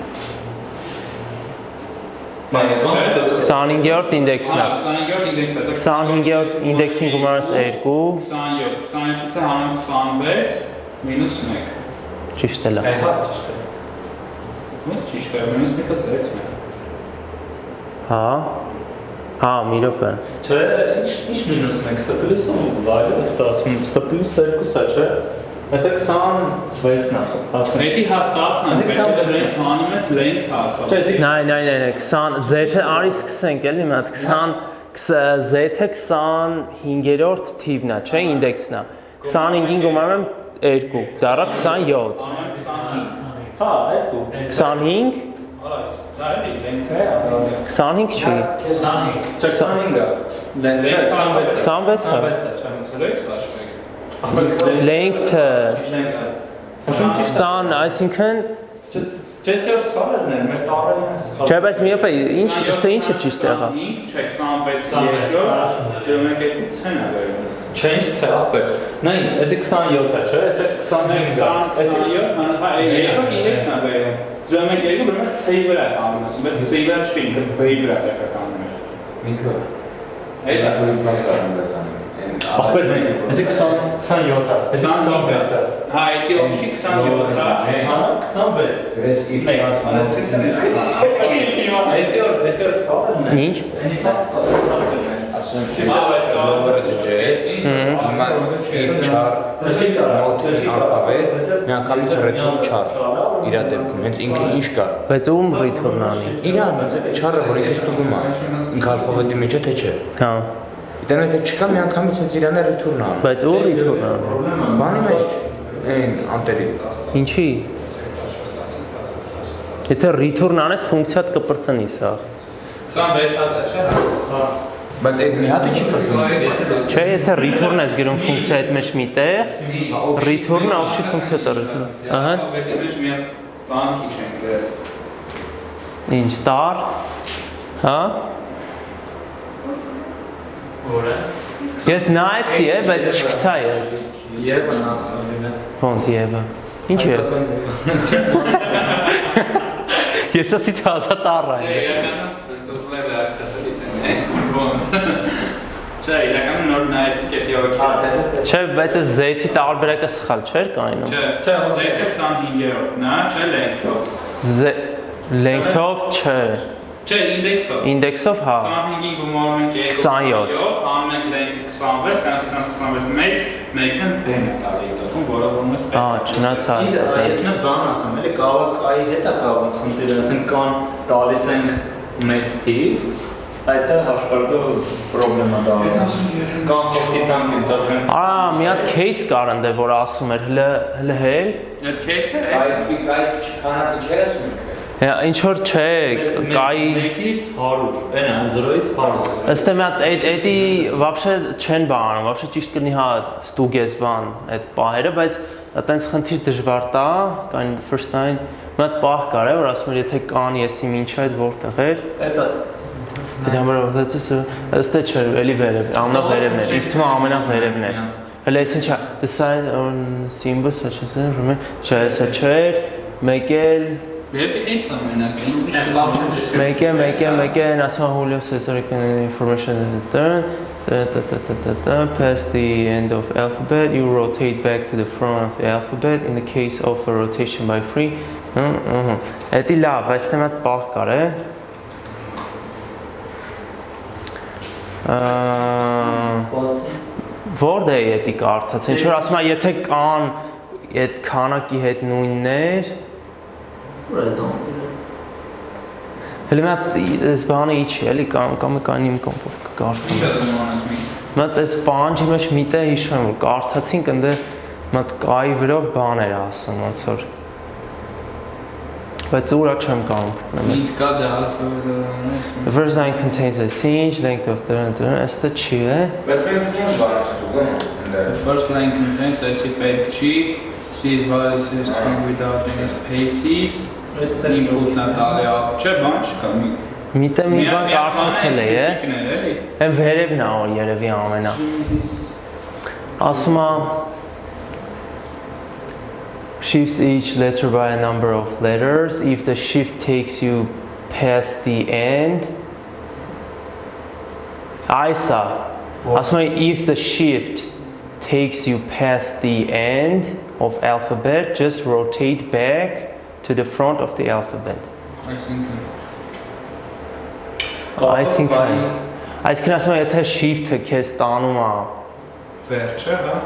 25-րդ ինդեքսն է։ 25-րդ ինդեքսը։ 25-րդ ինդեքսին գումարած 2, 27, 27-ից է հանում 26 մինուս 1։ ճիշտ է լավ։ Հա, ճիշտ է։ Ոնց ճիշտ է, մինուս 1-ը Z-ն է։ Հա։ Հա, մի րոպե։ Չէ, ինչ մինուս 1, ստա պլյուս ու վայրը ստա ասում, ստա պլյուս 2-ը, չէ։ Այսա 26-ն է, ասում։ Պետի հաստացն է, բայց եթե դրանց հանում ես length alpha։ Նայ, 20 Z-ը արի սկսենք էլի մի հատ 20 Z-ը 25-րդ թիվն է, չէ, ինդեքսն է։ 25-ին գումարում եմ 2, դառավ 27։ Հա, 2։ 25 Դա էլի length-ը։ 25 չի։ 25-ը։ 26-ը։ Սրեց հաշվեք։ Length-ը 20, այսինքն Չես որ սխալն է, մեր տարերն է սխալ։ Չէ, բայց մի րոպե, ինչ, ըստ ինչը ճիշտ եղավ։ 25, չէ, 26 եկը, 0.2 է վերում։ Չէ, ինչ է ախպեր։ Նայ, էսի 27-ը, չէ, էսի 25-ը։ 27, հա, երկրորդ ինդեքսն է վերում։ 0.2 բրում է C-ի վրա է կանում ասում, բայց C-ի վրա չի, ինքը B-ի վրա է կանում։ Ինքը Այդ է դուրս բանի կարում բացանի։ Ախպեր, էսի 27-ը, էսի 26-ը։ Հա, այդի օգշի 27-ը։ Հանած 26։ Գրես իր չանց Էսի որ սխալն է։ Ինչ։ ասում չի լովերը ջջես հիմա իր չար նոթ ալֆաբետ միանգամից ռեթոն չար իրա դեպքում հենց ինքը ինչ կա Բայց ում return անի։ իրան չարը որ ինքը ստուգում է ինքը ալֆաբետի մեջ է թե չէ Հա։ դեռ եթե չկա միանգամից հենց իրանը ռեթուրն անում Բայց ում return անի։ բանի մեջ այն անտերի Ինչի։ Եթե return անես ֆունկցիադ կպրծնի սա։ 26 հատը չէ։ Հա։ բայց այդ մի հատը չի փոխվում Չէ, եթե return ես գրում ֆունկցիա այդ մեջ միտեղ, return-ը օբշի ֆունկցիա տա return։ Ահա։ Ալֆաբետի մեջ մի բան քիչ ենք գրել։ Ինչ star։ Հա։ Որը։ Ես նայեցի է, բայց չգտա ես։ Եվը նասխալի մեծ։ Ոնց Եվը։ Ինչ է։ Ես ասի թազա տարա։ Իրականում դուսլեր դասատի տենե։ Ոնց։ Չէ, իրականում նոր նայեցի կետի օքի։ Չէ, բայց Z-ի տարբերակը սխալ չէր կայնում։ Չէ, Z-ը 25-րդն է, չէ, length-ով։ Length-ով չէ։ Չէ, ինդեքսով։ Ինդեքսով հա։ 25-ին գումարում ենք 27, հանում ենք length 26, 26, 1-ն բեմ է տալի դեպքում, որը ոնց է։ Ահա, չնայած Ինձ ես մի բան ասեմ, էլի կարող կայի հետ է կապված խնդիրը, ասենք կան տալիս են մեծ թիվ, այդ է հաշվարկը պրոբլեմա դառնում։ Կան փոքրի տանք ընդհանրեն։ Ահա, մի հատ case կար ընդ որ ասում էր, հələ հել։ Այդ case-ը է։ կայ չքանատի չեր ասում Ինչ որ չէ, կայի 1-ից 100, այնա 0-ից 100։ ըստ եմ էդի вообще չեն բանում, вообще ճիշտ կնի հա ստուգես բան այդ պահերը, բայց այտենց խնդիր դժվար տա, կային first time մի հատ պահ կար է, որ ասում էր եթե կան եսի ինչ այդ որտեղ էր։ Դա The number of letters ըստ չէ, էլի վերև, ամենավերևն է, իսկ թվում է ամենավերևն է։ Հələ այսինչ the sign on symbol such as չէ, սա չէր, մեկ էլ Maybe it's something մեկ էլ ասում Julio Cesar information past the end of alphabet you rotate back to the front of the alphabet in the case of a rotation by free Էդի լավ, այս թեմատ պահ կար է Որդ է էդի կարդաց, ինչ որ ասում է, եթե կան այդ քանակի հետ նույններ Հələ մատ այս բանը իչի, էլի կամ իմ կոմպով կկարդամ Ինչ ասում անես մի Մատ այս բանջի մեջ միտը հիշում եմ, որ կարդացինք ընդ մատ կայի վրով բան էր ասում, ոնց որ Բայց ուրա չեմ կարող Միտ կա դե alphabet The first line contains a singe, length of Asta չի է Բայց մենք ինչ բան ստուգում The first line contains այսի պետք չի C is values is string without any spaces Input-ն տալի ապ չէ, բան չկա մի Միտը մի բան կարդացել է, Եմ վերևն է որ երևի ամենա Ասում է Shifts each letter by a number of letters if the shift takes you past the end Այսա Ասում է if the shift takes you past the end of alphabet just rotate back to the front of the alphabet Այսինքն ասում է եթե shift-ը քեզ տանում է Վերջը, հա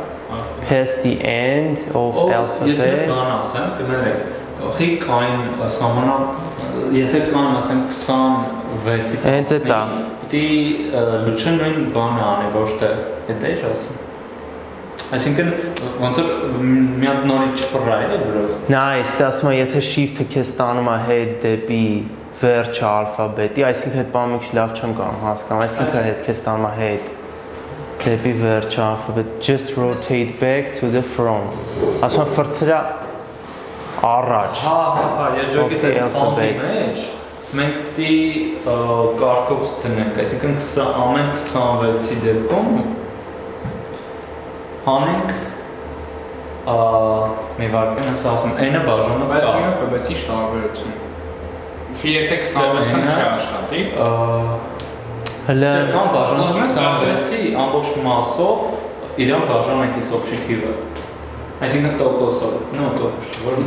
past the end of alphabet Ես մի բան ասեմ, կներեք, խի կային սամանա, եթե կան ասեմ 26-ից Հենց է դա Պիտի լուչը նույն բանը անի, ոչ թե էդ էիր ասում Այսինքն ոնց որ մի հատ նորից չֆռայել է բրոզ Nice, դա ասում է եթե shift-ը քեզ տանում է հետ դեպի վերջը ալֆաբետի, այսինքն այդ բանը մի քիչ լավ չեմ կարող հասկանալ, այսինքն հետ քեզ տանում է հետ դեպի վերջը ալֆաբետ, just rotate back to the front Ասում է ֆրցրա առաջ Հա, երջակից այդ ֆոնտի մեջ մենք պիտի կարգով դնենք, այսինքն ամեն 26-ի դեպքում հանենք մի վարքան ես ասում, n-ը բաժանած կա Բայց մի բայց ինչ տարբերություն Եթե 26-ն չաշխատի Հələ Չեմ բաժանած 26-ի ամբողջ մասով իրան բաժանենք այս օբշի թիվը Այսինքն տոկոսով,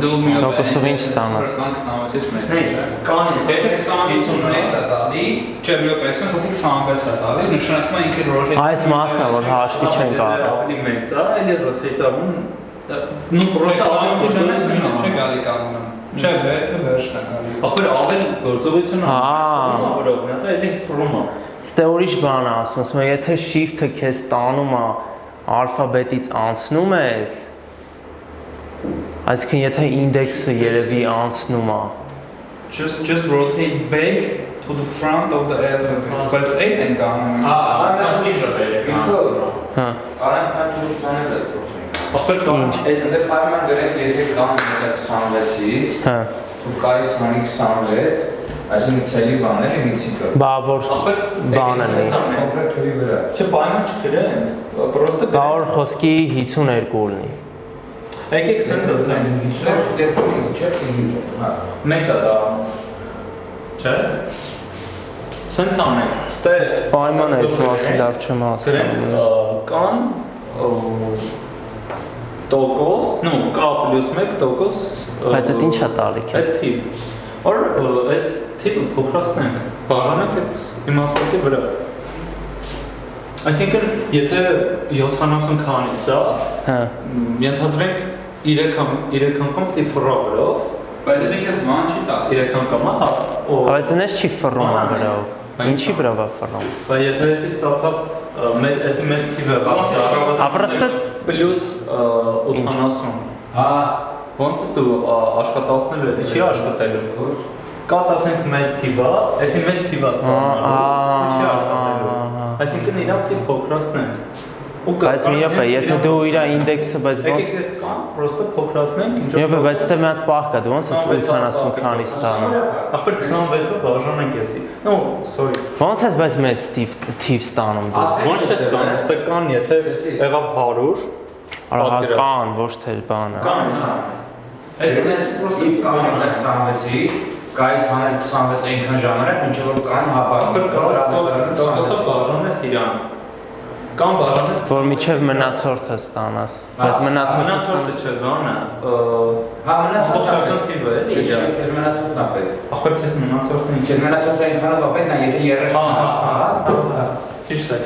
Դու մի Տոկոսով ինչ ստանաս 26-ից մեծ է, չէ Կան Եթե 26-ից մեծ է տալի, չէ մի օպերացիան խոսի 26 է տալի, նշանակում է ինքը rotate Այս մասն է որ հաշվի չեն կարող Ավելի մեծ է, էլի rotate-ում Ну просто Ուրիշ չէ գալի կանոնում Չէ, վերջը վերջն է գալի Ախր ավել գործողությունը որով նա դա էլի ֆրոմա Ստե ուրիշ բան ասում է եթե shift-ը քեզ տանում է ալֆաբետից անցնում ես Այսինքն եթե ինդեքսը երևի անցնում է Just rotate back to the front of the alphabet Բայց այդ ենք անում ասի ժողովուրդ Հա Արանք նա դուրս տանել է փոխենք Ախր կան Այնտեղ պայման գրենք եթե կան 26-ից Հա Դու կարից հանի 26 Այսինքն ցելի բան էլի մի ցիկլ Բա որ բան է Կոնկրետ թվի վրա Չէ պայման չգրեն Պրոստը Բա որ խոսքի 52 լինի Եկեք սենց ասեմ 52 դեպքում չէ հա Մեկը դա Չէ Սենց անենք Ստե Պայման է թվացի լավ չեմ Գրենք կան տոկոս, նո կա պլյուս 1 տոկոս Բայց այդ ինչ է տալիք է Այդ թիվ Որ այս թիվը փոքրացնենք Բաժանենք այդ իմաստի վրա Այսինքն եթե 70 քանից է Հա Ենթադրենք 3 անգամ պիտի ֆռա վրով Բայց դա քեզ ման չի տալիս 3 անգամ հա Բայց նես չի ֆռում վրով Ինչի վրով է ֆռում Բայց եթե էսի ստացավ Էսի մեծ թիվը Ապրստը պլյուս 80 Հա Ոնց ես դու աշխատացնելու ես, չի աշխատելու Կա տասենք մեծ թիվա, էսի մեծ թիվա ստանալու, չի աշխատելու Այսինքն իրան պիտի փոքրացնենք Բայց մի րոպե, եթե դու իր ինդեքսը, բայց ոնց։ Եկեք ես կան, պրոստը փոքրացնենք, ինչ Մի րոպե, բայց դե մի հատ պահ կա, դու ոնց ես 80 քանի ստանում։ Ախպեր 26-ը բաժանենք էսի։ No, sorry։ Ոնց ես բայց մեծ թիվ ստանում դու։ Ոնց չես ստանում, ստե կան, եթե եղավ 100, Արա կան, ոչ թե բանը։ կան։ Այս if կան 26-ից, կայից հանել 26 այնքան ժամանակ, մինչև որ կան հապարակ։ Տոկոսը բաժանես իրան։ Կամ բաժանես Որ միջև մնացորդը ստանաս, բայց մնացորդը չէ, բանը։ Հա, մնացորդը թիվը է, չէ, քեզ մնացորդն է պետք։ Ախպեր քեզ մնացորդը ինչ Քեզ մնացորդը այնքանով է պետք, նա եթե 30 Ճիշտ է։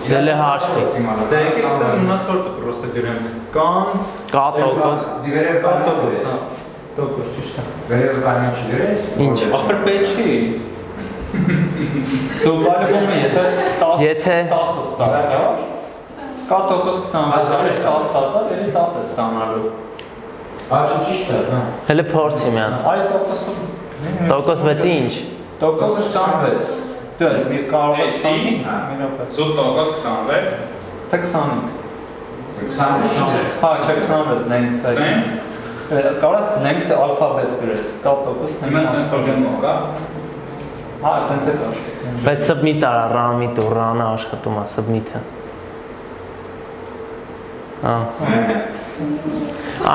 դել է հաշվի։ Դե եկեք ստեղ մնացորդը պրոստը գրենք։ Կան Կա տոկոս։ Դիվերև կան կան տոկոս, հա։ Տոկոս ճիշտ է։ Վերև բանը չգրես։ Ինչ։ Ախպեր պետք չի։ Դու բարևում ես, եթե 10 ստացար, կա տոկոս 26, 10 ստացար, էլի 10 է ստանալու։ Հա, ճիշտ է, հա։ Հələ փորձի մի հատ։ Այ տոկոսը Տոկոս բայց ինչ։ տոկոս 26։ Դե մի կարող է 25, մի րոպե։ Զուտ տոկոս 26, Թե 25։ 26։ Հա, չէ 26 length է։ Կարող ես length alphabet գրես, կա տոկոս հիմա sense օրգանո կա։ Հա, այդպես է կա։ Բայց submit արա, run-ը run-ը աշխատում է submit-ը։ Հա։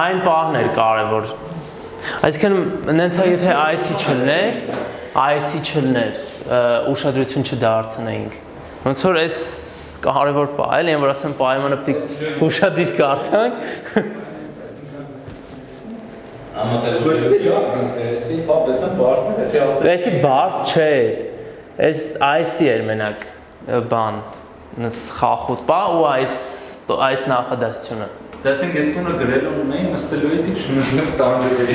Այն պահն էր կարևոր։ Այսինքն նենց է եթե IC չլներ, ուշադրություն չդարձնեինք։ Ոնց որ այս կարևոր պահ էլ, եմ որ ասեմ պայմանը պետք ուշադիր կարդանք։ Էսի բարդ չէ, այս IC էր մենակ բան, խախուտ պա ու այս նախադասությունը։ Դասենք ես տունը գրելու ունեի, նստելու էի շնորհիվ տարբերերի։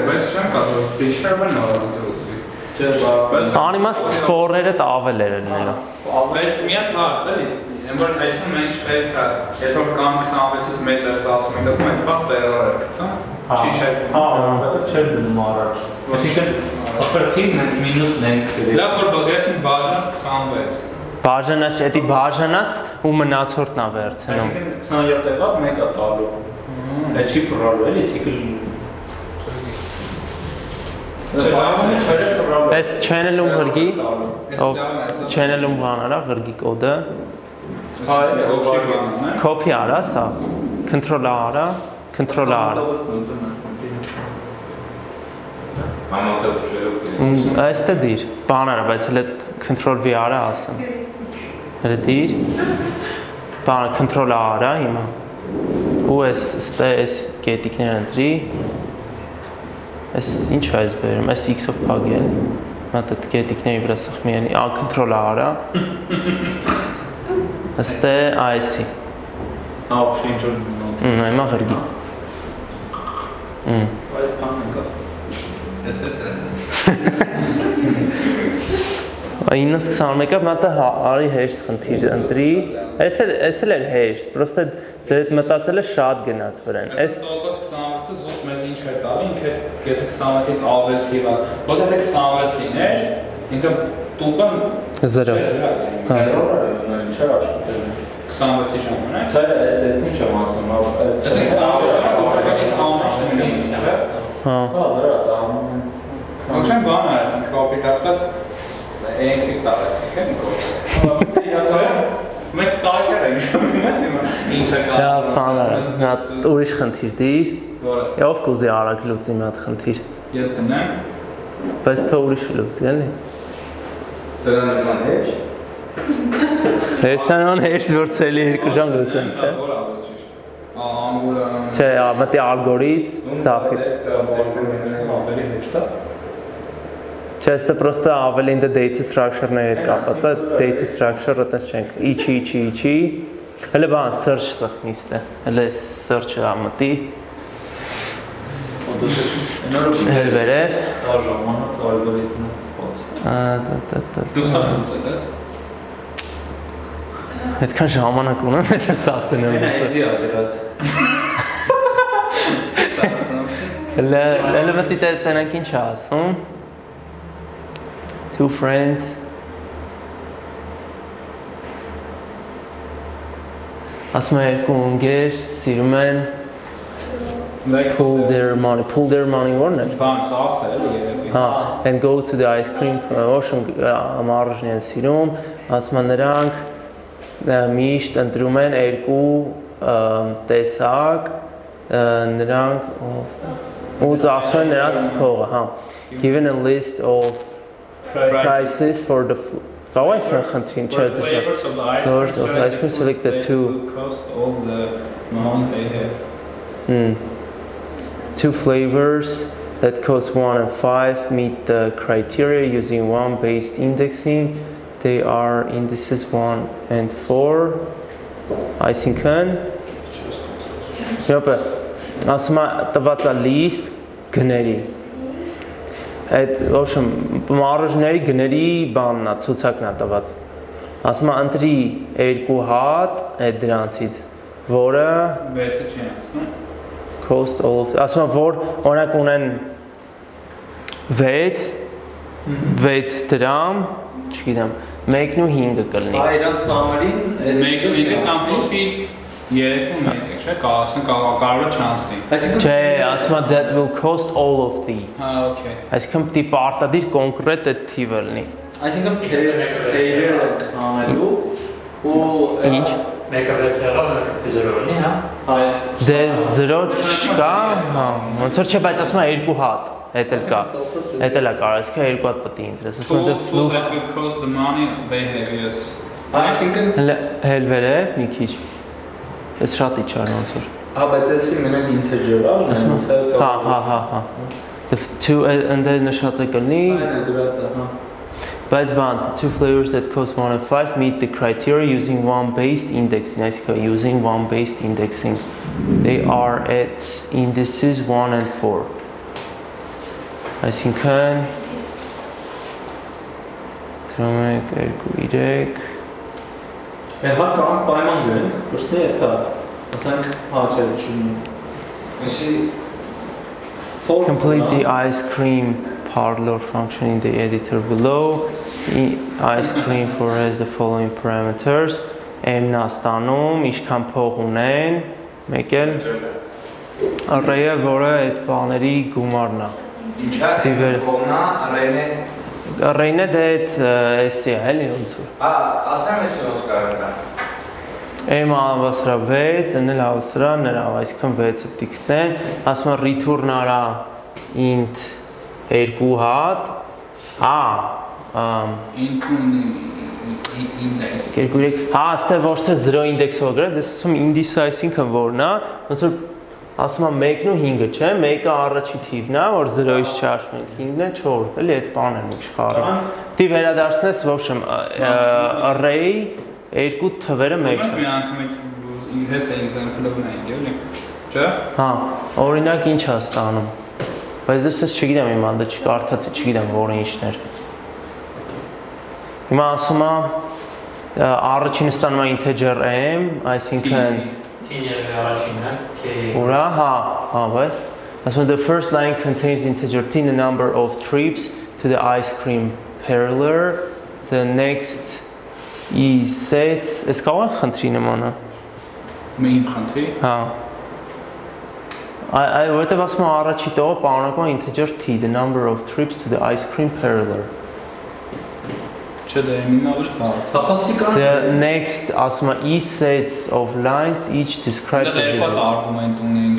Բայց չեմ կարող, դիշերվը նորմալություն։ Չէ, բայց Անիմաստ ֆորերը ավել էր ելնելը։ բայց մի հատ հարց էլի, որ այսինքն մենք պետք է, եթե որ կամ 26-ից մեծ է ստացվում, դա մենք բախ տերոր է գցում։ Չի չէ։ Հա, դա չէր դնում առաջ։ Այսինքն օպերատիվ մինուս length գրել։ Լավ որ բացեցին բաժանած 26։ Բաժանած, էդի բաժանած ու մնացորդն է վերցնում։ Այսինքն 27 եղավ, 1 է տալու։ Դա չի ֆրալու, էլի ցիկլ։ Այս channel-ում ղրգի, ով channel-ում բան արա, ղրգի կոդը, copy արա, սա, control արա, control արա։ Համատեղ շերով։ Այստե դիր, բան արա, բայց հələ control V արա ասեմ։ Հələ դիր, բան control արա հիմա։ Ու այս կետիկները ընտրի։ Այս ինչ է այս բերում, այս X-ով փագել։ Մատ այդ կետիկների վրա սխմի են, control արա։ Աստե IC։ Հա, ոобще ինչ որ նոտ։ Հիմա ղրգի։ Այս բանը կա։ Ես է 921-ը մատը արի հեշտ խնդիր ընտրի։ Այս էլ էր հեշտ, պրոստը ձեր մտածելը շատ գնաց վրան։ Այս տոկոս 26-ը զուտ մեզ ինչ է տալի, ինքը եթե 26-ից ավել թիվ է, ոչ եթե 26 լիներ, ինքը տուպը 0։ Հա։ Ինչ էր աշխատել։ 26-ի ժամանակ։ Չէ, այս դեպքում չեմ ասում, Եթե 26-ը Հա։ Հա, զրա դա։ Ոչեն բան արեցին, կոպիտ ասած, էնքրիպտ արեցին, քեմ կոպիտ։ Մենք տակեր ենք, ինչ է Դա բան արա, նա ուրիշ խնդիր դիր։ Որը։ Ով կուզի արագ լուծի մի հատ խնդիր։ Ես դնեմ։ Բայց թող ուրիշը լուծի, էլի։ Սրան նման հեշ։ Հեսանոն հեշտ որ ցելի 2 ժամ լուծեմ, չէ։ Չէ, մտի ալգորիթմ, ցախից։ Ավելի հեշտ է։ Չէ, ստե պրոստը ավելի ինձ data structure-ների հետ կապված է, data structure-ը տես չենք, իչի, հələ բան, search սխմի ստե, հələ search-ը ամտի, հել վերև, Դա ժամանակ ալգորիթմը բաց։ Դու սա լուծել ես։ այդքան ժամանակ ունեմ, ես են սաղթեն եմ Մենա էզի ադրած։ հələ մտի տենանք ինչ է ասում, two friends, ասում է երկու ունգեր սիրում են pull their money որն է Բան ծասը էլի երևի։ հա and go to the ice cream promotion մարժն են սիրում ասում են նրանք միշտ ընտրում են երկու տեսակ նրանք ու ծախսում են նրանց փողը հա given a list of prices for the flavors of the ice cream select the two cost all the money they have. Two flavors that cost 1 and 5 meet the criteria using one-based indexing. They are indices 1 and 4. Այսինքն Եփե ասում է տված է list գների այդ ոչմ մարժների գների բանն է ցուցակն է տված ասում է ընտրի երկու հատ այդ դրանցից որը Վեսը չի ասում cost all of ասում եմ որ օրինակ ունեն 6 դրամ չգիտեմ 1 ու 5 կլինի Այրանց համարին Մեկը ինքը կամ փոխի երկու մեկը չէ կարող է չանցնի Չէ ասում եմ that will cost all of the Հա okay այսինքն պիտի պարտադիր կոնկրետ այդ թիվը լինի Այսինքն թեյերը անելու ու Ինչ մեկը 6 եղավ, մեկը պիտի 0 լինի, հա։ Դե 0 չկա, հա, ոնց որ չէ, բայց ասում եմ երկու հատ, էդ էլ կա։ Էդ էլ է կարող, այսինքն երկու հատ պետք է ինտրես։ Ասում եմ Full that will cost the money they have yes Այսինքն հել վերև մի քիչ։ Էս շատ իջար ոնց որ։ Հա, բայց էսի մենակ ինտեջեր է, Հա։ The two and then նշած է կլինի։ Այն է գրած է, հա։ Բայց բան, the two flavors that cost 1 and 5 meet the criteria using one-based indexing. Այսինքն using one-based indexing. They are at indices 1 and 4. Այսինքն 3 Հա կամ պայման դրենք, պրսնի է թա, ասենք հաճել չունի։ Այսի Complete the ice cream parlor function in the editor below. Ice cream for has the following parameters. M-ն ստանում, ինչքան փող ունեն, մեկ էլ array-ը, որը այդ բաների գումարն է։ Ինչա կողմնա array-ն Array-ն է դա այդ էսի է, էլի ոնց որ։ Հա, ասեմ ես ոնց կարող է M-ը հավասարա 6, N-ը հավասարա նրա, այսինքն 6-ը պիտի գտնեն, ասում եմ return արա int երկու հատ, index երկու երեք, հա, աստեղ ոչ թե 0 ինդեքսով գրած, ես ասում indice-ը այսինքն որն է, ոնց որ ասում եմ 1-ն ու 5-ը, չէ, 1-ը առաջի թիվն է, որ 0-ից չհաշվենք, 5-ն է 4, էլի այդ բանն է իշխարը։ Դի վերադարձնես, ոչ եմ, array երկու թվերը մեջ է։ Մի անգամից ես example-ով նայենք, էլի։ Չէ։ Հա, օրինակ ինչ է ստանում։ Բայց դες ես չգիտեմ իմ անդը չկարդացի, չգիտեմ որը ինչն էր։ Հիմա ասում է առաջինը ստանում է integer m, այսինքն T-ը առաջինն է, K ուրա, հա, բայց ասում է the first line contains integer t, the number of trips to the ice cream parlor. The next is sets, ես կարող եմ խնդրի նմանը։ Իմ խնդրի։ Հա։ Այ որտեղ ասում է առաջի տողը պարունակում է integer t, the number of trips to the ice cream parlor. Չէ, դա իմն ավելի բարձր։ Տախոսքի կան։ The next ասում է each sets of lines each describe the Դա երկու result. արգումենտ ունենք։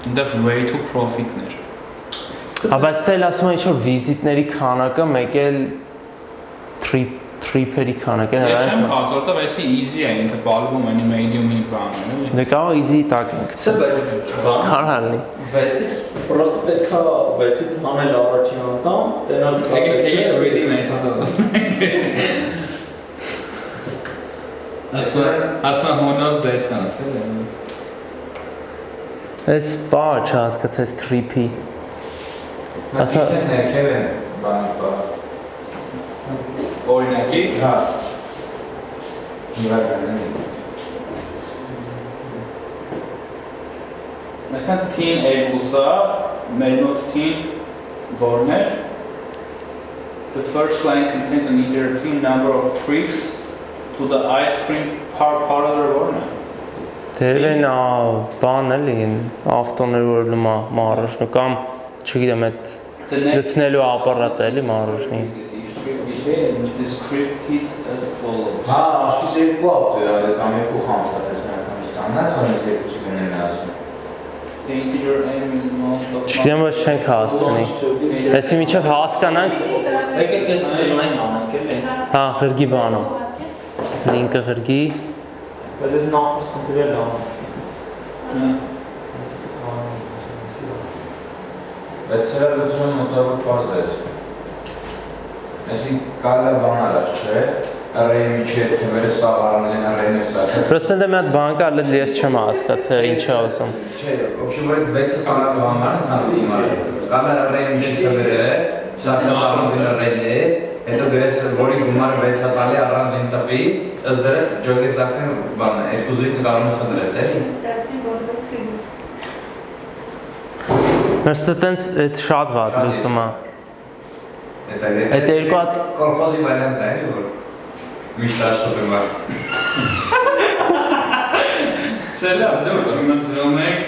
Այնտեղ way to profit-ներ։ Բայց դել ասում է ինչ-որ վիզիտների քանակը, մեկ էլ trip-երի քանակը։ Ես չեմ կարծում, որտեղ էսի easy է, ինքը բալվում է medium-ի բանը, էլի։ Դե կարող easy տակ ենք։ Սա բայց բան։ Կարող լինի։ 6-ից պրոստը պետք է 6-ից հանել առաջին անդամ, տենալ Եկեք գրեդի մեթոդը։ Ասա հոնոց դեպքն ասել է։ Այս բառը չհասկացես trip-ի։ Ասա ներքև են բանը Օրինակի։ Հա Նորական է Məsələn, team երկուսը, մեր մոտ team որն էր The first line contains an integer number of trips to the ice cream parlor որն է Դերվեն բան էլի ավտոներ որ լմա մարոշնու կամ չգիտեմ այդ լցնելու ապարատը էլի մարոշնի descripted as follows. Հա, աշկիս երկու ավտո է, կամ երկու խանութ է անգամ ստանալ, քանի թե երկուսի գնեն ասում։ The integer m is not of Չգիտեմ որ չենք հասցնի Այսի միջև հասկանանք Եկեք ես դեմային անենք էլի։ Հա, ղրգի բանո Լինկը ղրգի Բայց ես նախորդ խնդրել եմ։ Բայց սրա լուծումը մոտավոր պարզ է։ Այսի կարելի է բան արած, չէ՞։ Array միջև թվերը սաղ առանձին array-ն է սա։ Просто դե մի հատ բան կա, լեզ ես չեմ հասկացել ինչ է ասում։ Չէ, вообще որ այդ 6-ը ստանալ բանան ընդհանուր իմարը։ Կարելի է array միջև թվերը, սա առանձին array-ն է, հետո գրես որի գումարը 6-ը տալի առանձին տպի, ըստ դրա ջոգես արդեն բան է, երկու զույգը կարող ես դրես, էլի։ Просто տենց այդ շատ վատ լուծում է։ Այդ երկու հատ կոլխոզի վարիանտն է, էլի որ միշտ աշխատում է։ Չէ, լավ, դու չմտածում եք